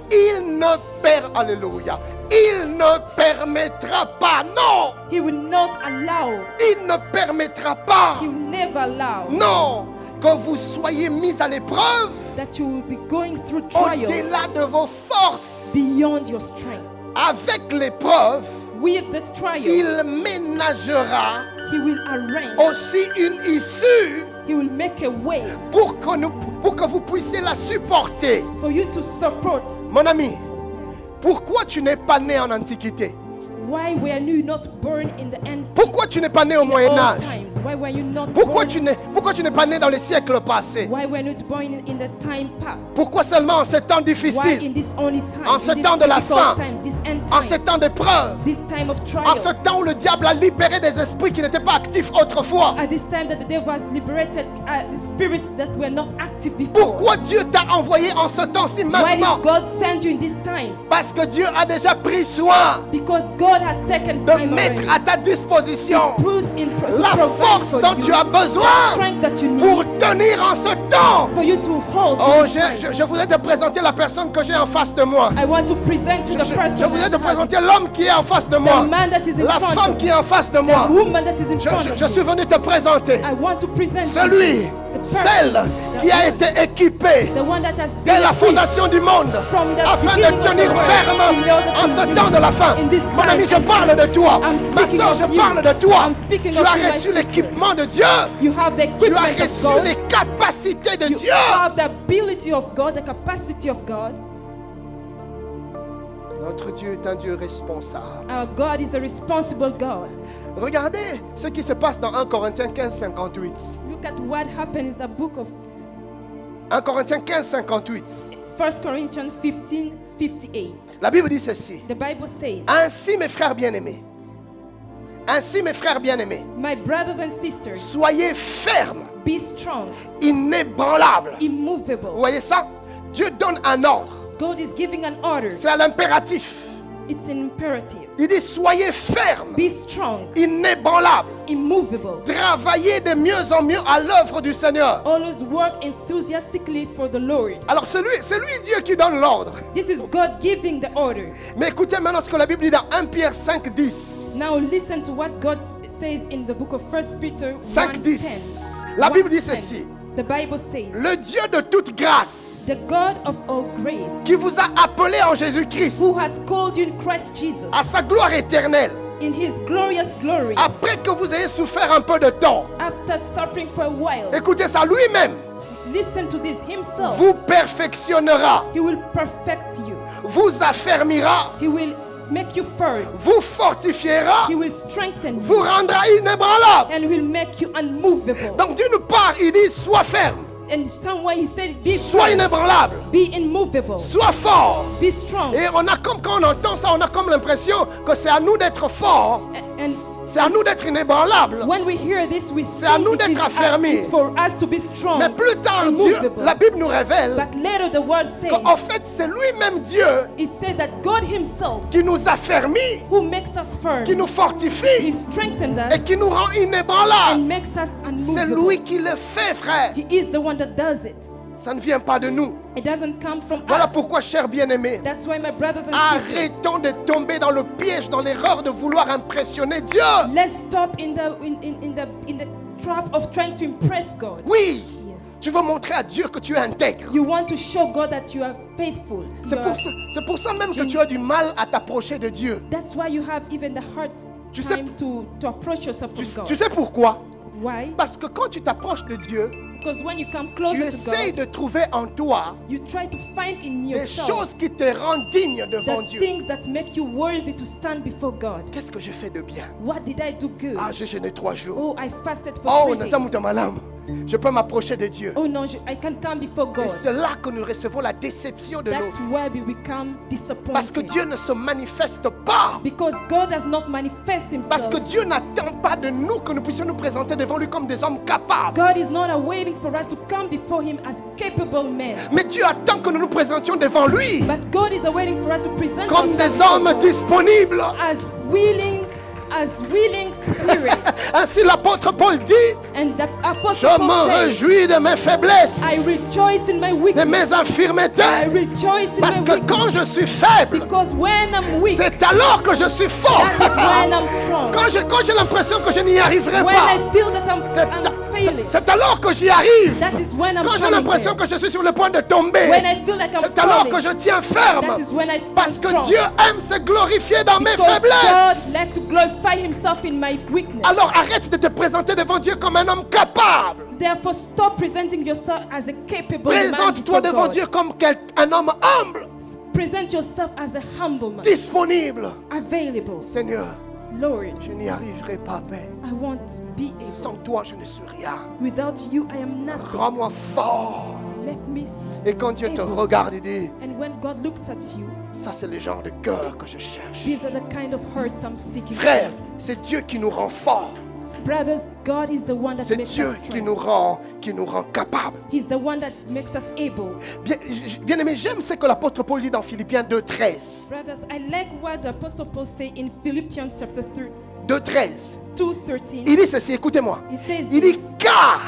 Speaker 1: Alléluia, il ne permettra pas, non,
Speaker 2: He will not allow,
Speaker 1: il ne permettra pas,
Speaker 2: He will never allow
Speaker 1: non, que vous soyez mis à l'épreuve
Speaker 2: that you will be going through trial
Speaker 1: au-delà de vos forces.
Speaker 2: beyond your strength.
Speaker 1: Avec l'épreuve,
Speaker 2: With the trial,
Speaker 1: il ménagera
Speaker 2: He will arrange,
Speaker 1: aussi une issue
Speaker 2: He will make a way
Speaker 1: pour que vous puissiez la supporter.
Speaker 2: for you to support.
Speaker 1: Mon ami, pourquoi tu n'es pas né en Antiquité?
Speaker 2: Why were you not born in the end?
Speaker 1: Pourquoi tu n'es pas né au
Speaker 2: In the
Speaker 1: Moyen
Speaker 2: old
Speaker 1: Âge?
Speaker 2: times? Why were you not
Speaker 1: Pourquoi
Speaker 2: born?
Speaker 1: tu n'es pas né dans les siècles passés?
Speaker 2: Why were you not born in the time past?
Speaker 1: Pourquoi seulement en ces temps
Speaker 2: Why
Speaker 1: difficiles,
Speaker 2: in this only time?
Speaker 1: En ce
Speaker 2: in this
Speaker 1: temps de la
Speaker 2: difficult
Speaker 1: fin,
Speaker 2: time, this end
Speaker 1: en
Speaker 2: time,
Speaker 1: ces temps d'épreuve,
Speaker 2: this time of
Speaker 1: en
Speaker 2: trials,
Speaker 1: ce temps où le diable a libéré des esprits qui n'étaient pas actifs autrefois?
Speaker 2: at this time that the devil has liberated spirits that were not active before?
Speaker 1: Pourquoi Dieu t'a envoyé en ce temps-ci
Speaker 2: Why
Speaker 1: maintenant?
Speaker 2: did God send you in these times?
Speaker 1: Parce que Dieu a déjà pris soin
Speaker 2: Because God has taken
Speaker 1: de
Speaker 2: time
Speaker 1: mettre
Speaker 2: already
Speaker 1: à ta disposition
Speaker 2: to put in to
Speaker 1: la
Speaker 2: provide
Speaker 1: force
Speaker 2: for
Speaker 1: dont
Speaker 2: you
Speaker 1: tu as
Speaker 2: the
Speaker 1: besoin
Speaker 2: strength that you need
Speaker 1: pour tenir en ce temps.
Speaker 2: for you to hold
Speaker 1: Oh,
Speaker 2: this time.
Speaker 1: je voudrais te présenter la personne que j'ai en face de moi.
Speaker 2: I want to present you the
Speaker 1: Je
Speaker 2: person,
Speaker 1: voudrais te
Speaker 2: that
Speaker 1: présenter l'homme qui est en face de
Speaker 2: the
Speaker 1: moi,
Speaker 2: man that is in
Speaker 1: la
Speaker 2: front
Speaker 1: femme
Speaker 2: of
Speaker 1: qui
Speaker 2: you,
Speaker 1: est en face de
Speaker 2: the
Speaker 1: moi.
Speaker 2: woman that is in front
Speaker 1: Je
Speaker 2: of
Speaker 1: suis
Speaker 2: you.
Speaker 1: venu te présenter
Speaker 2: I want to present
Speaker 1: celui,
Speaker 2: you the person,
Speaker 1: celle
Speaker 2: the
Speaker 1: qui a
Speaker 2: one-
Speaker 1: été équipé
Speaker 2: the one that has
Speaker 1: dès
Speaker 2: been
Speaker 1: la
Speaker 2: equipped
Speaker 1: fondation du monde
Speaker 2: from the
Speaker 1: afin
Speaker 2: beginning
Speaker 1: de
Speaker 2: of
Speaker 1: tenir
Speaker 2: the world
Speaker 1: ferme
Speaker 2: in order
Speaker 1: en
Speaker 2: to
Speaker 1: ce
Speaker 2: live
Speaker 1: temps de la fin.
Speaker 2: in this
Speaker 1: Mon ami,
Speaker 2: time.
Speaker 1: je parle de toi.
Speaker 2: I'm
Speaker 1: Ma
Speaker 2: speaking
Speaker 1: soeur,
Speaker 2: of
Speaker 1: je
Speaker 2: you.
Speaker 1: parle de toi.
Speaker 2: I'm speaking
Speaker 1: Tu
Speaker 2: of
Speaker 1: as
Speaker 2: you, my
Speaker 1: reçu
Speaker 2: sister.
Speaker 1: l'équipement de Dieu.
Speaker 2: You have the
Speaker 1: Tu as
Speaker 2: equipment of
Speaker 1: reçu
Speaker 2: God.
Speaker 1: les capacités de
Speaker 2: You
Speaker 1: Dieu.
Speaker 2: have the ability of God, the capacity of God.
Speaker 1: Notre Dieu est un Dieu responsable.
Speaker 2: Our God is a responsible God.
Speaker 1: Regardez ce qui se passe dans 1 Corinthiens 15, 58.
Speaker 2: Look at what happened in the book of
Speaker 1: 1 Corinthiens 15, 58.
Speaker 2: 1 Corinthians 15, 58.
Speaker 1: La Bible dit ceci.
Speaker 2: The Bible says,
Speaker 1: Ainsi, mes frères bien-aimés, Ainsi, mes frères bien-aimés,
Speaker 2: My brothers and sisters,
Speaker 1: soyez fermes,
Speaker 2: be strong,
Speaker 1: inébranlables.
Speaker 2: immovable.
Speaker 1: Vous voyez ça? Dieu donne un ordre.
Speaker 2: God is giving an order.
Speaker 1: C'est à l'impératif.
Speaker 2: It's an imperative.
Speaker 1: Il dit soyez fermes,
Speaker 2: Be strong,
Speaker 1: inébranlables.
Speaker 2: immovable.
Speaker 1: Travaillez de mieux en mieux à l'œuvre du Seigneur.
Speaker 2: Always work enthusiastically for the Lord.
Speaker 1: Alors c'est lui Dieu qui donne l'ordre.
Speaker 2: This is God giving the order.
Speaker 1: Mais écoutez maintenant ce que la Bible dit dans 1 Pierre 5, 10.
Speaker 2: Now listen to what God says in the book of 1 Peter
Speaker 1: 5,
Speaker 2: 1:10.
Speaker 1: 10. La Bible dit
Speaker 2: 1:10.
Speaker 1: ceci.
Speaker 2: The Bible says,
Speaker 1: Le Dieu de toute grâce
Speaker 2: the God of all grace,
Speaker 1: qui vous a appelé en Jésus-Christ
Speaker 2: who has called you in Christ Jesus,
Speaker 1: à sa gloire éternelle,
Speaker 2: in his glorious glory,
Speaker 1: après que vous ayez souffert un peu de temps,
Speaker 2: after suffering for a while.
Speaker 1: écoutez ça, lui-même
Speaker 2: Listen to this, himself.
Speaker 1: vous perfectionnera,
Speaker 2: He will perfect you.
Speaker 1: vous affermira,
Speaker 2: He will make you firm.
Speaker 1: vous fortifiera,
Speaker 2: He will strengthen
Speaker 1: vous
Speaker 2: you.
Speaker 1: rendra inébranlable.
Speaker 2: And will make you unmovable.
Speaker 1: Donc d'une part, il dit sois ferme,
Speaker 2: And somewhere he said, be
Speaker 1: sois
Speaker 2: firm,
Speaker 1: inébranlable,
Speaker 2: be immovable,
Speaker 1: sois fort.
Speaker 2: be strong.
Speaker 1: Et on a comme quand on entend ça, on a comme l'impression que c'est à nous d'être forts,
Speaker 2: And
Speaker 1: c'est à nous d'être inébranlables.
Speaker 2: when we hear this, we
Speaker 1: à
Speaker 2: think
Speaker 1: nous
Speaker 2: it is
Speaker 1: d'être affermis.
Speaker 2: it's for us to be strong,
Speaker 1: Mais plus tard, Dieu,
Speaker 2: immovable.
Speaker 1: la Bible nous révèle
Speaker 2: But later the word says,
Speaker 1: qu'en fait, c'est lui-même Dieu
Speaker 2: it says that God himself,
Speaker 1: qui nous affermit,
Speaker 2: who makes us firm,
Speaker 1: qui nous
Speaker 2: he
Speaker 1: fortifie
Speaker 2: strengthens
Speaker 1: et
Speaker 2: us
Speaker 1: qui nous rend inébranlables.
Speaker 2: and makes us
Speaker 1: C'est
Speaker 2: unmovable.
Speaker 1: lui qui le fait, frère.
Speaker 2: He is the one that does it.
Speaker 1: Ça ne vient pas de nous.
Speaker 2: It doesn't come from
Speaker 1: Voilà
Speaker 2: us.
Speaker 1: pourquoi, chers bien-aimés,
Speaker 2: That's why, my brothers and sisters,
Speaker 1: arrêtons de tomber dans le piège, dans l'erreur de vouloir impressionner Dieu.
Speaker 2: let's stop in the trap of trying to impress God.
Speaker 1: Oui,
Speaker 2: Yes.
Speaker 1: tu veux montrer à Dieu que tu es intègre.
Speaker 2: You want to show God that you are faithful.
Speaker 1: C'est pour ça même que tu as du mal à t'approcher de Dieu.
Speaker 2: That's why you have even the hard
Speaker 1: Tu sais-
Speaker 2: time to approach yourself
Speaker 1: Tu,
Speaker 2: from
Speaker 1: tu
Speaker 2: God.
Speaker 1: sais pourquoi?
Speaker 2: Why?
Speaker 1: Parce que quand tu t'approches de Dieu,
Speaker 2: Because when you come
Speaker 1: tu
Speaker 2: closer to
Speaker 1: essayes
Speaker 2: God,
Speaker 1: de trouver en toi
Speaker 2: you try to find in
Speaker 1: des
Speaker 2: yourself
Speaker 1: choses qui te rendent digne devant
Speaker 2: the
Speaker 1: Dieu.
Speaker 2: things that make you worthy to stand before God.
Speaker 1: Qu'est-ce que j'ai fait de bien?
Speaker 2: What did I do good?
Speaker 1: Ah, j'ai jeûné 3 jours.
Speaker 2: Oh, I fasted for
Speaker 1: Oh,
Speaker 2: 3 days.
Speaker 1: Nazamuta Malam. Je peux m'approcher de Dieu.
Speaker 2: Oh no, I can come before
Speaker 1: Et
Speaker 2: God.
Speaker 1: c'est là que nous recevons la déception de
Speaker 2: That's
Speaker 1: nous.
Speaker 2: why we become
Speaker 1: Parce que
Speaker 2: disappointed.
Speaker 1: Dieu ne se manifeste pas.
Speaker 2: Because God does not manifest
Speaker 1: Parce
Speaker 2: himself.
Speaker 1: que Dieu n'attend pas de nous que nous puissions nous présenter devant lui comme des hommes capables.
Speaker 2: God is not waiting for us to come before him as capable men.
Speaker 1: Mais Dieu attend que nous nous présentions devant lui
Speaker 2: But God is waiting for us to present
Speaker 1: comme
Speaker 2: ourselves
Speaker 1: des
Speaker 2: before
Speaker 1: hommes
Speaker 2: God
Speaker 1: disponibles.
Speaker 2: as willing spirits.
Speaker 1: Ainsi l'apôtre Paul dit,
Speaker 2: And that Apostle
Speaker 1: je
Speaker 2: Paul
Speaker 1: me
Speaker 2: says,
Speaker 1: réjouis de mes faiblesses,
Speaker 2: I rejoice in my
Speaker 1: de
Speaker 2: weakness.
Speaker 1: mes
Speaker 2: I
Speaker 1: infirmités.
Speaker 2: rejoice in
Speaker 1: Parce
Speaker 2: my
Speaker 1: que
Speaker 2: weakness.
Speaker 1: quand je suis faible,
Speaker 2: Because when I'm weak,
Speaker 1: c'est alors que je suis fort.
Speaker 2: that is when I'm strong.
Speaker 1: Quand j'ai l'impression que je n'y arriverai
Speaker 2: When
Speaker 1: pas,
Speaker 2: I feel that I'm failing,
Speaker 1: c'est alors que j'y arrive.
Speaker 2: that is when I'm
Speaker 1: Quand j'ai
Speaker 2: coming
Speaker 1: l'impression
Speaker 2: there.
Speaker 1: que je suis sur le point de tomber,
Speaker 2: When I feel like I'm
Speaker 1: c'est alors
Speaker 2: falling,
Speaker 1: que je tiens ferme.
Speaker 2: that is when I stand
Speaker 1: Parce que
Speaker 2: strong.
Speaker 1: Dieu aime se glorifier dans mes
Speaker 2: Because God
Speaker 1: faiblesses.
Speaker 2: likes to glorify himself in my weakness.
Speaker 1: Alors arrête de te présenter devant Dieu comme un homme capable.
Speaker 2: Therefore, stop presenting yourself as a capable man
Speaker 1: Présente-toi
Speaker 2: before
Speaker 1: devant
Speaker 2: God.
Speaker 1: Dieu comme un homme humble,
Speaker 2: Present yourself as a humble man,
Speaker 1: disponible.
Speaker 2: available.
Speaker 1: Seigneur,
Speaker 2: Lord,
Speaker 1: je n'y arriverai pas, Père.
Speaker 2: I won't be able.
Speaker 1: Sans toi, je ne suis rien.
Speaker 2: Without you, I am nothing.
Speaker 1: Rends-moi fort.
Speaker 2: Make me.
Speaker 1: Et quand Dieu te regarde, il dit,
Speaker 2: And when God looks at you,
Speaker 1: ça c'est le genre de cœur que je cherche.
Speaker 2: these are the kind of hearts I'm seeking.
Speaker 1: Frère, c'est Dieu qui nous rend forts.
Speaker 2: Brothers, God is the one that
Speaker 1: C'est
Speaker 2: makes
Speaker 1: Dieu
Speaker 2: us
Speaker 1: qui
Speaker 2: strong.
Speaker 1: nous rend capables.
Speaker 2: He's the one that makes us able.
Speaker 1: Bien aimé, j'aime ce que l'apôtre Paul dit dans Philippiens 2:13.
Speaker 2: Brothers, I like what the Apostle Paul says in Philippians chapter
Speaker 1: 2:13.
Speaker 2: 2:13.
Speaker 1: Il dit ceci, écoutez-moi.
Speaker 2: He says
Speaker 1: Il dit
Speaker 2: this.
Speaker 1: car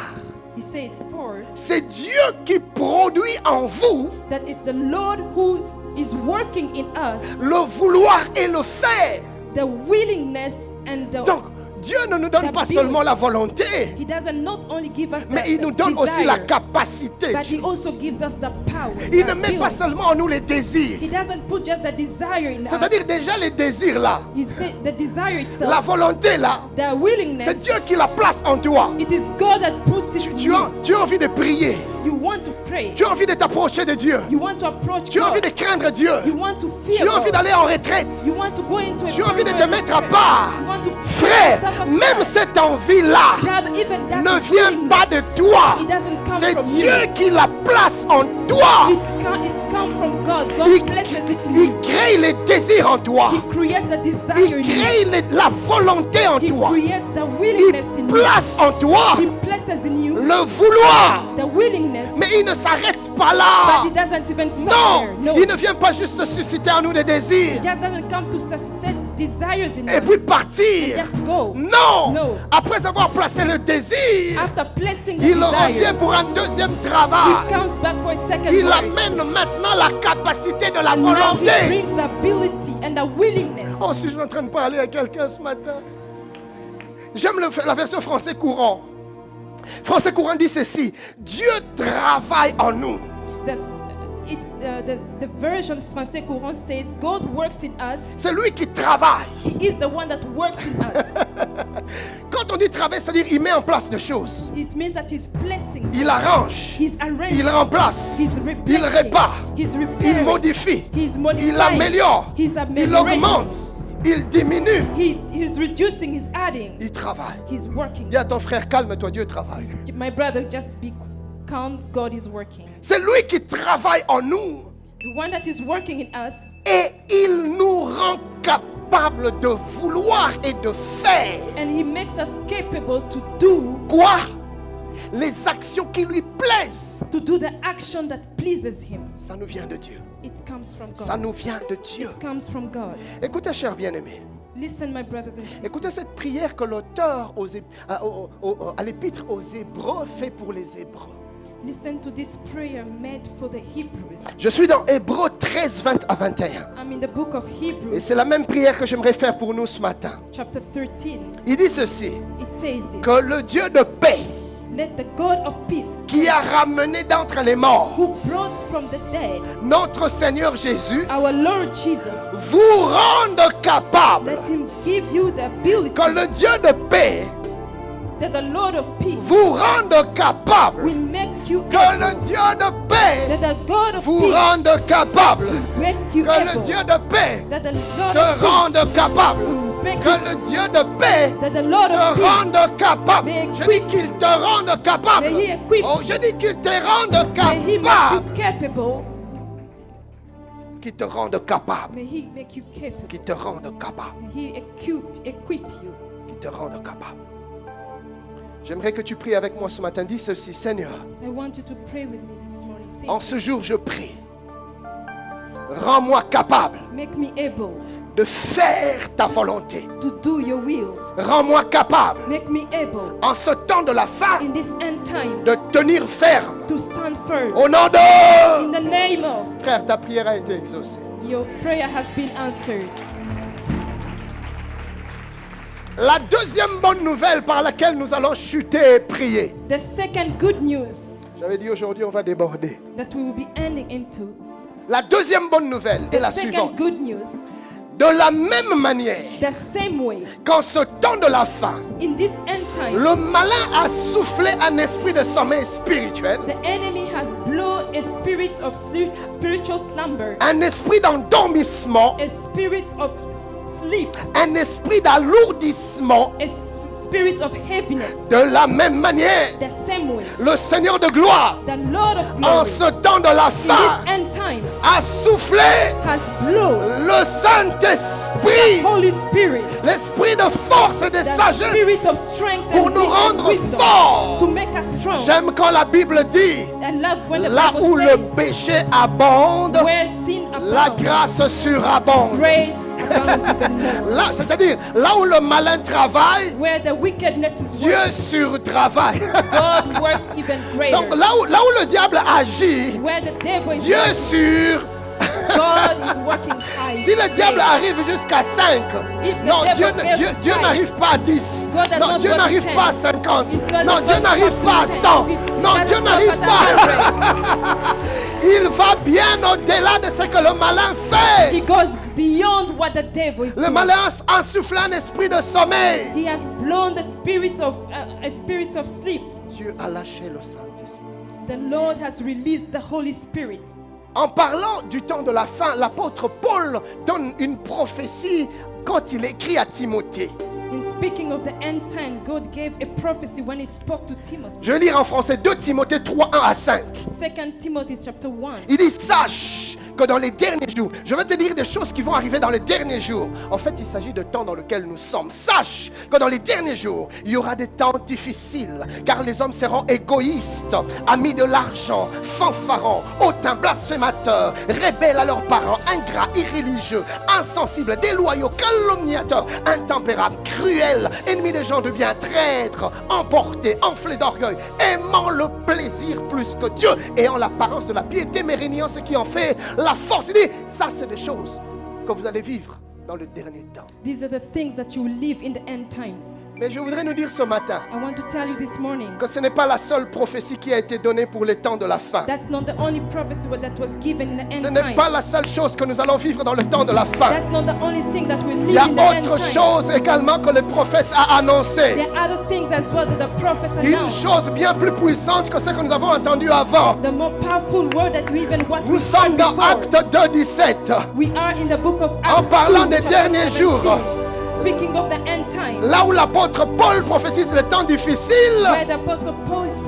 Speaker 2: He says, for
Speaker 1: c'est Dieu qui produit en vous
Speaker 2: that it's the Lord who is working in us
Speaker 1: le vouloir et le faire.
Speaker 2: the willingness and the.
Speaker 1: Donc, Dieu ne nous donne pas seulement la volonté,
Speaker 2: He doesn't not only give us
Speaker 1: mais
Speaker 2: the
Speaker 1: il nous donne aussi la
Speaker 2: desire,
Speaker 1: capacité.
Speaker 2: but He also gives us the power.
Speaker 1: Il
Speaker 2: the
Speaker 1: ne met pas
Speaker 2: ability.
Speaker 1: seulement en nous les désirs.
Speaker 2: He doesn't put just the desire in us.
Speaker 1: C'est-à-dire déjà les désirs là,
Speaker 2: He said the desire itself,
Speaker 1: la volonté là,
Speaker 2: the willingness.
Speaker 1: c'est Dieu qui la place en toi.
Speaker 2: It is God that puts it in
Speaker 1: Tu as envie de prier,
Speaker 2: You want to pray.
Speaker 1: tu as envie de t'approcher de Dieu,
Speaker 2: You want to approach
Speaker 1: tu as envie
Speaker 2: God.
Speaker 1: de craindre Dieu,
Speaker 2: You want to fear
Speaker 1: tu as envie
Speaker 2: God.
Speaker 1: d'aller en retraite.
Speaker 2: You want to go into a
Speaker 1: Tu as envie de te
Speaker 2: prayer
Speaker 1: mettre à
Speaker 2: prayer.
Speaker 1: part.
Speaker 2: You want to
Speaker 1: Frère,
Speaker 2: put yourself
Speaker 1: même
Speaker 2: aside.
Speaker 1: cette envie-là
Speaker 2: Brother, even that
Speaker 1: ne vient
Speaker 2: willingness,
Speaker 1: pas de toi.
Speaker 2: it doesn't come come
Speaker 1: C'est
Speaker 2: from
Speaker 1: Dieu
Speaker 2: you.
Speaker 1: qui la place en toi.
Speaker 2: It come from God. God
Speaker 1: Il,
Speaker 2: places it in
Speaker 1: il
Speaker 2: you.
Speaker 1: crée les désirs en toi.
Speaker 2: He creates the desire
Speaker 1: Il
Speaker 2: in you.
Speaker 1: crée la volonté en
Speaker 2: He
Speaker 1: toi.
Speaker 2: creates the
Speaker 1: Il
Speaker 2: willingness in you.
Speaker 1: place en toi
Speaker 2: He places in you
Speaker 1: le vouloir.
Speaker 2: the willingness.
Speaker 1: Mais il ne s'arrête pas
Speaker 2: But
Speaker 1: là.
Speaker 2: it doesn't even stop
Speaker 1: Non,
Speaker 2: there. No.
Speaker 1: il ne vient pas juste susciter en nous des désirs
Speaker 2: It just doesn't come to sustain desires in
Speaker 1: et
Speaker 2: us.
Speaker 1: puis partir.
Speaker 2: Just go.
Speaker 1: Non.
Speaker 2: No.
Speaker 1: Après avoir placé le désir,
Speaker 2: After placing the
Speaker 1: il
Speaker 2: desire,
Speaker 1: revient pour un deuxième
Speaker 2: he
Speaker 1: travail.
Speaker 2: comes back for a second
Speaker 1: Il
Speaker 2: work.
Speaker 1: amène maintenant la capacité de la
Speaker 2: And now he
Speaker 1: volonté.
Speaker 2: brings the ability and the willingness.
Speaker 1: Oh, si je suis en train de parler à quelqu'un ce matin. J'aime la version français courant. Français courant dit ceci: Dieu travaille en nous.
Speaker 2: The version français courant says God works in us.
Speaker 1: C'est lui qui travaille.
Speaker 2: He is the one that works in us.
Speaker 1: Quand on dit travail, c'est-à-dire il met en place des choses.
Speaker 2: It means that he's blessing.
Speaker 1: Il arrange.
Speaker 2: He's arranging.
Speaker 1: Il remplace.
Speaker 2: He's
Speaker 1: Il
Speaker 2: replacing.
Speaker 1: répare.
Speaker 2: He's
Speaker 1: Il
Speaker 2: repairing.
Speaker 1: modifie.
Speaker 2: He's modifying.
Speaker 1: Il améliore.
Speaker 2: He's
Speaker 1: Il
Speaker 2: ameliorating.
Speaker 1: augmente. Il diminue.
Speaker 2: He's reducing. He's adding.
Speaker 1: Il travaille.
Speaker 2: He's working.
Speaker 1: Dis à ton frère, calme-toi, Dieu travaille.
Speaker 2: My brother, just be calm. God is working.
Speaker 1: C'est lui qui travaille en nous.
Speaker 2: The one that is working in us,
Speaker 1: Et il nous rend capables de vouloir et de faire.
Speaker 2: and He makes us capable to do
Speaker 1: Quoi? Les actions qui lui plaisent.
Speaker 2: the action that pleases Him.
Speaker 1: Ça nous vient de Dieu.
Speaker 2: It comes from God.
Speaker 1: Ça nous vient de Dieu.
Speaker 2: It comes from God.
Speaker 1: Écoutez, chers bien-aimés.
Speaker 2: Listen, my brothers and sisters.
Speaker 1: Écoutez cette prière que l'auteur à l'épître aux Hébreux fait pour les Hébreux.
Speaker 2: Listen to this prayer made for the Hebrews.
Speaker 1: Je suis dans Hébreux 13, 20 à 21.
Speaker 2: I'm in the book of
Speaker 1: Et
Speaker 2: Hebrews,
Speaker 1: c'est la même prière que j'aimerais faire pour nous ce matin.
Speaker 2: chapter 13.
Speaker 1: Il dit ceci:
Speaker 2: It says this.
Speaker 1: que le Dieu de paix,
Speaker 2: Let the God of peace,
Speaker 1: qui a ramené d'entre les morts
Speaker 2: who brought from the dead
Speaker 1: notre Seigneur Jésus,
Speaker 2: our Lord Jesus,
Speaker 1: vous rende capable.
Speaker 2: let Him give you the ability
Speaker 1: Que le Dieu de paix
Speaker 2: that the Lord of peace
Speaker 1: vous rende capable.
Speaker 2: will make you
Speaker 1: Que
Speaker 2: able,
Speaker 1: le Dieu de paix
Speaker 2: that the God of
Speaker 1: vous
Speaker 2: peace
Speaker 1: rende capable.
Speaker 2: make you
Speaker 1: Que le
Speaker 2: able,
Speaker 1: Dieu de paix
Speaker 2: that the Lord
Speaker 1: te
Speaker 2: of peace
Speaker 1: rende capable.
Speaker 2: make
Speaker 1: Que
Speaker 2: you,
Speaker 1: le Dieu de paix
Speaker 2: that the Lord of
Speaker 1: te
Speaker 2: peace
Speaker 1: rende capable.
Speaker 2: may
Speaker 1: Je dis qu'il te rende capable.
Speaker 2: may He equip,
Speaker 1: Oh, je dis qu'il te rende
Speaker 2: may He make
Speaker 1: capable.
Speaker 2: you capable,
Speaker 1: Qu'il te rende capable.
Speaker 2: may He make you capable,
Speaker 1: Qu'il te rende capable.
Speaker 2: may He equip you.
Speaker 1: Qu'il te rende capable. J'aimerais que tu pries avec moi ce matin. Dis ceci: Seigneur,
Speaker 2: I want you to pray with me this morning. Say,
Speaker 1: en ce jour je prie. Rends-moi capable
Speaker 2: make me able
Speaker 1: de faire ta volonté.
Speaker 2: to do your will.
Speaker 1: Rends-moi capable,
Speaker 2: Make me able
Speaker 1: en ce temps de la fin,
Speaker 2: in this end times
Speaker 1: de tenir ferme.
Speaker 2: to stand firm.
Speaker 1: Au nom
Speaker 2: In
Speaker 1: de...
Speaker 2: the name of,
Speaker 1: Frère, ta prière a été exaucée.
Speaker 2: your prayer has been answered.
Speaker 1: La deuxième bonne nouvelle par laquelle nous allons chuter et prier.
Speaker 2: The second good news
Speaker 1: J'avais dit aujourd'hui on va déborder.
Speaker 2: that we will be ending into.
Speaker 1: La deuxième bonne nouvelle est
Speaker 2: The
Speaker 1: la
Speaker 2: second
Speaker 1: suivante.
Speaker 2: good news,
Speaker 1: De la même manière
Speaker 2: the same way,
Speaker 1: qu'en ce temps de la fin,
Speaker 2: in this end time,
Speaker 1: le malin a soufflé un esprit de sommeil spirituel,
Speaker 2: the enemy has blown a spirit of spiritual slumber,
Speaker 1: un esprit d'endormissement,
Speaker 2: a spirit of sleep,
Speaker 1: un esprit d'alourdissement.
Speaker 2: a spirit of heaviness.
Speaker 1: De la même manière,
Speaker 2: The same way,
Speaker 1: le Seigneur de gloire,
Speaker 2: the Lord of
Speaker 1: en
Speaker 2: glory,
Speaker 1: ce temps de la
Speaker 2: in
Speaker 1: fin,
Speaker 2: this end times,
Speaker 1: a soufflé
Speaker 2: has blown
Speaker 1: le Saint-Esprit,
Speaker 2: Holy Spirit,
Speaker 1: l'esprit de force et de
Speaker 2: the spirit of
Speaker 1: sagesse
Speaker 2: strength
Speaker 1: pour
Speaker 2: and
Speaker 1: nous rendre
Speaker 2: wisdom
Speaker 1: forts.
Speaker 2: to make us strong.
Speaker 1: J'aime quand la Bible dit,
Speaker 2: And love when the
Speaker 1: là
Speaker 2: Bible
Speaker 1: où le
Speaker 2: says,
Speaker 1: péché abonde,
Speaker 2: where sin
Speaker 1: la
Speaker 2: abounds,
Speaker 1: grâce surabonde.
Speaker 2: grace abounds even more.
Speaker 1: Là, c'est-à-dire, là où le malin travaille,
Speaker 2: Where the wickedness is
Speaker 1: Dieu
Speaker 2: working,
Speaker 1: surtravaille.
Speaker 2: God works even greater.
Speaker 1: Donc là où le diable agit,
Speaker 2: Where the devil is
Speaker 1: Dieu
Speaker 2: working,
Speaker 1: sur.
Speaker 2: God is working high.
Speaker 1: Si le diable arrive jusqu'à 5,
Speaker 2: If the
Speaker 1: non,
Speaker 2: devil gets to
Speaker 1: Dieu
Speaker 2: 5,
Speaker 1: n'arrive pas à 10.
Speaker 2: God does
Speaker 1: Non,
Speaker 2: not
Speaker 1: Dieu
Speaker 2: go to
Speaker 1: n'arrive
Speaker 2: 10.
Speaker 1: pas à 50.
Speaker 2: He's gonna
Speaker 1: Non,
Speaker 2: go
Speaker 1: Dieu
Speaker 2: to
Speaker 1: n'arrive pas à 100.
Speaker 2: 10.
Speaker 1: Non,
Speaker 2: He
Speaker 1: Dieu
Speaker 2: doesn't
Speaker 1: n'arrive
Speaker 2: stop at
Speaker 1: pas. Il va bien au-delà de ce que le malin fait.
Speaker 2: He goes beyond what the devil is
Speaker 1: Le
Speaker 2: doing.
Speaker 1: malin a insoufflé un esprit de sommeil.
Speaker 2: He has blown the spirit of a spirit of sleep.
Speaker 1: Dieu a lâché le Saint-Esprit.
Speaker 2: The Lord has released the Holy Spirit.
Speaker 1: En parlant du temps de la fin, l'apôtre Paul donne une prophétie quand il écrit à Timothée.
Speaker 2: In speaking of the end time, God gave a prophecy when he spoke to Timothy.
Speaker 1: Je vais lire en français 2 Timothée 3, 1 à 5.
Speaker 2: 2 Timothy chapter 1.
Speaker 1: Il dit, sache que dans les derniers jours, je vais te dire des choses qui vont arriver dans les derniers jours. En fait, il s'agit de temps dans lequel nous sommes. Sache que dans les derniers jours, il y aura des temps difficiles, car les hommes seront égoïstes, amis de l'argent, fanfarons, hautains, blasphémateurs, rebelles à leurs parents, ingrats, irréligieux, insensibles, déloyaux, calomniateurs, intempérables, cruels, ennemis des gens de bien, traîtres, emportés, enflés d'orgueil, aimant le plaisir plus que Dieu, ayant l'apparence de la piété, mais régnant ce qui en fait la force. Il dit, ça c'est des choses que vous allez vivre dans le dernier temps.
Speaker 2: These are the things that you will live in the end times.
Speaker 1: Mais je voudrais nous dire ce matin
Speaker 2: I want to tell you this morning,
Speaker 1: que ce n'est pas la seule prophétie qui a été donnée pour les temps de la fin.
Speaker 2: that's not the only prophecy that was given in the
Speaker 1: Ce
Speaker 2: end
Speaker 1: n'est
Speaker 2: times.
Speaker 1: pas la seule chose que nous allons vivre dans le temps de la fin.
Speaker 2: That's not the only thing that will
Speaker 1: Il y a
Speaker 2: live in the end
Speaker 1: autre
Speaker 2: times.
Speaker 1: chose également que le prophète a annoncé.
Speaker 2: There are other things as well that the prophets
Speaker 1: Une
Speaker 2: announced.
Speaker 1: chose bien plus puissante que ce que nous avons entendu avant.
Speaker 2: The more powerful word that we even what
Speaker 1: Nous
Speaker 2: we
Speaker 1: sommes
Speaker 2: heard
Speaker 1: dans
Speaker 2: before.
Speaker 1: Acte 2, 17.
Speaker 2: We are in the book of Acts
Speaker 1: En parlant
Speaker 2: 2,
Speaker 1: des
Speaker 2: chapter
Speaker 1: derniers
Speaker 2: 17,
Speaker 1: jours.
Speaker 2: speaking of the end time,
Speaker 1: Là où l'apôtre Paul prophétise les temps difficiles,
Speaker 2: where the apostle Paul is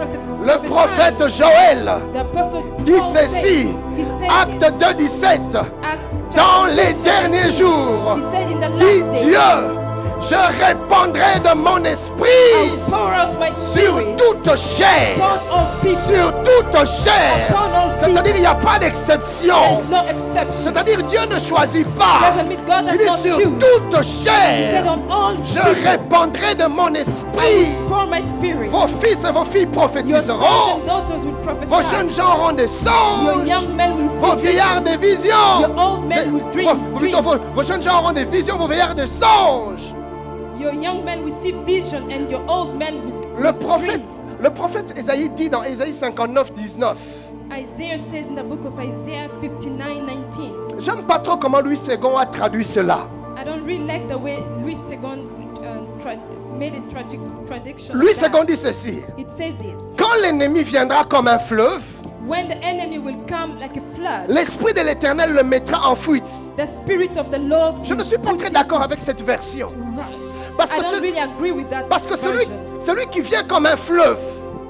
Speaker 1: le prophète Joël
Speaker 2: the apostle
Speaker 1: dit
Speaker 2: Paul said,
Speaker 1: ceci.
Speaker 2: he said
Speaker 1: Acte 2, 17.
Speaker 2: Acts
Speaker 1: Dans
Speaker 2: chapter
Speaker 1: les
Speaker 2: 17,
Speaker 1: derniers jours,
Speaker 2: he said in the
Speaker 1: dit
Speaker 2: last day,
Speaker 1: Dieu, je répandrai de mon
Speaker 2: I
Speaker 1: esprit
Speaker 2: will pour out my
Speaker 1: sur
Speaker 2: spirit
Speaker 1: toute chair.
Speaker 2: upon all people.
Speaker 1: Sur toute chair.
Speaker 2: Upon all
Speaker 1: C'est-à-dire, il n'y a pas
Speaker 2: There
Speaker 1: d'exception.
Speaker 2: is no exception.
Speaker 1: C'est-à-dire, Dieu ne choisit pas.
Speaker 2: Doesn't mean God
Speaker 1: Il
Speaker 2: does
Speaker 1: est
Speaker 2: not
Speaker 1: sur
Speaker 2: choose.
Speaker 1: toute
Speaker 2: He said
Speaker 1: chair.
Speaker 2: on all
Speaker 1: Je
Speaker 2: people,
Speaker 1: répandrai de mon
Speaker 2: I
Speaker 1: esprit.
Speaker 2: will pour my spirit.
Speaker 1: Vos fils et vos filles
Speaker 2: Your sons
Speaker 1: prophétiseront.
Speaker 2: and daughters will
Speaker 1: Vos
Speaker 2: prophesy.
Speaker 1: jeunes gens auront des
Speaker 2: Your
Speaker 1: songes.
Speaker 2: young men will
Speaker 1: Vos
Speaker 2: see
Speaker 1: vieillards des
Speaker 2: visions.
Speaker 1: visions.
Speaker 2: Your old men will dream
Speaker 1: Plutôt,
Speaker 2: dreams.
Speaker 1: vos jeunes gens auront des visions, vos vieillards des songes.
Speaker 2: Your young men will see vision and your old men will
Speaker 1: Le prophète Ésaïe dit dans Ésaïe 59, 19.
Speaker 2: Isaiah says in the book of Isaiah 59:19.
Speaker 1: J'aime pas trop comment Louis II a traduit cela.
Speaker 2: I don't really like the way Louis II made a traduction.
Speaker 1: Louis
Speaker 2: of that.
Speaker 1: II dit ceci.
Speaker 2: It says this:
Speaker 1: Quand l'ennemi viendra comme un fleuve,
Speaker 2: when the enemy will come like a flood,
Speaker 1: l'esprit de l'Éternel le mettra en fuite.
Speaker 2: the spirit of the Lord.
Speaker 1: Je ne
Speaker 2: will
Speaker 1: suis pas
Speaker 2: put
Speaker 1: très
Speaker 2: him
Speaker 1: d'accord
Speaker 2: to
Speaker 1: avec cette version.
Speaker 2: right.
Speaker 1: Parce
Speaker 2: I
Speaker 1: que,
Speaker 2: don't really agree with that
Speaker 1: parce que celui
Speaker 2: version.
Speaker 1: qui vient comme un fleuve,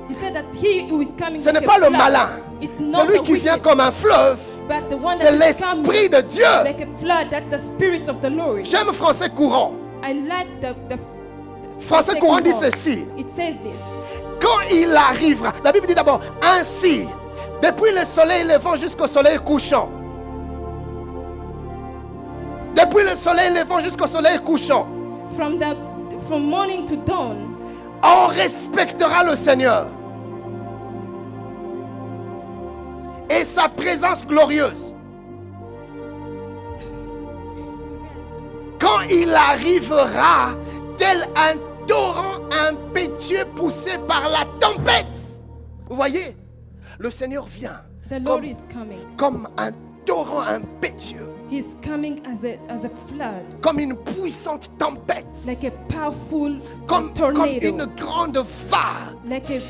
Speaker 2: He said that he who is coming
Speaker 1: ce
Speaker 2: like
Speaker 1: n'est
Speaker 2: a
Speaker 1: pas le
Speaker 2: flood,
Speaker 1: malin.
Speaker 2: it's not
Speaker 1: Celui
Speaker 2: the
Speaker 1: qui vient
Speaker 2: wicked,
Speaker 1: comme un fleuve,
Speaker 2: but the one
Speaker 1: c'est
Speaker 2: that is coming
Speaker 1: l'Esprit de Dieu.
Speaker 2: like a flood. That's the spirit of the Lord.
Speaker 1: J'aime français courant.
Speaker 2: I like the
Speaker 1: Français courant dit ceci.
Speaker 2: It says this.
Speaker 1: Quand il arrivera, la Bible dit d'abord, ainsi, depuis le soleil levant jusqu'au soleil couchant. Depuis le soleil levant jusqu'au soleil couchant,
Speaker 2: From morning to dawn,
Speaker 1: on respectera le Seigneur et sa présence glorieuse. Quand il arrivera tel un torrent impétueux poussé par la tempête. Vous voyez, le Seigneur vient
Speaker 2: the Lord is coming.
Speaker 1: comme un torrent impétueux,
Speaker 2: He's coming as a flood,
Speaker 1: comme une puissante tempête,
Speaker 2: like a powerful
Speaker 1: comme
Speaker 2: tornado,
Speaker 1: une grande vague.
Speaker 2: like a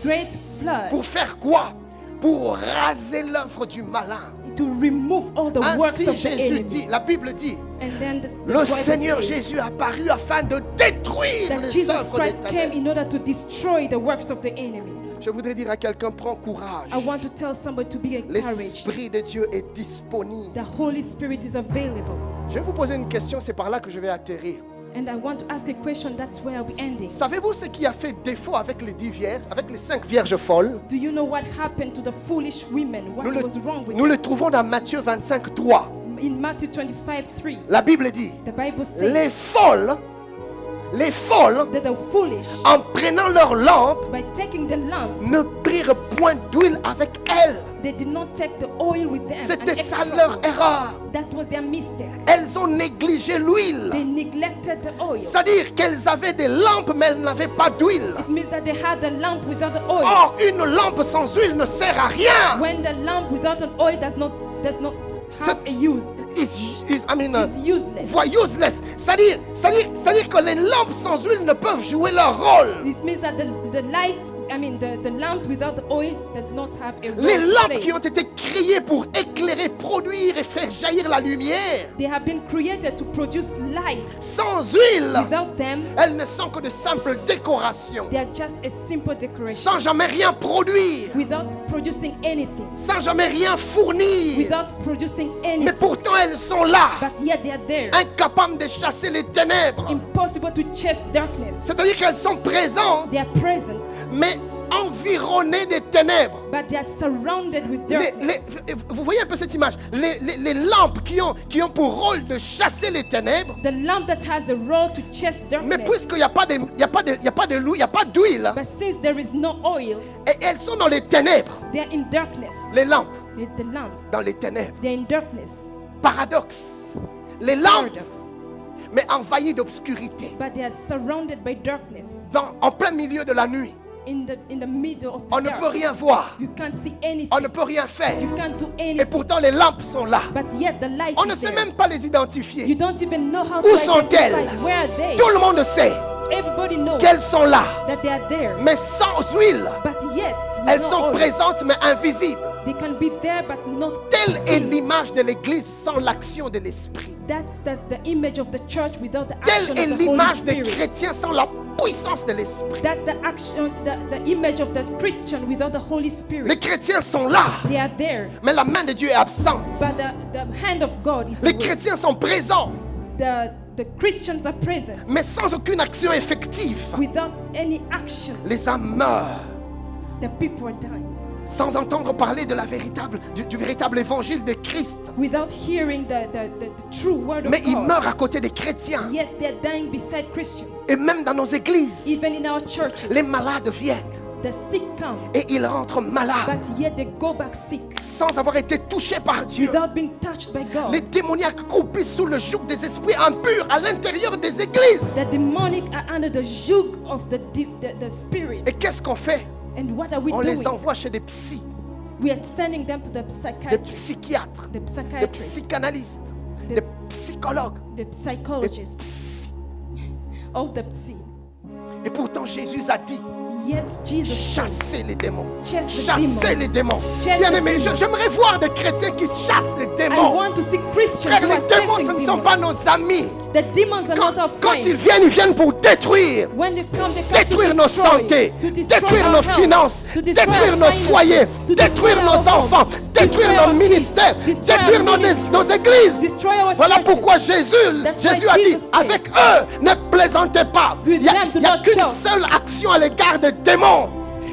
Speaker 2: great flood,
Speaker 1: Pour faire quoi? Pour raser l'œuvre du malin.
Speaker 2: to remove all the works
Speaker 1: Ainsi
Speaker 2: of the
Speaker 1: Jésus
Speaker 2: enemy.
Speaker 1: dit, la Bible dit,
Speaker 2: And then the
Speaker 1: le
Speaker 2: Bible
Speaker 1: Seigneur
Speaker 2: says
Speaker 1: Jésus apparut afin de détruire
Speaker 2: that
Speaker 1: les
Speaker 2: Jesus
Speaker 1: œuvres des
Speaker 2: Christ came
Speaker 1: ténèbres.
Speaker 2: in order to destroy the works of the enemy.
Speaker 1: Je voudrais dire à quelqu'un, prends courage.
Speaker 2: I want to tell somebody to be encouraged.
Speaker 1: L'Esprit de Dieu est disponible.
Speaker 2: The Holy Spirit is available.
Speaker 1: Je vais vous poser une question, c'est par là que je vais atterrir.
Speaker 2: And I want to ask a question, that's where I'll be ending.
Speaker 1: Savez-vous ce qui a fait défaut avec les 10 vierges, avec les 5 vierges folles?
Speaker 2: Do you know what happened to the foolish women? What
Speaker 1: Nous
Speaker 2: was wrong with
Speaker 1: nous
Speaker 2: them?
Speaker 1: le trouvons dans Matthieu 25, 3.
Speaker 2: In Matthew 25:3,
Speaker 1: La Bible dit,
Speaker 2: the Bible says
Speaker 1: les folles,
Speaker 2: that the foolish,
Speaker 1: en prenant leur lampe,
Speaker 2: by taking the lamp,
Speaker 1: ne prirent point d'huile avec elles.
Speaker 2: they did not take the oil with them.
Speaker 1: C'était
Speaker 2: an
Speaker 1: ça
Speaker 2: extra
Speaker 1: leur
Speaker 2: oil.
Speaker 1: erreur.
Speaker 2: That was their mistake.
Speaker 1: Elles ont négligé l'huile.
Speaker 2: They neglected the oil.
Speaker 1: C'est-à-dire qu'elles avaient des lampes, mais elles n'avaient pas d'huile.
Speaker 2: It means that they had the lamp without the oil.
Speaker 1: Or, une lampe sans huile ne sert à rien.
Speaker 2: When the lamp without an oil does not have a use,
Speaker 1: It's
Speaker 2: it's useless.
Speaker 1: voit useless. C'est-à-dire que les lampes sans huile ne peuvent jouer leur rôle.
Speaker 2: It means that the light the lamp without the oil does not have a role
Speaker 1: Les
Speaker 2: to
Speaker 1: lampes
Speaker 2: play.
Speaker 1: qui ont été créées pour éclairer, produire et faire jaillir la lumière,
Speaker 2: They have been created to produce light.
Speaker 1: sans huile,
Speaker 2: Without them,
Speaker 1: elles ne sont que de simples décorations,
Speaker 2: they are just a simple decoration.
Speaker 1: sans jamais rien produire,
Speaker 2: Without producing anything.
Speaker 1: sans jamais rien fournir.
Speaker 2: Without producing
Speaker 1: Mais
Speaker 2: anything.
Speaker 1: pourtant elles sont là,
Speaker 2: But yet they are there.
Speaker 1: incapables de chasser les ténèbres.
Speaker 2: Impossible to chase darkness.
Speaker 1: C'est-à-dire qu'elles sont présentes,
Speaker 2: They are present,
Speaker 1: mais environnées des ténèbres.
Speaker 2: but they are surrounded with darkness.
Speaker 1: Vous voyez un peu cette image, les lampes qui ont pour rôle de chasser les ténèbres,
Speaker 2: The lamp that has a role to chase
Speaker 1: mais
Speaker 2: darkness.
Speaker 1: puisqu'il n'y a pas d'huile,
Speaker 2: But since there is no oil,
Speaker 1: et elles sont dans les ténèbres,
Speaker 2: they are in darkness.
Speaker 1: les lampes
Speaker 2: The lamp,
Speaker 1: dans les ténèbres.
Speaker 2: they are in darkness.
Speaker 1: Paradoxe, les lampes,
Speaker 2: Paradox.
Speaker 1: mais envahies d'obscurité,
Speaker 2: But they are surrounded by darkness.
Speaker 1: en plein milieu de la nuit.
Speaker 2: In the middle of the
Speaker 1: On ne
Speaker 2: dark.
Speaker 1: peut rien voir,
Speaker 2: You can't see anything.
Speaker 1: on ne peut rien faire,
Speaker 2: You can't do
Speaker 1: et
Speaker 2: anything.
Speaker 1: pourtant les lampes sont là.
Speaker 2: But yet the light
Speaker 1: On
Speaker 2: is
Speaker 1: ne sait
Speaker 2: there.
Speaker 1: même pas les
Speaker 2: You
Speaker 1: identifier.
Speaker 2: don't even know how
Speaker 1: Où
Speaker 2: to
Speaker 1: sont-elles?
Speaker 2: identify. Where are they?
Speaker 1: Tout le monde sait
Speaker 2: Everybody knows
Speaker 1: qu'elles sont là,
Speaker 2: that they are there.
Speaker 1: mais sans huile.
Speaker 2: But yet, with
Speaker 1: Elles
Speaker 2: no
Speaker 1: sont
Speaker 2: oil,
Speaker 1: présentes mais invisibles.
Speaker 2: they can be there but not
Speaker 1: Telle est
Speaker 2: seen.
Speaker 1: l'image de l'Église sans l'action de l'Esprit.
Speaker 2: That's the image of the church without the action
Speaker 1: Telle est
Speaker 2: of the Holy
Speaker 1: l'image des
Speaker 2: Spirit.
Speaker 1: chrétiens sans la puissance de l'Esprit.
Speaker 2: That's the action, the image of the Christian without the Holy Spirit.
Speaker 1: Les chrétiens sont là,
Speaker 2: They are there,
Speaker 1: mais la main de Dieu est absente.
Speaker 2: but the hand of God is
Speaker 1: Les
Speaker 2: away.
Speaker 1: chrétiens sont présents,
Speaker 2: The Christians are present
Speaker 1: mais sans aucune action effective.
Speaker 2: without any action.
Speaker 1: Les âmes meurent
Speaker 2: The people are dying
Speaker 1: sans entendre parler de du véritable évangile de Christ.
Speaker 2: without hearing the true word of
Speaker 1: Mais ils
Speaker 2: God.
Speaker 1: meurent à côté des chrétiens.
Speaker 2: Yet they're dying beside Christians.
Speaker 1: Et même dans nos églises,
Speaker 2: Even in our churches,
Speaker 1: les malades viennent
Speaker 2: the sick come,
Speaker 1: et ils rentrent malades
Speaker 2: but yet they go back sick
Speaker 1: sans avoir été touchés par Dieu.
Speaker 2: without being touched by God.
Speaker 1: Les démoniaques croupissent sous le joug des esprits impurs à l'intérieur des églises.
Speaker 2: The demonic are under the yoke of the spirit.
Speaker 1: Et qu'est-ce qu'on fait?
Speaker 2: And what are we
Speaker 1: On
Speaker 2: doing?
Speaker 1: les envoie chez des psys,
Speaker 2: We are sending them to the
Speaker 1: des
Speaker 2: psychiatrist,
Speaker 1: psychiatres,
Speaker 2: the
Speaker 1: des
Speaker 2: psychiatrists,
Speaker 1: psychanalystes,
Speaker 2: The-
Speaker 1: des psychologues,
Speaker 2: the
Speaker 1: des
Speaker 2: psychologists,
Speaker 1: psys.
Speaker 2: of the psy.
Speaker 1: Et pourtant Jésus a dit,
Speaker 2: Yet Jesus said,
Speaker 1: chassez les démons.
Speaker 2: chase the
Speaker 1: Chassez
Speaker 2: demons.
Speaker 1: les démons.
Speaker 2: Chase
Speaker 1: Bien
Speaker 2: the
Speaker 1: aimé,
Speaker 2: demons.
Speaker 1: j'aimerais voir des chrétiens qui chassent les
Speaker 2: I
Speaker 1: démons.
Speaker 2: want to see Christians
Speaker 1: Frère,
Speaker 2: who
Speaker 1: les
Speaker 2: are
Speaker 1: démons, ce
Speaker 2: chasing
Speaker 1: ne sont
Speaker 2: demons.
Speaker 1: pas nos amis.
Speaker 2: The demons are
Speaker 1: Quand,
Speaker 2: not our
Speaker 1: quand ils
Speaker 2: friends.
Speaker 1: viennent, ils viennent pour détruire.
Speaker 2: When they come
Speaker 1: Détruire
Speaker 2: to
Speaker 1: nos
Speaker 2: destroy,
Speaker 1: santé,
Speaker 2: to destroy
Speaker 1: détruire
Speaker 2: our
Speaker 1: nos
Speaker 2: health,
Speaker 1: finances,
Speaker 2: to destroy
Speaker 1: détruire
Speaker 2: our
Speaker 1: nos
Speaker 2: finances,
Speaker 1: foyers,
Speaker 2: to
Speaker 1: détruire
Speaker 2: destroy
Speaker 1: nos
Speaker 2: our homes,
Speaker 1: enfants, détruire
Speaker 2: destroy
Speaker 1: nos
Speaker 2: our kids,
Speaker 1: ministères,
Speaker 2: destroy
Speaker 1: détruire
Speaker 2: our
Speaker 1: nos
Speaker 2: ministries,
Speaker 1: églises.
Speaker 2: destroy our
Speaker 1: Voilà
Speaker 2: churches.
Speaker 1: pourquoi Jésus
Speaker 2: That's why
Speaker 1: a dit,
Speaker 2: Jesus said,
Speaker 1: avec eux, ne plaisantez pas.
Speaker 2: With
Speaker 1: Il n'y a,
Speaker 2: them, do
Speaker 1: il y a
Speaker 2: not
Speaker 1: qu'une
Speaker 2: joke.
Speaker 1: seule action à l'égard des démons.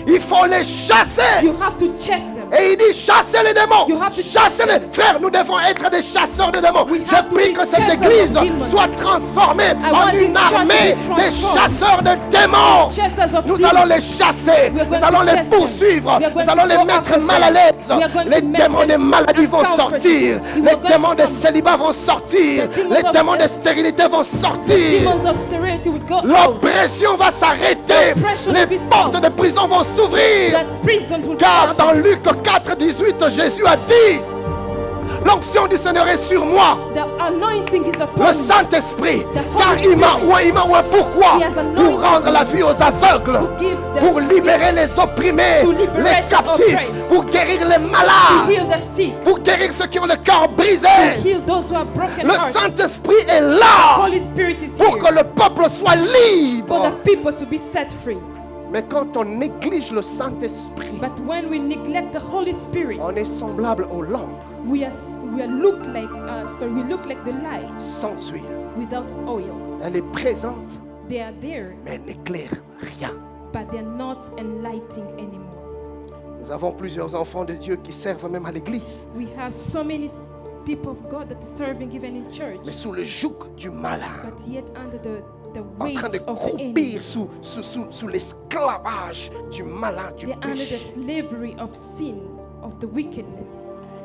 Speaker 1: Il faut les chasser.
Speaker 2: You have to chase them.
Speaker 1: Et il dit chassez les démons.
Speaker 2: You have to
Speaker 1: Chassez
Speaker 2: chase
Speaker 1: les
Speaker 2: them.
Speaker 1: frères, nous devons être des chasseurs de démons.
Speaker 2: We
Speaker 1: Je
Speaker 2: have to
Speaker 1: prie
Speaker 2: be
Speaker 1: que cette
Speaker 2: chasers
Speaker 1: église
Speaker 2: of demons.
Speaker 1: soit transformée en
Speaker 2: want this
Speaker 1: une
Speaker 2: church to
Speaker 1: armée
Speaker 2: be
Speaker 1: des
Speaker 2: transformed.
Speaker 1: chasseurs de démons.
Speaker 2: Chasers of
Speaker 1: Nous
Speaker 2: demons.
Speaker 1: allons les chasser,
Speaker 2: We are going
Speaker 1: nous allons
Speaker 2: to
Speaker 1: les
Speaker 2: chase them.
Speaker 1: poursuivre,
Speaker 2: We are
Speaker 1: nous
Speaker 2: going
Speaker 1: allons
Speaker 2: to
Speaker 1: les
Speaker 2: go
Speaker 1: mettre
Speaker 2: after
Speaker 1: mal à
Speaker 2: them.
Speaker 1: l'aise.
Speaker 2: We are going
Speaker 1: Les
Speaker 2: to make
Speaker 1: démons
Speaker 2: them
Speaker 1: des maladies vont
Speaker 2: uncomfortable.
Speaker 1: sortir,
Speaker 2: We
Speaker 1: les
Speaker 2: are going
Speaker 1: démons
Speaker 2: to
Speaker 1: de
Speaker 2: come.
Speaker 1: célibat vont sortir,
Speaker 2: The demons
Speaker 1: les
Speaker 2: of
Speaker 1: démons de
Speaker 2: death.
Speaker 1: stérilité vont
Speaker 2: The
Speaker 1: sortir.
Speaker 2: demons of sterility will go out.
Speaker 1: L'oppression va s'arrêter,
Speaker 2: The oppression
Speaker 1: les
Speaker 2: will be
Speaker 1: portes
Speaker 2: stopped.
Speaker 1: de prison vont s'ouvrir.
Speaker 2: That prisons will
Speaker 1: Car
Speaker 2: be
Speaker 1: dans Luc 4, 18, Jésus a dit, l'onction du Seigneur est sur moi,
Speaker 2: The anointing is upon
Speaker 1: le
Speaker 2: me.
Speaker 1: Saint-Esprit,
Speaker 2: The
Speaker 1: car
Speaker 2: Holy
Speaker 1: il m'a oint pourquoi?
Speaker 2: He has anointed
Speaker 1: Pour rendre la vue aux aveugles,
Speaker 2: to give the
Speaker 1: pour libérer les opprimés,
Speaker 2: to liberate
Speaker 1: les
Speaker 2: the
Speaker 1: captifs,
Speaker 2: oppressed,
Speaker 1: pour guérir les
Speaker 2: to
Speaker 1: malades,
Speaker 2: heal the sick,
Speaker 1: pour guérir ceux qui ont le cœur brisé.
Speaker 2: to heal those who are broken
Speaker 1: Le
Speaker 2: hearted.
Speaker 1: Saint-Esprit est là
Speaker 2: Holy Spirit is
Speaker 1: pour que
Speaker 2: here
Speaker 1: le peuple soit
Speaker 2: for
Speaker 1: libre.
Speaker 2: the people to be set free.
Speaker 1: Mais quand on néglige le Saint-Esprit,
Speaker 2: But when we neglect the Holy Spirit,
Speaker 1: on est semblable aux lampes
Speaker 2: we look like the light
Speaker 1: sans huile.
Speaker 2: without oil.
Speaker 1: Elle est présente,
Speaker 2: They are there,
Speaker 1: mais elle n'éclaire rien.
Speaker 2: but they are not enlightening anymore.
Speaker 1: Nous avons plusieurs enfants de Dieu qui servent même à l'église,
Speaker 2: We have so many people of God that are serving even in church,
Speaker 1: mais sous le joug du malin,
Speaker 2: but yet under the
Speaker 1: en
Speaker 2: weight
Speaker 1: train de
Speaker 2: of the enemy.
Speaker 1: croupir sous l'esclavage du malin, du
Speaker 2: They're under the
Speaker 1: péché.
Speaker 2: slavery of sin, of the wickedness.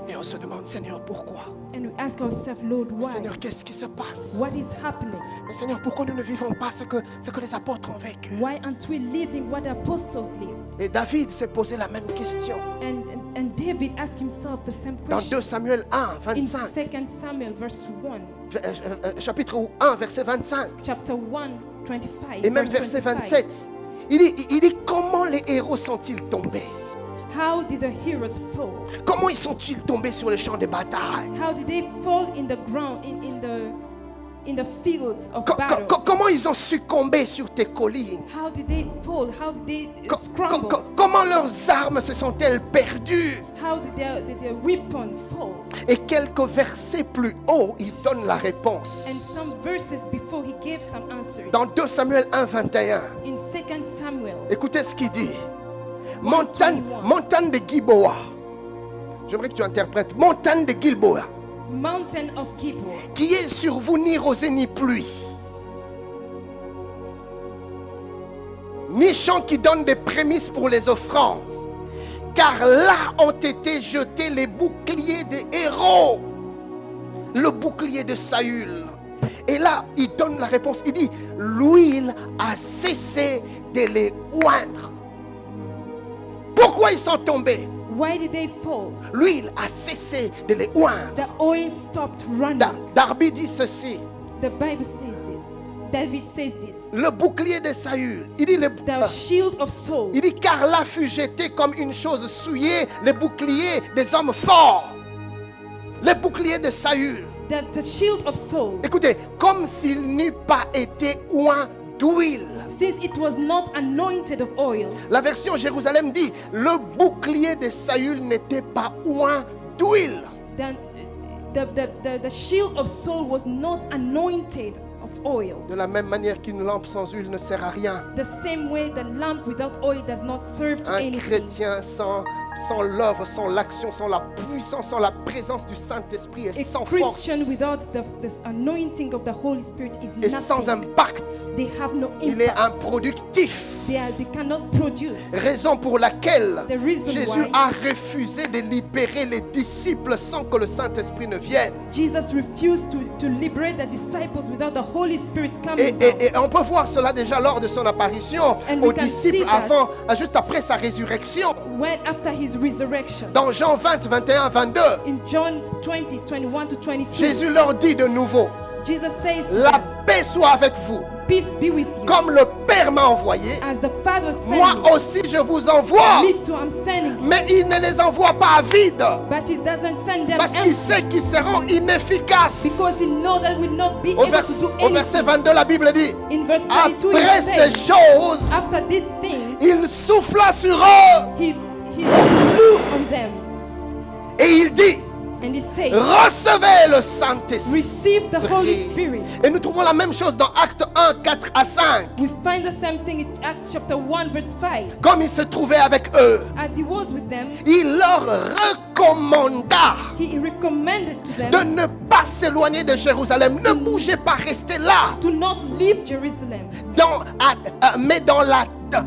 Speaker 1: Et on se demande, Seigneur, pourquoi?
Speaker 2: And we ask ourselves, Lord, why?
Speaker 1: Seigneur, qu'est-ce qui se passe?
Speaker 2: What is happening?
Speaker 1: Mais Seigneur, pourquoi nous ne vivons pas ce que les apôtres ont vécu?
Speaker 2: Why aren't we living what the apostles live?
Speaker 1: Et David s'est posé la même question.
Speaker 2: And David asked himself the same
Speaker 1: Dans
Speaker 2: question
Speaker 1: 2 Samuel 1,
Speaker 2: in
Speaker 1: 25,
Speaker 2: 2 Samuel verse 1,
Speaker 1: chapitre 1, verset 25,
Speaker 2: chapter 1, 25,
Speaker 1: et même
Speaker 2: verse
Speaker 1: verset
Speaker 2: 25.
Speaker 1: 27. il dit comment les héros sont-ils tombés?
Speaker 2: How did the heroes fall?
Speaker 1: Comment ils sont-ils tombés sur les champs de bataille?
Speaker 2: How did they fall in the ground, in the fields of battle?
Speaker 1: Comment ils ont succombé sur tes collines?
Speaker 2: How did they fall? How did they scramble?
Speaker 1: Comment leurs armes se sont-elles perdues?
Speaker 2: How did their weapon fall?
Speaker 1: Et quelques versets plus haut, il donne la
Speaker 2: And
Speaker 1: réponse.
Speaker 2: some verses before he gave some answers.
Speaker 1: Dans 2 Samuel 1, 21,
Speaker 2: In 2 Samuel,
Speaker 1: écoutez ce qu'il dit. Montagne de Gilboa. J'aimerais que tu interprètes. Montagne de Gilboa.
Speaker 2: mountain of Gilboa,
Speaker 1: Qui est sur vous ni rosée ni pluie, ni champ qui donne des prémices pour les offrandes. Car là ont été jetés les boucliers des héros. Le bouclier de Saül. Et là, il donne la réponse. Il dit, l'huile a cessé de les oindre. Pourquoi ils sont tombés?
Speaker 2: why did they fall?
Speaker 1: L'huile a cessé de les oindre.
Speaker 2: The oil stopped running.
Speaker 1: Darby dit ceci.
Speaker 2: The Bible says this. David says this.
Speaker 1: Le bouclier de Saül. Il dit,
Speaker 2: The shield of Saul.
Speaker 1: il dit car là fut jeté comme une chose souillée le bouclier des hommes forts. Le bouclier de Saül.
Speaker 2: The shield of Saul.
Speaker 1: Écoutez, comme s'il n'eût pas été oint d'huile.
Speaker 2: Since it was not anointed of oil.
Speaker 1: La version Jérusalem dit, le bouclier de Saül n'était pas oint d'huile.
Speaker 2: Then the shield of Saul was not anointed of oil.
Speaker 1: De la même manière qu'une lampe sans huile ne sert à rien.
Speaker 2: The same way the lamp without oil does not serve to
Speaker 1: Un
Speaker 2: anything.
Speaker 1: chrétien sans l'œuvre, sans l'action, sans la puissance, sans la présence du Saint-Esprit est sans
Speaker 2: A
Speaker 1: force
Speaker 2: Christian without the anointing of the Holy Spirit is
Speaker 1: et sans
Speaker 2: nothing.
Speaker 1: impact.
Speaker 2: They have no
Speaker 1: Il est
Speaker 2: impact.
Speaker 1: improductif.
Speaker 2: They cannot produce.
Speaker 1: Raison pour laquelle
Speaker 2: The reason
Speaker 1: Jésus
Speaker 2: why
Speaker 1: a refusé de libérer les disciples sans que le Saint-Esprit ne vienne.
Speaker 2: Jesus refused to liberate the disciples without the Holy Spirit
Speaker 1: Et,
Speaker 2: coming down.
Speaker 1: et on peut voir cela déjà lors de son apparition
Speaker 2: And
Speaker 1: aux
Speaker 2: we can
Speaker 1: disciples
Speaker 2: see that.
Speaker 1: juste après sa résurrection.
Speaker 2: When after his resurrection,
Speaker 1: Dans Jean 20, 21, 22,
Speaker 2: in John 20, 21 to 22,
Speaker 1: Jésus leur dit de nouveau,
Speaker 2: Jesus says to
Speaker 1: la
Speaker 2: them,
Speaker 1: paix soit avec vous.
Speaker 2: peace be with you.
Speaker 1: Comme le Père m'a envoyé,
Speaker 2: As the Father
Speaker 1: moi
Speaker 2: sent me,
Speaker 1: aussi je vous envoie.
Speaker 2: me too, I'm sending you.
Speaker 1: Mais il ne les envoie pas à vide.
Speaker 2: But he doesn't send them
Speaker 1: Parce qu'il
Speaker 2: empty,
Speaker 1: sait qu'ils seront inefficaces.
Speaker 2: because he knows that we'll not be
Speaker 1: Au
Speaker 2: able to do
Speaker 1: verset
Speaker 2: anything.
Speaker 1: 22, la Bible dit,
Speaker 2: In verse 22,
Speaker 1: après
Speaker 2: he
Speaker 1: ces
Speaker 2: says,
Speaker 1: choses,
Speaker 2: after these things,
Speaker 1: il souffla sur eux
Speaker 2: he blew on them,
Speaker 1: et il dit,
Speaker 2: and he said,
Speaker 1: recevez le Saint-Esprit.
Speaker 2: receive the Holy Spirit.
Speaker 1: Et nous trouvons la même chose dans Actes 1, 4 à 5.
Speaker 2: We find the same thing in Acts chapter 1 verse 5.
Speaker 1: Comme il se trouvait avec eux,
Speaker 2: As he was with them,
Speaker 1: il leur recommanda
Speaker 2: he recommended to
Speaker 1: de
Speaker 2: them
Speaker 1: ne pas s'éloigner de Jérusalem. Ne bougez pas, restez là.
Speaker 2: to not leave Jerusalem,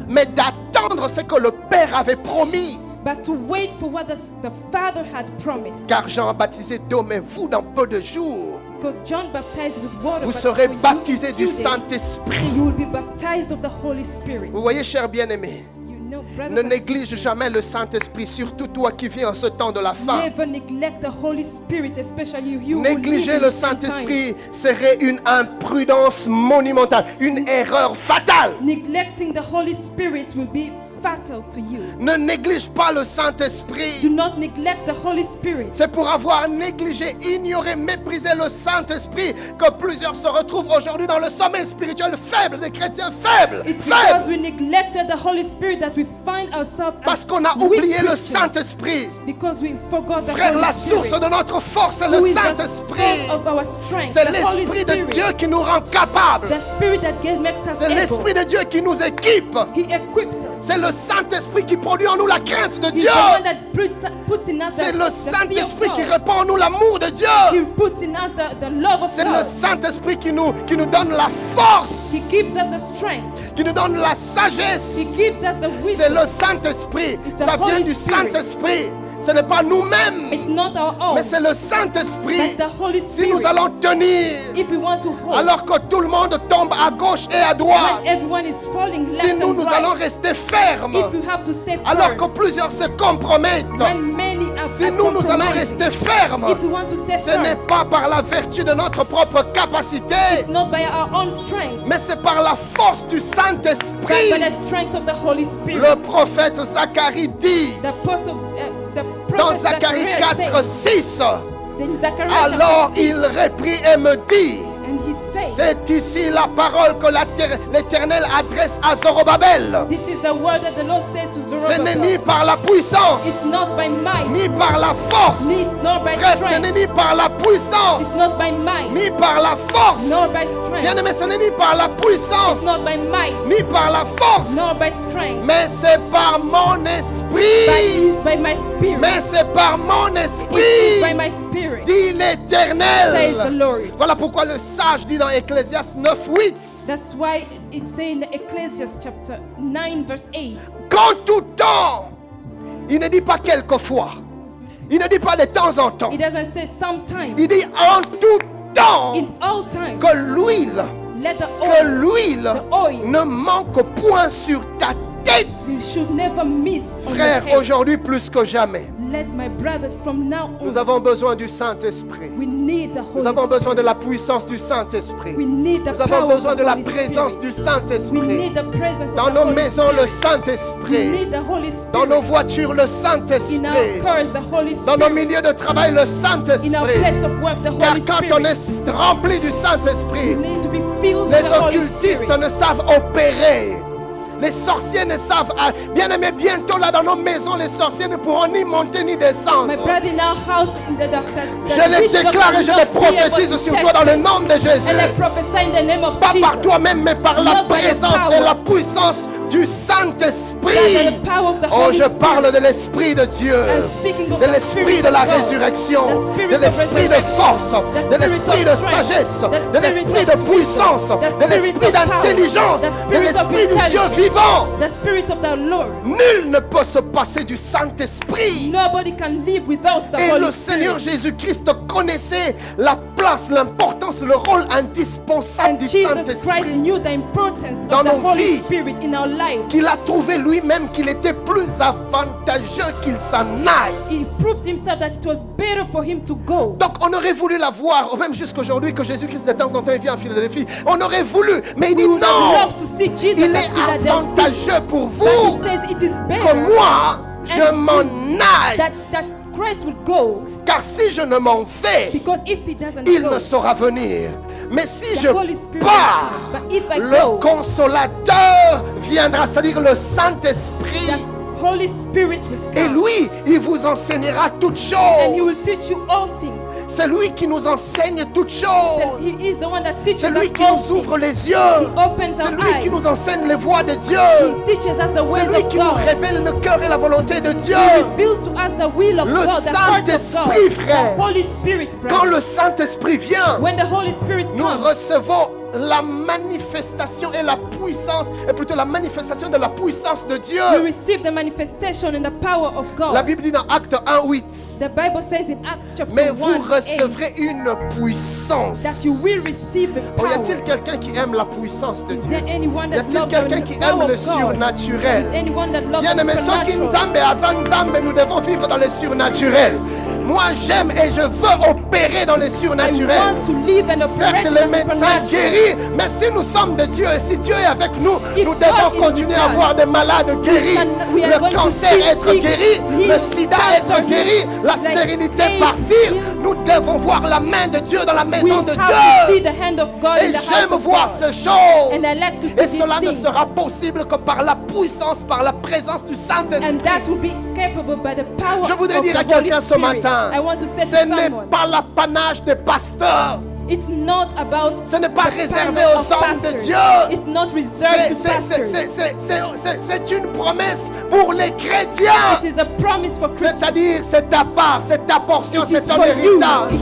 Speaker 1: Mais d'attendre ce que le Père avait promis.
Speaker 2: but to wait for what the Father had promised.
Speaker 1: Car Jean a baptisé d'eau, mais vous, dans peu de jours,
Speaker 2: Because John baptized with water,
Speaker 1: vous
Speaker 2: but
Speaker 1: serez
Speaker 2: for you,
Speaker 1: baptisés
Speaker 2: few
Speaker 1: du
Speaker 2: days,
Speaker 1: Saint-Esprit.
Speaker 2: you will be baptized of the Holy Spirit.
Speaker 1: Vous voyez, chers bien-aimés,
Speaker 2: You know,
Speaker 1: ne
Speaker 2: brothers and
Speaker 1: néglige jamais le Saint-Esprit, surtout toi qui vis en ce temps de la fin.
Speaker 2: never neglect the Holy Spirit, especially you who live
Speaker 1: Négliger
Speaker 2: in
Speaker 1: le
Speaker 2: this end time.
Speaker 1: Saint-Esprit serait une imprudence monumentale, une erreur fatale.
Speaker 2: Neglecting the Holy Spirit will be fatal to you.
Speaker 1: Ne néglige pas le
Speaker 2: Do
Speaker 1: Saint-Esprit.
Speaker 2: not neglect the Holy Spirit.
Speaker 1: C'est pour avoir négligé, ignoré, méprisé le Saint-Esprit que plusieurs se retrouvent aujourd'hui dans le sommeil spirituel faible, des chrétiens faibles.
Speaker 2: It's
Speaker 1: Faibles.
Speaker 2: because we neglected the Holy Spirit that we find ourselves
Speaker 1: Parce
Speaker 2: as
Speaker 1: qu'on a
Speaker 2: weak
Speaker 1: oublié le
Speaker 2: Christians.
Speaker 1: Saint-Esprit.
Speaker 2: Because we forgot the
Speaker 1: Frère,
Speaker 2: Holy
Speaker 1: la
Speaker 2: Spirit.
Speaker 1: source de notre force, c'est
Speaker 2: Who
Speaker 1: le
Speaker 2: is the
Speaker 1: Saint-Esprit.
Speaker 2: source of our strength?
Speaker 1: C'est
Speaker 2: The Holy
Speaker 1: l'Esprit de
Speaker 2: Spirit.
Speaker 1: Dieu qui nous rend capables.
Speaker 2: The Spirit that makes us
Speaker 1: C'est
Speaker 2: able.
Speaker 1: l'Esprit de Dieu qui nous équipe.
Speaker 2: He equips us.
Speaker 1: C'est le Saint-Esprit qui produit en nous la crainte de
Speaker 2: He's
Speaker 1: Dieu.
Speaker 2: the one that puts in us
Speaker 1: C'est
Speaker 2: the
Speaker 1: le
Speaker 2: fear
Speaker 1: Saint-Esprit
Speaker 2: of
Speaker 1: qui
Speaker 2: God.
Speaker 1: répand en nous l'amour de
Speaker 2: He
Speaker 1: Dieu.
Speaker 2: puts in us the love of
Speaker 1: C'est le
Speaker 2: God.
Speaker 1: Saint-Esprit qui nous donne la
Speaker 2: He
Speaker 1: force,
Speaker 2: gives us the strength.
Speaker 1: qui nous donne la
Speaker 2: He
Speaker 1: sagesse.
Speaker 2: gives us the
Speaker 1: C'est
Speaker 2: wisdom.
Speaker 1: le Saint-Esprit.
Speaker 2: It's the
Speaker 1: Ça vient
Speaker 2: Holy
Speaker 1: du
Speaker 2: Spirit.
Speaker 1: Saint-Esprit. Ce n'est pas nous-mêmes,
Speaker 2: It's not our own,
Speaker 1: mais c'est le Saint-Esprit.
Speaker 2: but the Holy
Speaker 1: Si
Speaker 2: Spirit.
Speaker 1: nous allons tenir,
Speaker 2: If we want to hold,
Speaker 1: alors que tout le monde tombe à gauche et à droite,
Speaker 2: when everyone is falling left
Speaker 1: si nous,
Speaker 2: and
Speaker 1: nous
Speaker 2: right,
Speaker 1: allons rester fermes,
Speaker 2: if you have to stay
Speaker 1: alors
Speaker 2: firm,
Speaker 1: que plusieurs se compromettent,
Speaker 2: when many are
Speaker 1: Si nous allons
Speaker 2: compromising,
Speaker 1: rester fermes,
Speaker 2: if we want to stay
Speaker 1: ce n'est
Speaker 2: firm,
Speaker 1: pas par la vertu de notre propre capacité,
Speaker 2: it's not by our own strength,
Speaker 1: mais c'est par la force du
Speaker 2: but by
Speaker 1: Saint-Esprit.
Speaker 2: the strength of the Holy Spirit.
Speaker 1: Le prophète Zacharie dit
Speaker 2: The apostle, the
Speaker 1: dans
Speaker 2: prophet
Speaker 1: Zacharie
Speaker 2: Zachariah
Speaker 1: 4,
Speaker 2: says,
Speaker 1: 6,
Speaker 2: in Zechariah
Speaker 1: alors
Speaker 2: chapter 6,
Speaker 1: il reprit et me dit,
Speaker 2: and he said,
Speaker 1: c'est ici la parole que l'Éternel adresse à Zorobabel.
Speaker 2: this is the word that the Lord says to
Speaker 1: Ce n'est ni
Speaker 2: Zerubbabel.
Speaker 1: par la
Speaker 2: It's
Speaker 1: puissance,
Speaker 2: not by might,
Speaker 1: ni par la force.
Speaker 2: nor by
Speaker 1: Frère, ce n'est
Speaker 2: strength.
Speaker 1: ni par la
Speaker 2: It's
Speaker 1: puissance,
Speaker 2: not by might,
Speaker 1: ni par la force.
Speaker 2: nor by strength.
Speaker 1: Bien-aimé, ce n'est ni par la puissance,
Speaker 2: It's not by might,
Speaker 1: ni par la force,
Speaker 2: nor by strength,
Speaker 1: mais c'est par mon
Speaker 2: but
Speaker 1: esprit.
Speaker 2: it's by my spirit.
Speaker 1: Mais c'est par mon
Speaker 2: It is by
Speaker 1: esprit,
Speaker 2: my spirit,
Speaker 1: dit
Speaker 2: says the
Speaker 1: l'Éternel.
Speaker 2: Lord.
Speaker 1: Voilà pourquoi le sage dit dans Ecclésiaste 9:8,
Speaker 2: That's why it says in Ecclesiastes chapter 9 verse 8.
Speaker 1: qu'en tout temps, il ne dit pas quelquefois, il ne dit pas de temps en temps,
Speaker 2: It doesn't say sometimes.
Speaker 1: il dit en tout temps
Speaker 2: In all time,
Speaker 1: que l'huile,
Speaker 2: let the
Speaker 1: que
Speaker 2: oil,
Speaker 1: l'huile
Speaker 2: the oil,
Speaker 1: ne manque point sur ta tête.
Speaker 2: you should never miss on your
Speaker 1: Frère,
Speaker 2: head.
Speaker 1: aujourd'hui plus que jamais,
Speaker 2: Let my brother from now
Speaker 1: nous
Speaker 2: on,
Speaker 1: avons besoin du Saint-Esprit.
Speaker 2: we need the Holy
Speaker 1: Nous avons besoin de
Speaker 2: Spirit.
Speaker 1: la puissance du Saint-Esprit.
Speaker 2: We need the
Speaker 1: Nous avons
Speaker 2: power
Speaker 1: besoin
Speaker 2: of
Speaker 1: de
Speaker 2: the
Speaker 1: la
Speaker 2: Holy
Speaker 1: présence
Speaker 2: Spirit.
Speaker 1: du
Speaker 2: We
Speaker 1: Saint-Esprit.
Speaker 2: need the presence
Speaker 1: Dans
Speaker 2: of the
Speaker 1: nos
Speaker 2: Holy
Speaker 1: maisons, le
Speaker 2: Spirit. We
Speaker 1: Saint-Esprit.
Speaker 2: need the Holy
Speaker 1: Dans nos
Speaker 2: Spirit.
Speaker 1: voitures, le
Speaker 2: In
Speaker 1: Saint-Esprit.
Speaker 2: our cars, the Holy
Speaker 1: Dans nos
Speaker 2: Spirit.
Speaker 1: milieux de travail, le
Speaker 2: In our
Speaker 1: Saint-Esprit.
Speaker 2: place of work, the
Speaker 1: Car
Speaker 2: Holy
Speaker 1: quand on
Speaker 2: Spirit.
Speaker 1: est rempli du Saint-Esprit,
Speaker 2: We need to be filled with
Speaker 1: les
Speaker 2: the Holy
Speaker 1: occultistes
Speaker 2: Spirit.
Speaker 1: ne savent opérer. Les sorciers ne savent. Bien aimé, bientôt là dans nos maisons, les sorciers ne pourront ni monter ni descendre.
Speaker 2: My brother in our house,
Speaker 1: Je les déclare et je les prophétise sur toi dans le nom de Jésus.
Speaker 2: And I prophesy in the name of
Speaker 1: Pas par
Speaker 2: Jesus.
Speaker 1: toi-même, mais par la
Speaker 2: Not by your
Speaker 1: présence
Speaker 2: power.
Speaker 1: et la puissance du
Speaker 2: By
Speaker 1: Saint-Esprit.
Speaker 2: the power of the
Speaker 1: Oh,
Speaker 2: Holy
Speaker 1: je
Speaker 2: Spirit.
Speaker 1: parle de l'Esprit de Dieu,
Speaker 2: I'm speaking of
Speaker 1: de
Speaker 2: the
Speaker 1: l'Esprit
Speaker 2: Spirit
Speaker 1: de la
Speaker 2: of God,
Speaker 1: résurrection,
Speaker 2: the Spirit
Speaker 1: de
Speaker 2: of
Speaker 1: l'Esprit de
Speaker 2: resurrection,
Speaker 1: force,
Speaker 2: the
Speaker 1: de
Speaker 2: Spirit
Speaker 1: l'Esprit
Speaker 2: of
Speaker 1: de
Speaker 2: strength,
Speaker 1: sagesse,
Speaker 2: the
Speaker 1: de
Speaker 2: Spirit
Speaker 1: l'Esprit
Speaker 2: of
Speaker 1: de
Speaker 2: wisdom,
Speaker 1: puissance,
Speaker 2: the
Speaker 1: de
Speaker 2: Spirit
Speaker 1: l'Esprit
Speaker 2: of power,
Speaker 1: d'intelligence,
Speaker 2: the
Speaker 1: de
Speaker 2: Spirit of
Speaker 1: l'Esprit du Dieu
Speaker 2: intelligence,
Speaker 1: vivant.
Speaker 2: the Spirit of the Lord.
Speaker 1: Nul ne peut se passer du Saint-Esprit.
Speaker 2: Nobody can live without the
Speaker 1: Et
Speaker 2: Holy
Speaker 1: le Seigneur
Speaker 2: Spirit.
Speaker 1: Jésus-Christ connaissait la place, l'importance, le rôle indispensable
Speaker 2: And
Speaker 1: du
Speaker 2: Jesus Christ
Speaker 1: Saint-Esprit.
Speaker 2: knew the importance
Speaker 1: Dans
Speaker 2: of the
Speaker 1: nos
Speaker 2: Holy
Speaker 1: vies.
Speaker 2: Spirit in our lives.
Speaker 1: Qu'il a trouvé lui-même qu'il était plus avantageux qu'il s'en aille.
Speaker 2: He proved himself that it was better for him to go.
Speaker 1: Donc on aurait voulu la voir, même jusqu'aujourd'hui que Jésus-Christ de temps en temps il vient en Philadelphie. On aurait voulu, mais il dit
Speaker 2: We would have
Speaker 1: non,
Speaker 2: loved to see Jesus
Speaker 1: il
Speaker 2: at
Speaker 1: est
Speaker 2: Philadelphia.
Speaker 1: avantageux pour
Speaker 2: But
Speaker 1: vous
Speaker 2: he says it is
Speaker 1: que
Speaker 2: better
Speaker 1: moi je m'en aille.
Speaker 2: that Christ would go,
Speaker 1: Car si je ne m'en vais,
Speaker 2: because if he doesn't
Speaker 1: il
Speaker 2: go,
Speaker 1: ne saura venir. Mais si
Speaker 2: the
Speaker 1: je
Speaker 2: Holy Spirit
Speaker 1: pars,
Speaker 2: will come. But if I
Speaker 1: le
Speaker 2: go,
Speaker 1: consolateur viendra, c'est-à-dire le Saint-Esprit.
Speaker 2: the Holy Spirit will
Speaker 1: Et
Speaker 2: come.
Speaker 1: lui, il vous enseignera toutes
Speaker 2: And he
Speaker 1: choses.
Speaker 2: will teach you all things.
Speaker 1: C'est lui qui nous enseigne toutes
Speaker 2: So
Speaker 1: choses.
Speaker 2: he is the one that teaches
Speaker 1: C'est lui
Speaker 2: us
Speaker 1: qui
Speaker 2: all
Speaker 1: nous ouvre
Speaker 2: things.
Speaker 1: les yeux.
Speaker 2: He opens
Speaker 1: C'est
Speaker 2: our
Speaker 1: lui qui
Speaker 2: eyes.
Speaker 1: nous enseigne les voies de Dieu.
Speaker 2: He teaches us the
Speaker 1: C'est
Speaker 2: ways
Speaker 1: lui
Speaker 2: of
Speaker 1: qui nous
Speaker 2: God.
Speaker 1: révèle le cœur et la volonté de Dieu.
Speaker 2: He reveals to us the will of
Speaker 1: Le
Speaker 2: God, the heart of
Speaker 1: Saint-Esprit,
Speaker 2: God.
Speaker 1: frère.
Speaker 2: The Holy Spirit,
Speaker 1: Quand
Speaker 2: brother.
Speaker 1: le Saint-Esprit vient,
Speaker 2: When the Holy Spirit
Speaker 1: nous
Speaker 2: comes,
Speaker 1: recevons la manifestation et la puissance, et plutôt la manifestation de la puissance de
Speaker 2: we
Speaker 1: Dieu.
Speaker 2: receive the manifestation and the power of God.
Speaker 1: La Bible dit dans Acte 1:8,
Speaker 2: The Bible says in Acts chapter
Speaker 1: mais
Speaker 2: 1,
Speaker 1: vous
Speaker 2: 8,
Speaker 1: recevrez une puissance.
Speaker 2: that you will receive the
Speaker 1: Oh, y
Speaker 2: power.
Speaker 1: a-t-il quelqu'un qui aime la puissance de
Speaker 2: Is
Speaker 1: Dieu?
Speaker 2: there anyone
Speaker 1: Y
Speaker 2: that
Speaker 1: a-t-il
Speaker 2: loves
Speaker 1: quelqu'un
Speaker 2: the
Speaker 1: qui
Speaker 2: power
Speaker 1: aime le
Speaker 2: of God?
Speaker 1: surnaturel?
Speaker 2: Is anyone that loves
Speaker 1: Bien
Speaker 2: the
Speaker 1: aimé, ceux qui
Speaker 2: supernatural?
Speaker 1: nzambe aza nzambe, nous devons vivre dans le surnaturel. Moi j'aime et je veux opérer dans le
Speaker 2: I
Speaker 1: surnaturel.
Speaker 2: want to live and operate
Speaker 1: Certes,
Speaker 2: in
Speaker 1: les
Speaker 2: the
Speaker 1: médecins
Speaker 2: supernatural.
Speaker 1: guéris, mais si nous sommes de Dieu et si Dieu est avec nous,
Speaker 2: If
Speaker 1: nous
Speaker 2: God
Speaker 1: devons
Speaker 2: is
Speaker 1: continuer
Speaker 2: with
Speaker 1: à
Speaker 2: us,
Speaker 1: voir des malades guéris,
Speaker 2: we are
Speaker 1: le
Speaker 2: going to
Speaker 1: cancer
Speaker 2: see
Speaker 1: être
Speaker 2: sick,
Speaker 1: guéri, le
Speaker 2: healed,
Speaker 1: sida
Speaker 2: cancer
Speaker 1: être guéri, la
Speaker 2: like
Speaker 1: stérilité
Speaker 2: AIDS,
Speaker 1: partir.
Speaker 2: healed.
Speaker 1: Nous devons voir la main de Dieu dans la
Speaker 2: We
Speaker 1: maison de
Speaker 2: have to see
Speaker 1: Dieu.
Speaker 2: the hand of God in
Speaker 1: Et
Speaker 2: the house
Speaker 1: j'aime
Speaker 2: of
Speaker 1: voir
Speaker 2: God.
Speaker 1: ces choses.
Speaker 2: And I like to see
Speaker 1: Et
Speaker 2: these
Speaker 1: cela ne
Speaker 2: things.
Speaker 1: sera possible que par la puissance, par la présence du
Speaker 2: And
Speaker 1: Saint-Esprit.
Speaker 2: that will be capable by the power
Speaker 1: Je voudrais
Speaker 2: of
Speaker 1: dire à
Speaker 2: the Holy
Speaker 1: quelqu'un ce
Speaker 2: Spirit.
Speaker 1: matin,
Speaker 2: I want to say
Speaker 1: ce
Speaker 2: to
Speaker 1: n'est
Speaker 2: someone,
Speaker 1: pas l'apanage des pasteurs.
Speaker 2: it's not about
Speaker 1: Ce n'est pas
Speaker 2: the
Speaker 1: réservé
Speaker 2: panel
Speaker 1: aux
Speaker 2: of
Speaker 1: hommes de
Speaker 2: pastors.
Speaker 1: Dieu.
Speaker 2: It's not reserved to pastors.
Speaker 1: C'est une promesse pour les chrétiens.
Speaker 2: It is a promise for Christians.
Speaker 1: C'est-à-dire, c'est ta part, c'est ta portion,
Speaker 2: It
Speaker 1: c'est
Speaker 2: is
Speaker 1: ton
Speaker 2: for you.
Speaker 1: héritage.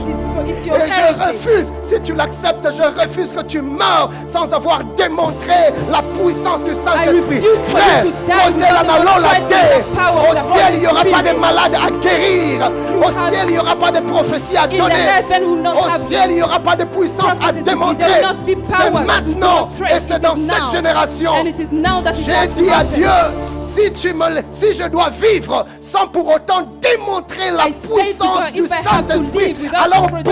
Speaker 2: It's your
Speaker 1: Et je
Speaker 2: heritage.
Speaker 1: refuse, si tu l'acceptes, je refuse que tu meurs sans avoir démontré la puissance du Saint-Esprit.
Speaker 2: refuse for you
Speaker 1: Frère,
Speaker 2: to die
Speaker 1: au ciel,
Speaker 2: without
Speaker 1: en allant la
Speaker 2: demonstrating
Speaker 1: terre,
Speaker 2: the power of
Speaker 1: au
Speaker 2: the
Speaker 1: ciel,
Speaker 2: Holy
Speaker 1: il n'y aura pas de
Speaker 2: Spirit.
Speaker 1: malades à guérir. Au
Speaker 2: have-
Speaker 1: ciel, il n'y aura pas de prophétie à
Speaker 2: In the
Speaker 1: donner.
Speaker 2: heaven will not
Speaker 1: Au
Speaker 2: have
Speaker 1: ciel, il n'y aura pas de puissance à
Speaker 2: prophecies to be.
Speaker 1: démontrer.
Speaker 2: There will not be
Speaker 1: C'est
Speaker 2: power to
Speaker 1: maintenant
Speaker 2: demonstrate.
Speaker 1: et c'est
Speaker 2: It
Speaker 1: dans
Speaker 2: is
Speaker 1: cette
Speaker 2: now.
Speaker 1: génération.
Speaker 2: And it is now that it
Speaker 1: J'ai
Speaker 2: has to
Speaker 1: dit à
Speaker 2: happen.
Speaker 1: Dieu, si je dois vivre sans pour autant démontrer la
Speaker 2: I say to
Speaker 1: puissance
Speaker 2: God,
Speaker 1: du
Speaker 2: if I have to
Speaker 1: Saint-Esprit,
Speaker 2: live without
Speaker 1: alors prends-moi.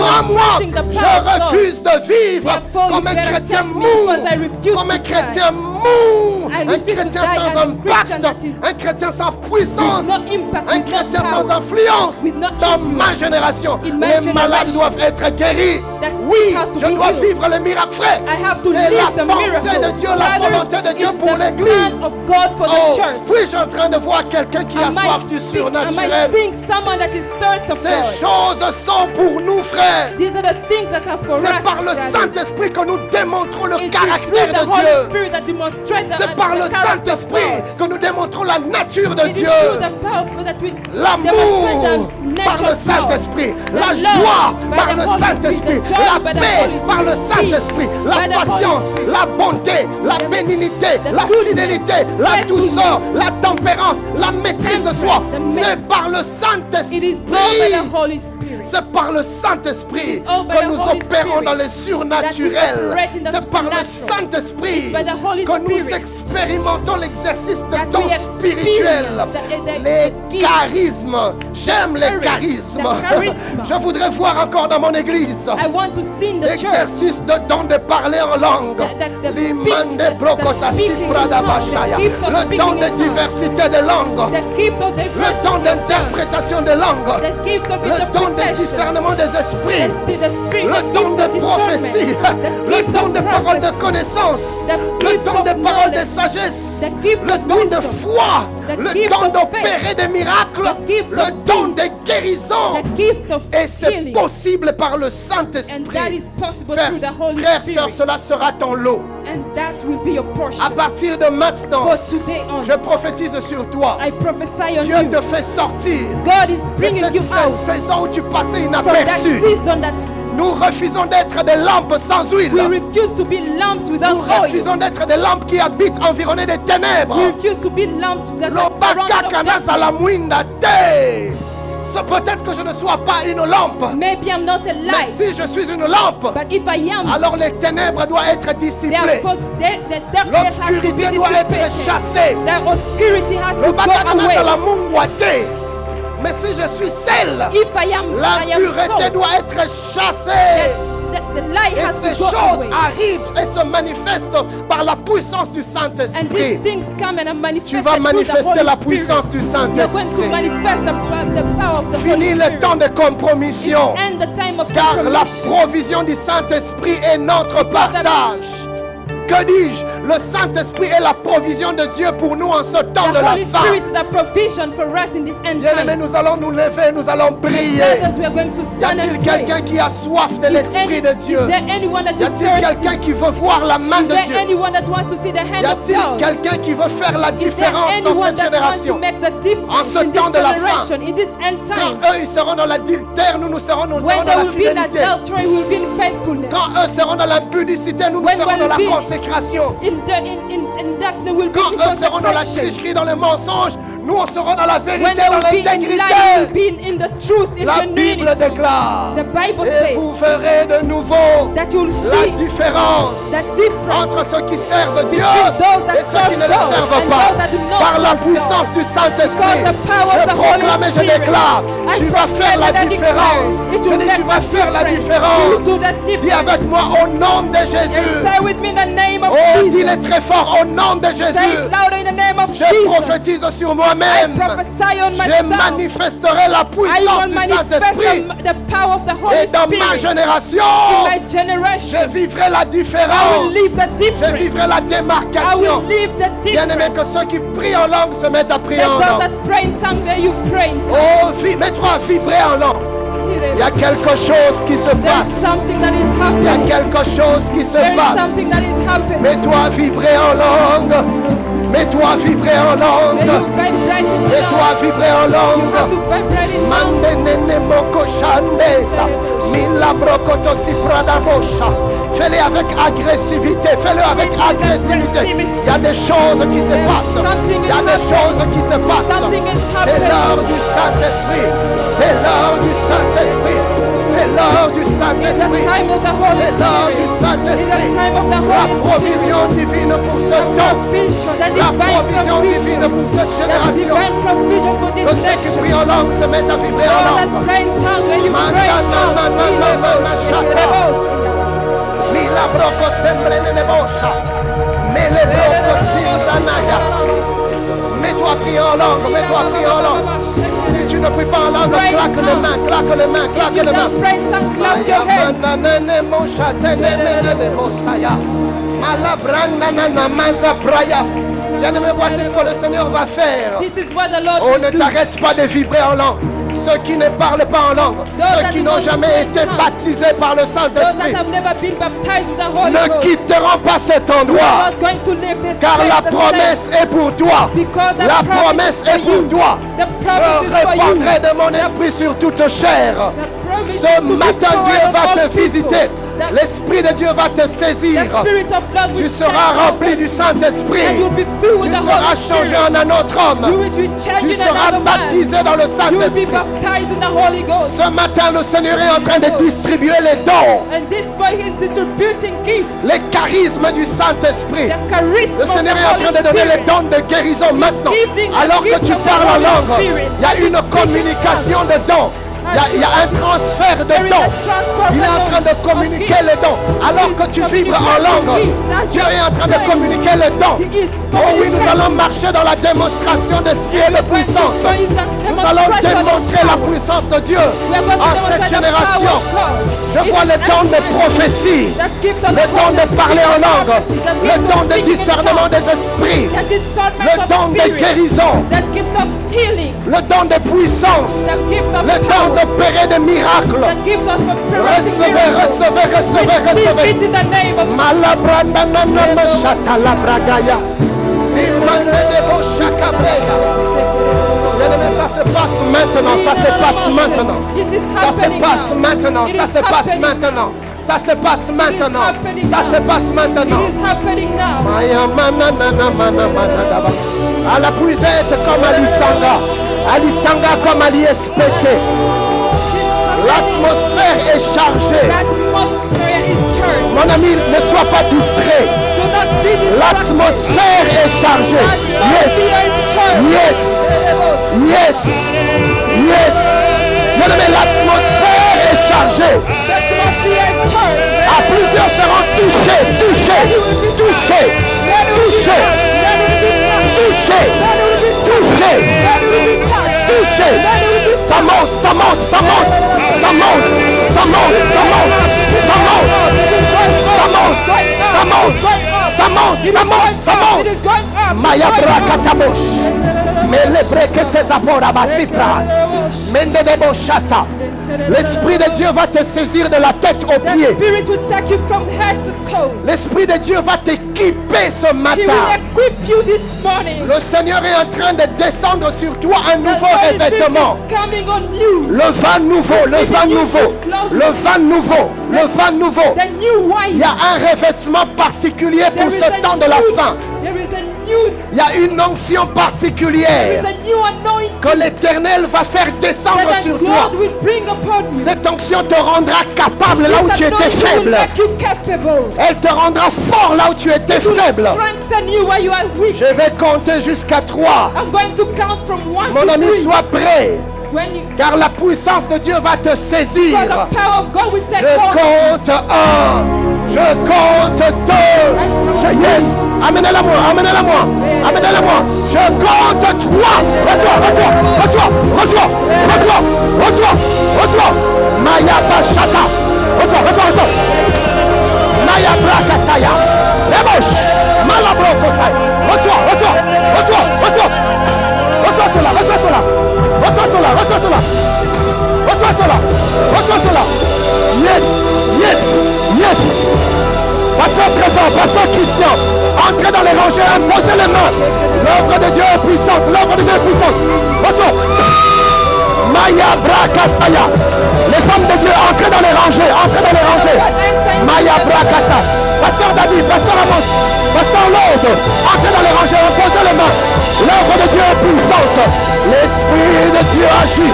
Speaker 2: demonstrating the
Speaker 1: Je
Speaker 2: power of God,
Speaker 1: refuse de vivre
Speaker 2: therefore
Speaker 1: comme un
Speaker 2: you better
Speaker 1: chrétien
Speaker 2: take me
Speaker 1: mou,
Speaker 2: because I refuse
Speaker 1: comme un
Speaker 2: to
Speaker 1: chrétien
Speaker 2: die.
Speaker 1: mou,
Speaker 2: I
Speaker 1: un
Speaker 2: refuse to
Speaker 1: chrétien
Speaker 2: die
Speaker 1: sans
Speaker 2: as a
Speaker 1: impact,
Speaker 2: Christian that is
Speaker 1: un chrétien sans puissance,
Speaker 2: with no impact,
Speaker 1: un
Speaker 2: with no
Speaker 1: chrétien
Speaker 2: power,
Speaker 1: sans influence.
Speaker 2: with no
Speaker 1: Dans
Speaker 2: influence.
Speaker 1: ma génération,
Speaker 2: In my
Speaker 1: les malades
Speaker 2: generation,
Speaker 1: doivent être guéris.
Speaker 2: the sick
Speaker 1: Oui,
Speaker 2: has to
Speaker 1: je
Speaker 2: be
Speaker 1: dois
Speaker 2: healed.
Speaker 1: vivre le miracle, frère.
Speaker 2: I have to
Speaker 1: C'est
Speaker 2: live
Speaker 1: la
Speaker 2: the
Speaker 1: pensée
Speaker 2: miracle.
Speaker 1: de Dieu, la
Speaker 2: Brothers,
Speaker 1: volonté de Dieu
Speaker 2: it's
Speaker 1: pour
Speaker 2: the
Speaker 1: l'Église.
Speaker 2: plan of God for the
Speaker 1: Oh,
Speaker 2: church.
Speaker 1: puis-je en train de voir quelqu'un qui a
Speaker 2: Am
Speaker 1: soif du
Speaker 2: I
Speaker 1: surnaturel?
Speaker 2: seeing someone that is thirst of
Speaker 1: Ces
Speaker 2: God?
Speaker 1: choses sont pour nous, frères.
Speaker 2: These are the things that are for us.
Speaker 1: C'est par le
Speaker 2: brothers.
Speaker 1: Saint-Esprit que nous démontrons le
Speaker 2: It's
Speaker 1: caractère
Speaker 2: through the
Speaker 1: de
Speaker 2: Holy
Speaker 1: Dieu.
Speaker 2: Spirit that demonstrates the,
Speaker 1: C'est par le
Speaker 2: the character of
Speaker 1: Saint-Esprit
Speaker 2: God.
Speaker 1: que nous démontrons la nature de
Speaker 2: It is
Speaker 1: Dieu.
Speaker 2: through the power of God that we
Speaker 1: L'amour
Speaker 2: demonstrate the
Speaker 1: par
Speaker 2: nature
Speaker 1: le
Speaker 2: of God.
Speaker 1: Saint-Esprit,
Speaker 2: The
Speaker 1: la
Speaker 2: love
Speaker 1: joie
Speaker 2: by
Speaker 1: par
Speaker 2: the
Speaker 1: le
Speaker 2: Holy
Speaker 1: Saint-Esprit,
Speaker 2: Spirit, the joy
Speaker 1: la
Speaker 2: by the
Speaker 1: paix
Speaker 2: Holy
Speaker 1: par le
Speaker 2: Spirit,
Speaker 1: Saint-Esprit,
Speaker 2: peace
Speaker 1: la
Speaker 2: by the Holy
Speaker 1: patience, la bonté, la bénignité,
Speaker 2: the
Speaker 1: la
Speaker 2: goodness,
Speaker 1: fidélité, la
Speaker 2: faithfulness,
Speaker 1: douceur, la tempérance, la maîtrise de soi.
Speaker 2: the
Speaker 1: C'est par le
Speaker 2: It is
Speaker 1: Saint-Esprit.
Speaker 2: all by the Holy Spirit.
Speaker 1: C'est par le Saint-Esprit
Speaker 2: It's all by
Speaker 1: que
Speaker 2: the
Speaker 1: nous
Speaker 2: Holy
Speaker 1: opérons
Speaker 2: Spirit
Speaker 1: dans le
Speaker 2: that
Speaker 1: surnaturel.
Speaker 2: we operate in the
Speaker 1: C'est par le
Speaker 2: supernatural.
Speaker 1: Saint-Esprit
Speaker 2: It's by the Holy
Speaker 1: que nous
Speaker 2: Spirit
Speaker 1: expérimentons l'exercice de
Speaker 2: that
Speaker 1: dons
Speaker 2: we
Speaker 1: spirituels.
Speaker 2: experience
Speaker 1: Les
Speaker 2: the gifts.
Speaker 1: charismes. J'aime les
Speaker 2: The
Speaker 1: charismes.
Speaker 2: charisma.
Speaker 1: Je voudrais voir encore dans mon église
Speaker 2: I want to see in the church
Speaker 1: l'exercice de don de parler en langue.
Speaker 2: the
Speaker 1: L'imande brokota
Speaker 2: speaking in
Speaker 1: siprada
Speaker 2: tongues,
Speaker 1: bashaya.
Speaker 2: the gift of
Speaker 1: Le
Speaker 2: speaking
Speaker 1: don
Speaker 2: in
Speaker 1: de
Speaker 2: tongues.
Speaker 1: diversité de langues.
Speaker 2: the gift of
Speaker 1: Le
Speaker 2: diversity
Speaker 1: don
Speaker 2: of tongues,
Speaker 1: d'interprétation de langues.
Speaker 2: the gift of
Speaker 1: Le don de
Speaker 2: interpretation,
Speaker 1: discernement des esprits.
Speaker 2: the spirit,
Speaker 1: Le
Speaker 2: the
Speaker 1: don
Speaker 2: gift
Speaker 1: de
Speaker 2: of
Speaker 1: prophétie.
Speaker 2: discernment, the
Speaker 1: Le
Speaker 2: gift
Speaker 1: don
Speaker 2: of
Speaker 1: de paroles de
Speaker 2: prophecy,
Speaker 1: connaissance.
Speaker 2: the
Speaker 1: Le
Speaker 2: gift
Speaker 1: don
Speaker 2: of
Speaker 1: de paroles de
Speaker 2: knowledge,
Speaker 1: sagesse.
Speaker 2: the gift
Speaker 1: Le
Speaker 2: of
Speaker 1: don de
Speaker 2: wisdom,
Speaker 1: foi.
Speaker 2: the
Speaker 1: Le
Speaker 2: gift
Speaker 1: don
Speaker 2: of
Speaker 1: d'opérer des miracles.
Speaker 2: the gift
Speaker 1: Le
Speaker 2: of
Speaker 1: don
Speaker 2: peace,
Speaker 1: de guérison.
Speaker 2: the gift of
Speaker 1: Et c'est
Speaker 2: healing,
Speaker 1: possible par le
Speaker 2: and that
Speaker 1: Saint-Esprit.
Speaker 2: is possible
Speaker 1: Frères,
Speaker 2: through the Holy
Speaker 1: frères, sœurs,
Speaker 2: Spirit,
Speaker 1: cela sera ton lot.
Speaker 2: and that will be your portion.
Speaker 1: À partir de maintenant,
Speaker 2: For today on,
Speaker 1: je prophétise sur toi.
Speaker 2: I prophesy on
Speaker 1: Dieu
Speaker 2: you.
Speaker 1: te fait sortir
Speaker 2: God is
Speaker 1: de
Speaker 2: bringing
Speaker 1: cette
Speaker 2: you out
Speaker 1: saison où tu passais
Speaker 2: from that
Speaker 1: inaperçu.
Speaker 2: season that
Speaker 1: Nous refusons d'être des lampes sans huile.
Speaker 2: we refuse to be lamps without
Speaker 1: Nous
Speaker 2: oil.
Speaker 1: refusons d'être des lampes qui habitent environnées de ténèbres.
Speaker 2: We refuse to be lamps that are
Speaker 1: Lobaka
Speaker 2: surrounded of
Speaker 1: kanasa la
Speaker 2: darkness.
Speaker 1: muinda te. C'est peut-être que je ne sois pas une lampe.
Speaker 2: Maybe I'm not a
Speaker 1: Mais
Speaker 2: light,
Speaker 1: si je suis une lampe,
Speaker 2: but if I am,
Speaker 1: alors les ténèbres doivent être dissipées.
Speaker 2: therefore the darkness has to be
Speaker 1: L'obscurité doit être
Speaker 2: dissipated.
Speaker 1: chassée.
Speaker 2: The obscurity has to
Speaker 1: Le
Speaker 2: go
Speaker 1: bakakanasa la
Speaker 2: away.
Speaker 1: mungwate. Mais si je suis celle,
Speaker 2: If I am
Speaker 1: l'impureté
Speaker 2: salt,
Speaker 1: doit être chassée.
Speaker 2: the light
Speaker 1: Et
Speaker 2: has
Speaker 1: ces
Speaker 2: to go
Speaker 1: choses
Speaker 2: away.
Speaker 1: arrivent et se manifestent par la puissance du
Speaker 2: And these
Speaker 1: Saint-Esprit.
Speaker 2: things come and are manifested
Speaker 1: Tu vas
Speaker 2: through the
Speaker 1: manifester
Speaker 2: Holy
Speaker 1: la
Speaker 2: Spirit.
Speaker 1: puissance du
Speaker 2: You're going to
Speaker 1: Saint-Esprit.
Speaker 2: manifest the power of the Holy
Speaker 1: Fini le
Speaker 2: Spirit.
Speaker 1: temps de compromission.
Speaker 2: And the time of
Speaker 1: Car la
Speaker 2: compromission.
Speaker 1: provision du Saint-Esprit est notre partage. Que dis-je? Le Saint-Esprit est la provision de Dieu pour nous en ce temps de
Speaker 2: The
Speaker 1: la
Speaker 2: Holy
Speaker 1: fin.
Speaker 2: Spirit is a provision for us in this end
Speaker 1: Bien-aimés,
Speaker 2: time.
Speaker 1: nous allons nous lever, nous allons briller.
Speaker 2: Brothers, we are going to
Speaker 1: Y
Speaker 2: stand
Speaker 1: a-t-il
Speaker 2: and pray.
Speaker 1: quelqu'un qui a soif de l'Esprit de Dieu?
Speaker 2: Is there anyone that
Speaker 1: Y
Speaker 2: is
Speaker 1: a-t-il
Speaker 2: thirsty?
Speaker 1: quelqu'un qui veut voir la main
Speaker 2: Is
Speaker 1: de
Speaker 2: there
Speaker 1: Dieu?
Speaker 2: anyone that wants to see the hand
Speaker 1: Y
Speaker 2: of
Speaker 1: a-t-il
Speaker 2: God?
Speaker 1: quelqu'un qui veut faire la
Speaker 2: Is there
Speaker 1: différence dans
Speaker 2: anyone
Speaker 1: cette
Speaker 2: that wants to
Speaker 1: génération?
Speaker 2: make the
Speaker 1: En
Speaker 2: difference
Speaker 1: ce
Speaker 2: in
Speaker 1: temps
Speaker 2: this
Speaker 1: de la fin,
Speaker 2: generation, in this end
Speaker 1: Quand
Speaker 2: time?
Speaker 1: eux ils seront dans l'adultère, nous serons
Speaker 2: When
Speaker 1: dans
Speaker 2: there
Speaker 1: la
Speaker 2: will be in
Speaker 1: fidélité.
Speaker 2: adultery, we will be in faithfulness.
Speaker 1: Quand eux seront dans l'impudicité, nous
Speaker 2: When
Speaker 1: serons
Speaker 2: will
Speaker 1: dans la
Speaker 2: be
Speaker 1: consécration.
Speaker 2: In darkness, we will be
Speaker 1: Quand
Speaker 2: in
Speaker 1: eux seront dans la
Speaker 2: consecration.
Speaker 1: tricherie, dans le mensonge, nous on serons dans la
Speaker 2: When
Speaker 1: vérité,
Speaker 2: there
Speaker 1: dans
Speaker 2: will be in
Speaker 1: l'intégrité.
Speaker 2: lie, we will be in the truth, in
Speaker 1: La Bible
Speaker 2: genuinity.
Speaker 1: déclare,
Speaker 2: The Bible
Speaker 1: et
Speaker 2: says
Speaker 1: vous verrez de nouveau
Speaker 2: that you will
Speaker 1: la
Speaker 2: see
Speaker 1: différence
Speaker 2: the difference
Speaker 1: entre ceux qui servent Dieu
Speaker 2: between those that
Speaker 1: et ceux qui ne le
Speaker 2: serve God
Speaker 1: servent
Speaker 2: and
Speaker 1: pas.
Speaker 2: those that do not
Speaker 1: Par la
Speaker 2: serve
Speaker 1: puissance
Speaker 2: God.
Speaker 1: du Saint-Esprit,
Speaker 2: Because the power of
Speaker 1: je
Speaker 2: the
Speaker 1: proclame
Speaker 2: Holy
Speaker 1: et je
Speaker 2: Spirit,
Speaker 1: déclare,
Speaker 2: I
Speaker 1: tu vas faire la
Speaker 2: proclaim and I
Speaker 1: différence.
Speaker 2: declare, it
Speaker 1: Je
Speaker 2: will
Speaker 1: dis,
Speaker 2: make
Speaker 1: tu vas
Speaker 2: the
Speaker 1: faire la
Speaker 2: difference.
Speaker 1: différence.
Speaker 2: You will do the
Speaker 1: Dis
Speaker 2: difference.
Speaker 1: avec moi au nom de
Speaker 2: And
Speaker 1: Jésus.
Speaker 2: say with me in the name of
Speaker 1: Oh,
Speaker 2: Jesus.
Speaker 1: dis-le très fort au nom de
Speaker 2: Say
Speaker 1: Jésus.
Speaker 2: it louder in the name of
Speaker 1: Je
Speaker 2: Jesus.
Speaker 1: prophétise sur
Speaker 2: I
Speaker 1: moi-même.
Speaker 2: prophesy on
Speaker 1: Je
Speaker 2: myself.
Speaker 1: manifesterai la
Speaker 2: I
Speaker 1: puissance
Speaker 2: will
Speaker 1: du
Speaker 2: manifest
Speaker 1: Saint-Esprit.
Speaker 2: the power of the Holy
Speaker 1: Et dans ma
Speaker 2: Spirit
Speaker 1: génération,
Speaker 2: in my
Speaker 1: je
Speaker 2: generation.
Speaker 1: vivrai la
Speaker 2: I will
Speaker 1: différence.
Speaker 2: live the
Speaker 1: Je
Speaker 2: difference.
Speaker 1: vivrai la
Speaker 2: I
Speaker 1: démarcation.
Speaker 2: will live the
Speaker 1: Bien-aimé, que
Speaker 2: difference.
Speaker 1: ceux qui prient en langue se mettent à
Speaker 2: The
Speaker 1: prier en
Speaker 2: those
Speaker 1: langue.
Speaker 2: that pray in tongue, there you pray in tongue.
Speaker 1: Oh, mets-toi à vibrer en langue. Il y a quelque chose qui se
Speaker 2: There is
Speaker 1: passe.
Speaker 2: something that is
Speaker 1: Il y a
Speaker 2: happening.
Speaker 1: quelque chose qui se
Speaker 2: There is
Speaker 1: passe.
Speaker 2: something that is happening.
Speaker 1: Mets-toi à vibrer en langue. Mets-toi à vibrer en
Speaker 2: May
Speaker 1: langue.
Speaker 2: you vibrate in
Speaker 1: Mets-toi à
Speaker 2: tongue.
Speaker 1: vibrer en
Speaker 2: You have
Speaker 1: langue.
Speaker 2: to vibrate in tongue.
Speaker 1: Mandenene moko shandesa. Mila brokoto si prada bosha. Fais-le avec agressivité. Fais-le avec agressivité. Il y a des choses qui se passent. Il y a des choses qui se passent.
Speaker 2: Something is
Speaker 1: C'est
Speaker 2: happening.
Speaker 1: l'heure du Saint-Esprit. C'est l'heure du Saint-Esprit. C'est l'heure du Saint-Esprit. Saint-Esprit.
Speaker 2: time of the Holy
Speaker 1: C'est l'heure du
Speaker 2: Spirit. In
Speaker 1: Saint-Esprit.
Speaker 2: the time of the
Speaker 1: La
Speaker 2: Holy
Speaker 1: provision divine pour ce temps.
Speaker 2: provision, the
Speaker 1: La
Speaker 2: divine
Speaker 1: provision divine pour cette
Speaker 2: the
Speaker 1: génération.
Speaker 2: divine provision for
Speaker 1: Que
Speaker 2: this
Speaker 1: ceux qui
Speaker 2: nation.
Speaker 1: prient en langue se mettent à vibrer en
Speaker 2: All that
Speaker 1: langue.
Speaker 2: pray in tongues, when you pray in tongues,
Speaker 1: Mila broko sembre nene bosha. Mele broko sindanaya. Mets-toi à prier en langue, mets-toi à prier en langue. Si tu ne pries pas en langue, claque les mains, claque les mains, claque
Speaker 2: you
Speaker 1: les mains.
Speaker 2: don't pray in tongues, clap your hands.
Speaker 1: Mayamananene mosha tenemene bosaya. Malabranana maza braya. Bien-aimé, voici ce que le Seigneur va faire.
Speaker 2: This is what the Lord
Speaker 1: On
Speaker 2: will
Speaker 1: ne
Speaker 2: do.
Speaker 1: t'arrête pas de vibrer en langue. Ceux qui ne parlent pas en langue, ceux qui n'ont jamais été baptisés par le
Speaker 2: Those that
Speaker 1: Saint-Esprit,
Speaker 2: have never been baptized with the Holy
Speaker 1: ne
Speaker 2: Ghost
Speaker 1: quitteront pas cet
Speaker 2: are
Speaker 1: endroit.
Speaker 2: not going to leave this
Speaker 1: Car
Speaker 2: place
Speaker 1: la
Speaker 2: the
Speaker 1: promesse est pour toi.
Speaker 2: same. Because the
Speaker 1: La
Speaker 2: promise
Speaker 1: promesse
Speaker 2: is for
Speaker 1: est pour
Speaker 2: you.
Speaker 1: toi.
Speaker 2: The promise
Speaker 1: Je
Speaker 2: is for you.
Speaker 1: répandrai de mon esprit sur toute chair.
Speaker 2: The promise is
Speaker 1: Ce
Speaker 2: to be
Speaker 1: matin,
Speaker 2: poured
Speaker 1: Dieu
Speaker 2: on
Speaker 1: va
Speaker 2: all
Speaker 1: te
Speaker 2: people.
Speaker 1: visiter.
Speaker 2: The-
Speaker 1: L'Esprit de Dieu va te saisir.
Speaker 2: The Spirit of God
Speaker 1: Tu
Speaker 2: will
Speaker 1: seras
Speaker 2: stand
Speaker 1: rempli du
Speaker 2: and
Speaker 1: Saint-Esprit.
Speaker 2: you'll be filled
Speaker 1: Tu
Speaker 2: with the
Speaker 1: seras
Speaker 2: Holy
Speaker 1: changé
Speaker 2: Spirit.
Speaker 1: en un autre
Speaker 2: You
Speaker 1: homme.
Speaker 2: will be changed
Speaker 1: Tu
Speaker 2: in
Speaker 1: seras
Speaker 2: another man.
Speaker 1: baptisé dans le
Speaker 2: You will be
Speaker 1: Saint-Esprit.
Speaker 2: baptized in the Holy Ghost.
Speaker 1: Ce matin, le Seigneur est en train de distribuer les dons,
Speaker 2: And this boy is distributing gifts.
Speaker 1: les charismes du Saint-Esprit.
Speaker 2: The charisma
Speaker 1: Le
Speaker 2: of the
Speaker 1: Seigneur est en
Speaker 2: Holy
Speaker 1: train de donner les
Speaker 2: Spirit.
Speaker 1: dons de guérison maintenant.
Speaker 2: giving the
Speaker 1: Alors que
Speaker 2: gift
Speaker 1: tu
Speaker 2: of the
Speaker 1: parles en
Speaker 2: Holy
Speaker 1: langue,
Speaker 2: Spirit.
Speaker 1: il y a une communication de dons. Il y a un transfert de
Speaker 2: There is a
Speaker 1: dons.
Speaker 2: transfer
Speaker 1: Il est en
Speaker 2: of
Speaker 1: train de
Speaker 2: gifts.
Speaker 1: communiquer les dons. Alors que tu vibres en langue, Dieu est en train de communiquer les dons. Oh oui, nous allons marcher dans la démonstration d'esprit et de puissance. Nous allons démontrer la puissance de Dieu en cette génération. Je vois le don de prophétie, le don de parler en langue, le don de discernement des esprits, le don de guérison,
Speaker 2: the gift of healing,
Speaker 1: le don de puissance,
Speaker 2: the gift of
Speaker 1: le don
Speaker 2: power,
Speaker 1: d'opérer des miracles.
Speaker 2: the gift of
Speaker 1: Recevez, recevez, recevez,
Speaker 2: Receive
Speaker 1: recevez.
Speaker 2: it in the name of
Speaker 1: Malabranda nana mashata la bragaya. Simande debo shakabreya. Bien-aimé, ça se passe maintenant, ça se passe maintenant.
Speaker 2: It is
Speaker 1: Ça se
Speaker 2: happening
Speaker 1: passe
Speaker 2: now.
Speaker 1: maintenant,
Speaker 2: It
Speaker 1: ça
Speaker 2: is
Speaker 1: se passe
Speaker 2: happening.
Speaker 1: maintenant. Ça se passe maintenant.
Speaker 2: happening
Speaker 1: Ça
Speaker 2: now.
Speaker 1: se passe maintenant.
Speaker 2: It is happening now.
Speaker 1: Maya mana nana mana mana daba. À la puisette comme à l'Isanga. À l'Isanga comme à l'ISPT. L'atmosphère est chargée.
Speaker 2: The atmosphere is turned.
Speaker 1: Mon ami, ne sois pas distrait.
Speaker 2: Do not be distracted.
Speaker 1: L'atmosphère est chargée. Yes. Yes. Yes. Yes. Mon ami, l'atmosphère est chargée.
Speaker 2: The atmosphere is turned.
Speaker 1: À plusieurs seront touchés, touchés, touchés, touchés, touchés, touchés, touchés. Ça monte, ça monte, ça monte, ça monte, ça monte, ça monte, ça monte, ça monte, ça monte, ça monte, ça monte, ça monte. Maya brakatabosh. Mele brekete zapora basitras. Mende debo shata. L'Esprit de Dieu va te saisir de la tête aux
Speaker 2: The
Speaker 1: pieds.
Speaker 2: Spirit will take you from head to toe.
Speaker 1: L'Esprit de Dieu va t'équiper ce
Speaker 2: He will
Speaker 1: matin.
Speaker 2: equip you this morning.
Speaker 1: Le Seigneur est en train de descendre sur toi un
Speaker 2: The
Speaker 1: nouveau
Speaker 2: Holy Spirit
Speaker 1: revêtement.
Speaker 2: is coming on you.
Speaker 1: Le vent nouveau, le vent nouveau, le vent nouveau, le vent nouveau.
Speaker 2: The new wine.
Speaker 1: Il y a un revêtement particulier
Speaker 2: There
Speaker 1: pour
Speaker 2: is
Speaker 1: ce
Speaker 2: a
Speaker 1: temps de la
Speaker 2: new-
Speaker 1: fin.
Speaker 2: There is a new,
Speaker 1: Il y a une onction
Speaker 2: there
Speaker 1: particulière
Speaker 2: is a new anointing
Speaker 1: que l'Éternel va faire descendre
Speaker 2: that
Speaker 1: sur
Speaker 2: God
Speaker 1: toi.
Speaker 2: will bring upon you.
Speaker 1: Cette onction te rendra capable là où
Speaker 2: This
Speaker 1: tu étais
Speaker 2: anointing will
Speaker 1: faible.
Speaker 2: make you capable.
Speaker 1: Elle te rendra fort là où tu étais
Speaker 2: It will
Speaker 1: faible.
Speaker 2: strengthen you where you are weak.
Speaker 1: Je vais compter jusqu'à 3.
Speaker 2: I'm going to count from 1
Speaker 1: Mon
Speaker 2: to
Speaker 1: ami,
Speaker 2: 3.
Speaker 1: sois prêt.
Speaker 2: When you,
Speaker 1: Car la puissance de Dieu va te
Speaker 2: for
Speaker 1: saisir.
Speaker 2: the power of God will take
Speaker 1: Je
Speaker 2: hold.
Speaker 1: compte 1. Je compte 2. Yes. Amenez-la moi. Amenez-la moi. Amenez-la moi. Je compte 3. Reçois, reçois, reçois, reçois, reçois, reçois, reçois. Maya Bashata. Reçois, reçois, reçois. Maya Brakasaya. Débauche. Malabrokosai. Reçois, reçois, reçois, reçois. Reçois cela, reçois cela. Reçois cela, reçois cela. Reçois cela, reçois cela. Yes, yes, yes. Pasteur Trésor, Pasteur Christian, entrez dans les rangées, imposez les mains. L'œuvre de Dieu est puissante, l'œuvre de Dieu est puissante. Reçois. Maya Brakasaya. Les hommes de Dieu, entrez dans les rangées, entrez dans les rangées. Maya Brakata. Pasteur David, Pasteur Amos, Pasteur Lord, entrez dans les rangées, imposez les mains. L'œuvre de Dieu est puissante. L'Esprit de Dieu agit.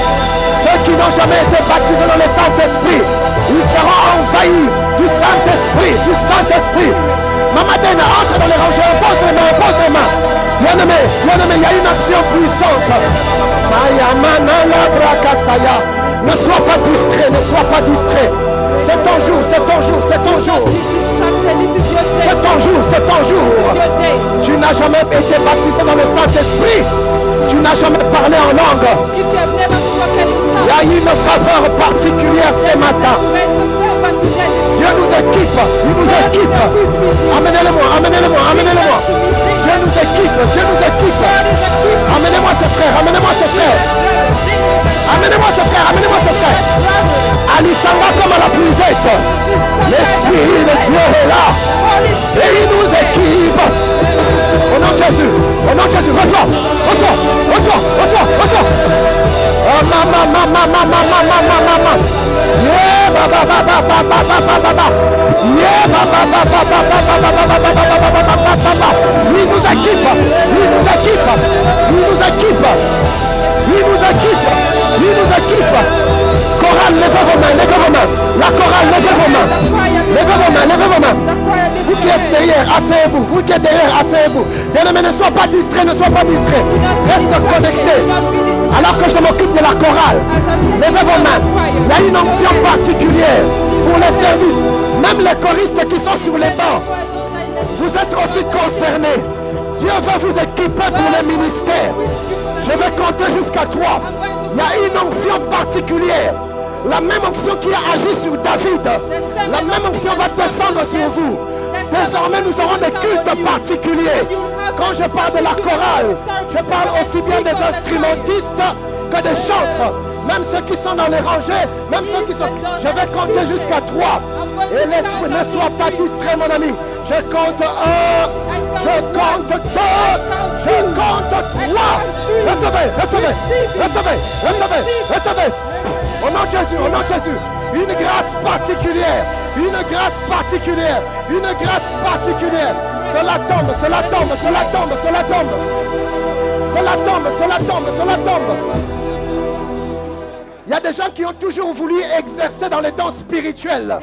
Speaker 1: Ceux qui n'ont jamais été baptisés dans le Saint-Esprit, Ils seront envahis du Saint-Esprit, du Saint-Esprit. Maman Dena, entre dans les rangées, pose les mains, pose les mains. Bien-aimé, il y a une action puissante. Maya Manala Brakasaya. Ne sois pas distrait, ne sois pas distrait. C'est ton jour, c'est ton jour, c'est ton jour. C'est ton jour, c'est ton jour. Tu n'as jamais été baptisé dans le Saint-Esprit. Tu n'as jamais parlé en langue. Il y a une faveur particulière ce matin. Dieu nous équipe, il nous équipe. Amenez-le-moi, amenez-le-moi, amenez-le-moi. Dieu nous équipe, Dieu nous équipe. Amenez-moi ce frère, amenez-moi ce frère. Amenez-moi ce frère, amenez-moi ce frère. Alisanga comme à la puisette. L'Esprit de Dieu est là. Et il nous équipe. Au nom de Jésus, au nom de Jésus, reçois, reçois, reçois, reçois, reçois. Oh maman. Yeah, baba, baba, baba, baba, baba. Yeah, baba, baba, baba, baba, baba. Lui nous équipe, lui nous équipe, lui nous équipe, lui nous équipe, lui nous équipe. Chorale, levez vos mains, levez vos mains. La chorale, levez vos mains. Levez vos mains, levez vos mains. Vous qui êtes derrière, asseyez-vous. Vous qui êtes derrière, asseyez-vous. Bien-aimés, ne sois pas distrait, ne sois pas distrait. Reste connecté. Alors que je m'occupe de la chorale, levez vos mains. Il y a une onction particulière pour les services. Même les choristes qui sont sur les bancs, vous êtes aussi concernés. Dieu va vous équiper pour le ministère. Je vais compter jusqu'à 3. Il y a une onction particulière. La même onction qui a agi sur David, la même onction va descendre sur vous. Désormais, nous aurons des cultes particuliers. Quand je parle de la chorale, je parle aussi bien des instrumentistes que des chantres. Même ceux qui sont dans les rangées, même ceux qui sont... Je vais compter jusqu'à 3. Et l'esprit ne soit pas distrait, mon ami. Je compte 1, je compte 2, je compte 3. Recevez, recevez, recevez, recevez, recevez. Au nom de Jésus, au nom de Jésus. Une grâce particulière, une grâce particulière, une grâce particulière. Cela tombe, cela tombe, cela tombe, cela tombe. Cela tombe, cela tombe, cela tombe. Il y a des gens qui ont toujours voulu exercer dans les dons spirituels.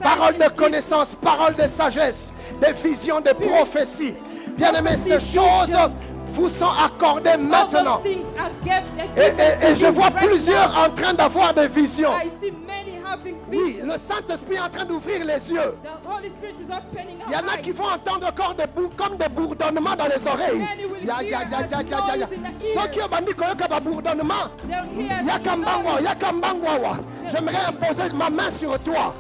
Speaker 1: Parole de connaissance, parole de sagesse, des visions, des prophéties. Bien-aimés, ces choses vous sont accordées maintenant. Et je vois plusieurs en train d'avoir des visions. Oui, le Saint-Esprit est en train d'ouvrir les yeux. Il y en a qui vont entendre encore comme des bourdonnements dans les oreilles. Ceux qui ont bandit comme un bourdonnement, j'aimerais imposer ma main sur toi.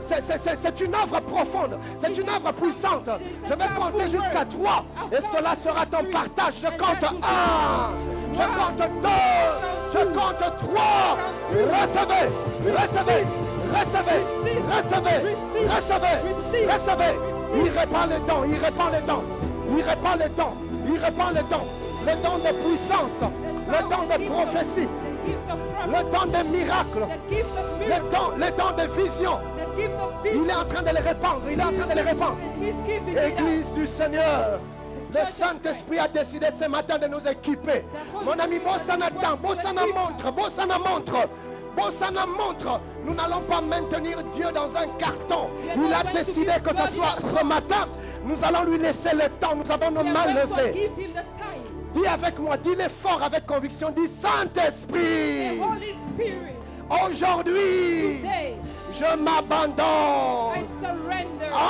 Speaker 1: C'est une œuvre profonde, c'est une œuvre puissante. Je vais compter jusqu'à 3 et cela sera ton partage. Je compte 1, je compte 2, je compte 3. Recevez, recevez, recevez, recevez, recevez, recevez. Il répand les dons, il répand les dons, il répand les dons, il répand les dons. Le don de puissance, le don de prophétie, le don de miracles, le don de vision. Il est en train de les répandre, il est en train de les répandre. Église du Seigneur, le Saint-Esprit a décidé ce matin de nous équiper. Mon ami, Bossana dans, Bossana montre, Bossana montre. Bossana montre, nous n'allons pas maintenir Dieu dans un carton. Il a décidé que ce soit ce matin. Nous allons lui laisser le temps, nous avons nos mains levées. Dis avec moi, dis-le fort avec conviction, dis Saint-Esprit. Aujourd'hui, je m'abandonne.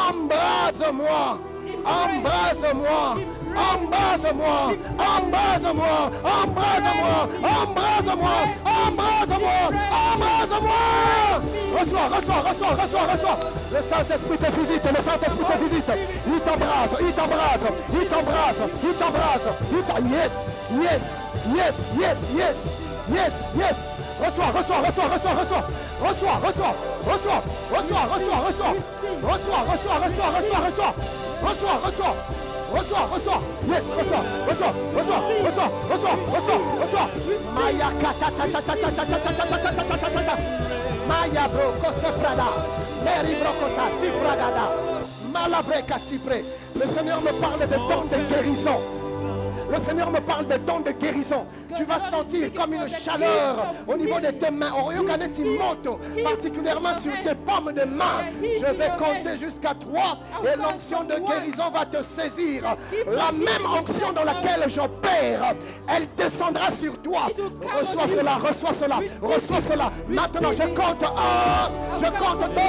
Speaker 1: Embrase-moi. Embrase-moi. Embrase-moi. Embrase-moi. Embrase-moi. Embrase-moi. Embrase-moi. Embrase-moi. Reçois, reçois, reçois, reçois, reçois. Le Saint-Esprit te visite, le Saint-Esprit te visite. Il t'embrase, il t'embrase, il t'embrase, il t'embrase. Yes, yes, yes, yes, yes, yes, yes. Reçois, reçois, reçois, reçois, reçois. Reçois, reçois, reçois, reçois, reçois, reçois. Reçois, reçois, reçois, reçois, reçois. Reçois, reçois. Reçois, reçois. Yes, reçois, reçois, reçois, reçois, reçois, reçois, reçois. Maya kata ta ta ta ta ta ta ta ta ta ta ta ta. Maya broko seprada. Meri brokota siprada. Malabreka sipre. Le Seigneur me parle de dons de guérison. Le Seigneur me parle de dons de guérison. Tu vas sentir comme une chaleur au niveau de tes mains. Particulièrement sur tes paumes de main. Je vais compter jusqu'à 3 et l'onction de guérison va te saisir. La même onction dans laquelle j'opère, elle descendra sur toi. Reçois cela, reçois cela, reçois cela. Maintenant, je compte 1, je compte 2,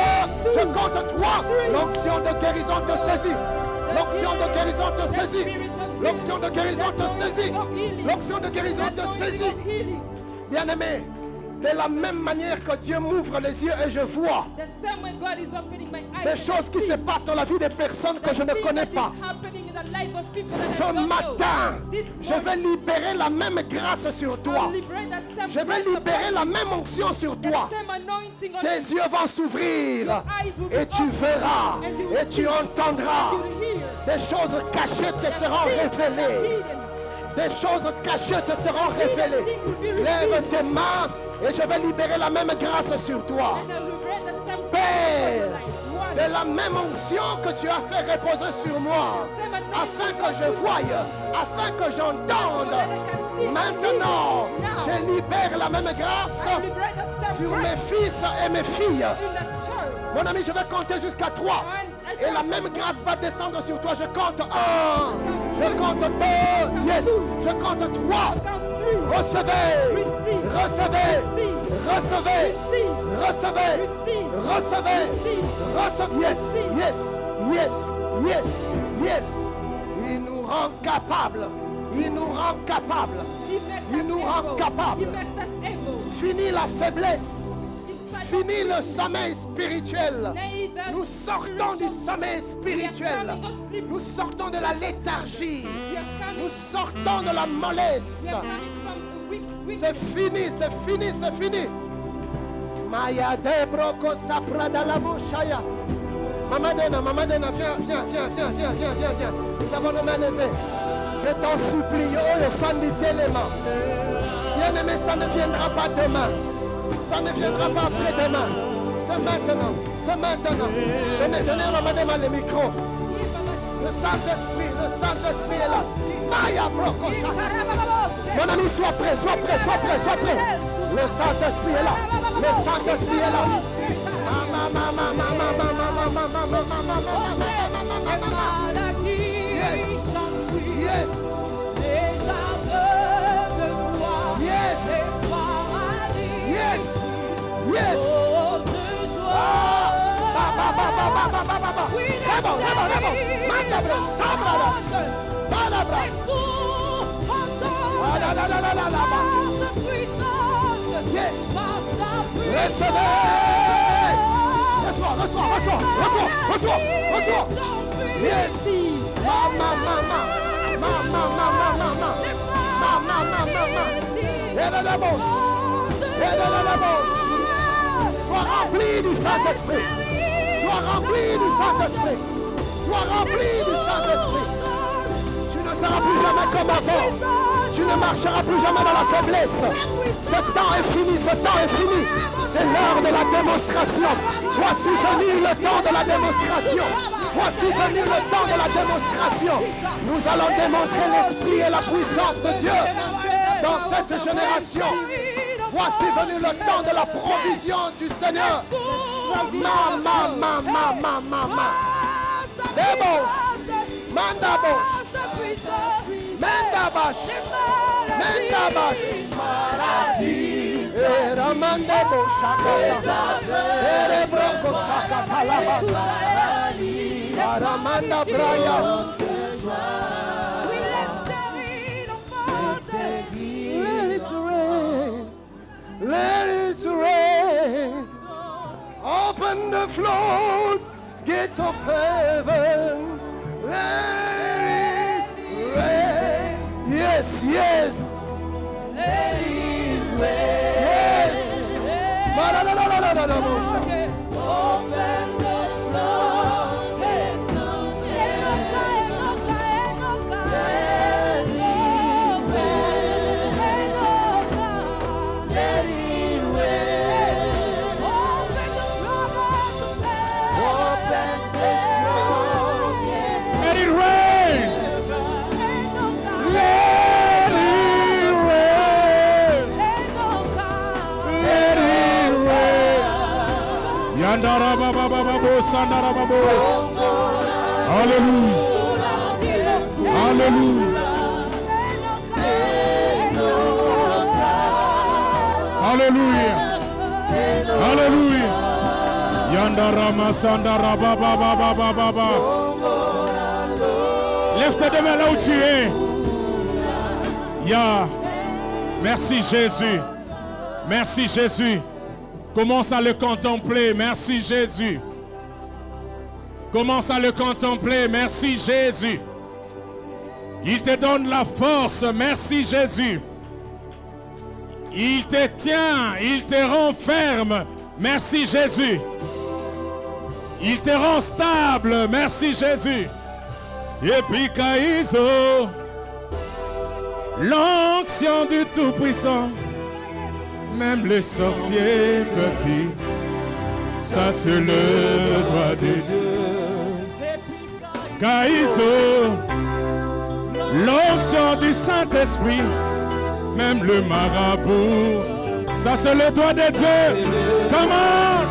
Speaker 1: je compte 3. L'onction de guérison te saisit. L'onction de guérison te saisit. L'onction de guérison te saisit. L'onction de guérison te saisit. Bien-aimé, de la même manière que Dieu m'ouvre les yeux et je vois des choses qui se passent dans la vie des personnes que je ne connais pas. Ce matin, je vais libérer la même grâce sur toi. Je vais libérer la même onction sur toi. Tes yeux vont s'ouvrir et tu verras et tu entendras. Des choses cachées te seront révélées. Des choses cachées te seront révélées. Lève tes mains et je vais libérer la même grâce sur toi. Père, de la même onction que tu as fait reposer sur moi, afin que je voie, afin que j'entende. Maintenant, je libère la même grâce sur mes fils et mes filles. Mon ami, je vais compter jusqu'à 3. Et la même grâce va descendre sur toi. Je compte 1, je compte 2, yes, je compte 3. Recevez, recevez, recevez, recevez, recevez, recevez. Yes, yes, yes, yes, yes. Il nous rend capables. Il nous rend capables. Il nous rend capables. Fini la faiblesse. Fini le sommeil spirituel. Nous sortons du sommeil spirituel. Nous sortons de la léthargie. Nous sortons de la mollesse. C'est fini, c'est fini, c'est fini. Maya de broko saprada la moshaya. Maman Dena, viens, viens, viens, viens, viens, viens, viens, viens. Nous avons nos mains levées. Je t'en supplie, oh le fan du téléma. Bien-aimé, ça ne viendra pas demain. Ça ne viendra pas après-demain. C'est maintenant. C'est maintenant. Donnez à Maman Dena le micro. Le Saint-Esprit est là. Maya broko. Mon ami, sois prêt, sois prêt, sois prêt, sois prêt. Le Saint-Esprit est là. Le Saint-Esprit est là. Yes. Yes. Yes. Yes. Yes. Recevez. Reçois. Yes. Mama. Sois rempli du Saint-Esprit. Sois rempli du Saint-Esprit. Sois rempli du Saint-Esprit. Tu ne seras plus jamais comme avant. Tu ne marcheras plus jamais dans la faiblesse. Ce temps est fini, ce temps est fini. C'est l'heure de la démonstration. Voici venu le temps de la démonstration. Voici venu le temps de la démonstration. Nous allons démontrer l'esprit et la puissance de Dieu dans cette génération. Voici venu le temps de la provision du Seigneur. Mama. Debo. Mandabo. Mendabash. Ramandebo Shakata. Erebroko Sakatalaba. Ramanda Braya. Let it rain. Let it rain. Open the floodgates of heaven. Let it rain. Yes. Let it rain. Yes. Open the floodgates of Let it rain.
Speaker 3: Yandara baba baba sandara baba. Alléluia. Alléluia. Alléluia. Alléluia. Yandara masandara baba baba baba. Lève tes deux mains là où tu es. Ya. Merci Jésus. Merci Jésus. Commence à le contempler. Merci Jésus. Commence à le contempler. Merci Jésus. Il te donne la force. Merci Jésus. Il te tient. Il te rend ferme. Merci Jésus. Il te rend stable. Merci Jésus. Et puis Kaïso, l'onction du Tout-Puissant, même les sorciers petits, ça c'est le droit de Dieu. Kaïso, l'onction du Saint-Esprit, même le marabout, ça c'est le droit de Dieu. Comment?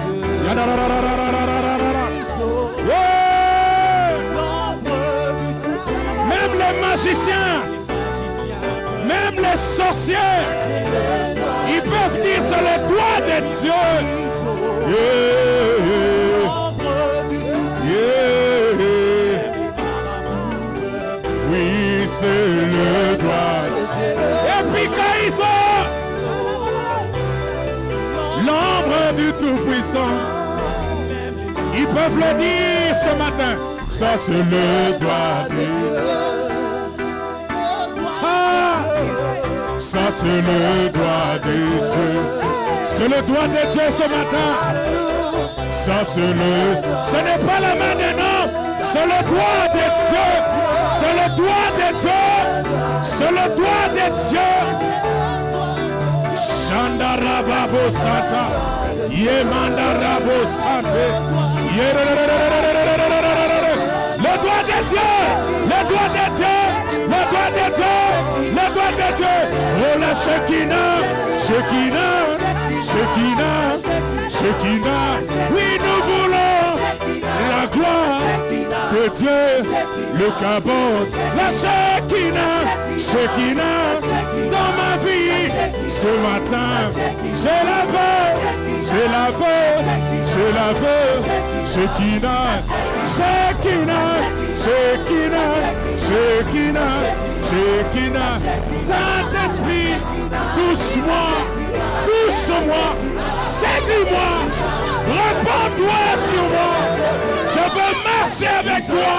Speaker 3: Même les magiciens, même les sorciers, ils peuvent dire c'est le droit de Dieu. Oui, c'est le droit. Et puis quand ils sont l'ombre du Tout-Puissant, ils peuvent le dire ce matin. Ça c'est le droit de Dieu. Ah, ça c'est le droit de Dieu. C'est le droit de Dieu ce matin. Ça c'est le... Ce n'est pas la main d'un homme. C'est le droit de Dieu. C'est le droit de Dieu. C'est le droit de Dieu. Chandarababo Santa. Yemandarabo Sante. Le droit de Dieu, le droit de Dieu, le droit de Dieu, le droit de Dieu. Oh la Shekinah, Shekinah, Shekinah, Shekinah. Oui, nous voulons la gloire de Dieu, le Kabod, la Shekinah, Shekinah. Dans ma vie, ce matin, je la veux, je la veux, je la veux. Shekinah, Shekinah, Shekinah, Shekinah, Shekinah. Saint-Esprit, touche-moi, touche-moi, saisis-moi, répands-toi sur moi. Je veux marcher avec toi,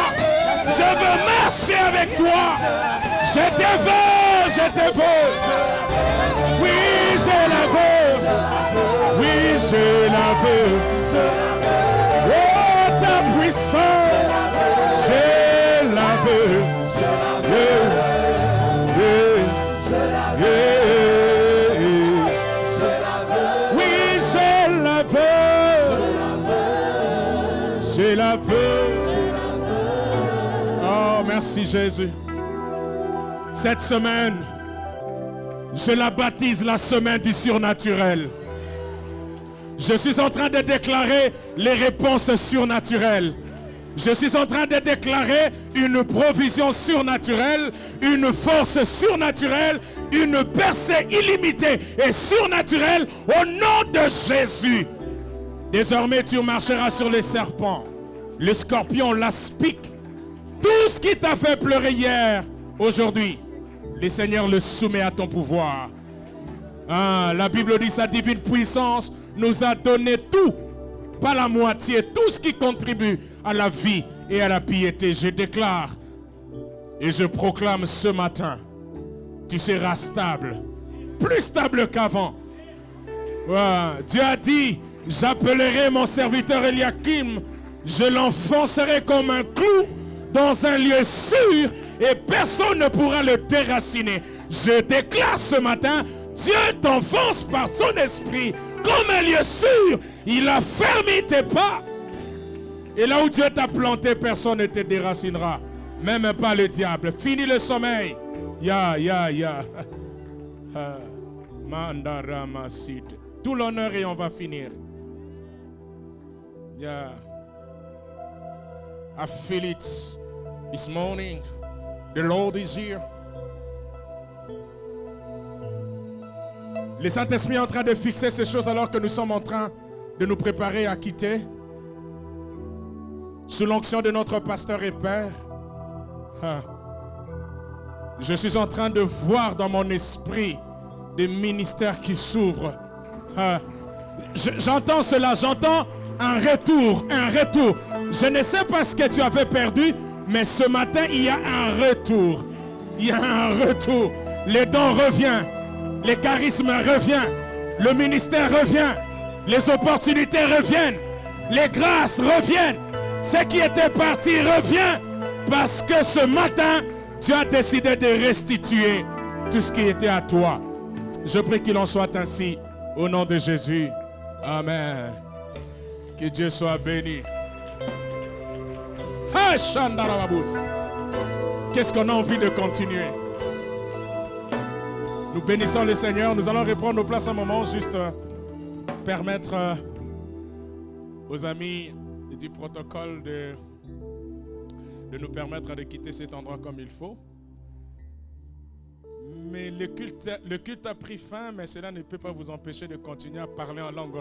Speaker 3: je veux marcher avec toi. Je te veux, je te veux. Oui, je la veux, oui, je la veux. Oh, ta puissance, je la veux. Oui, je la veux. Je la veux. Oh, merci Jésus. Cette semaine, je la baptise la semaine du surnaturel. Je suis en train de déclarer les réponses surnaturelles. Je suis en train de déclarer une provision surnaturelle, une force surnaturelle, une percée illimitée et surnaturelle au nom de Jésus. Désormais, tu marcheras sur les serpents, les scorpions, l'aspic. Tout ce qui t'a fait pleurer hier, aujourd'hui, le Seigneur le soumet à ton pouvoir. Ah, la Bible dit sa divine puissance nous a donné tout, pas la moitié, tout ce qui contribue à la vie et à la piété. Je déclare et je proclame ce matin, tu seras stable, plus stable qu'avant. Ouais, Dieu a dit, j'appellerai mon serviteur Eliakim, je l'enfoncerai comme un clou dans un lieu sûr et personne ne pourra le déraciner. Je déclare ce matin, Dieu t'enfonce par son esprit comme un lieu sûr. Il a fermé tes pas. Et là où Dieu t'a planté, personne ne te déracinera. Même pas le diable. Fini le sommeil. Ya. Mandara Masid. Tout l'honneur et on va finir. Yeah. I feel it this morning. The Lord is here. Le Saint-Esprit est en train de fixer ces choses alors que nous sommes en train de nous préparer à quitter. Sous l'onction de notre pasteur et père. Je suis en train de voir dans mon esprit des ministères qui s'ouvrent. J'entends cela, j'entends un retour, un retour. Je ne sais pas ce que tu avais perdu, mais ce matin, il y a un retour. Il y a un retour. Les dons reviennent, les charismes reviennent, le ministère revient, les opportunités reviennent, les grâces reviennent. Ce qui était parti revient parce que ce matin, tu as décidé de restituer tout ce qui était à toi. Je prie qu'il en soit ainsi au nom de Jésus. Amen. Que Dieu soit béni. Qu'est-ce qu'on a envie de continuer? Nous bénissons le Seigneur. Nous allons reprendre nos places un moment, juste permettre aux amis du protocole de nous permettre de quitter cet endroit comme il faut. Mais le culte a pris fin, mais cela ne peut pas vous empêcher de continuer à parler en langue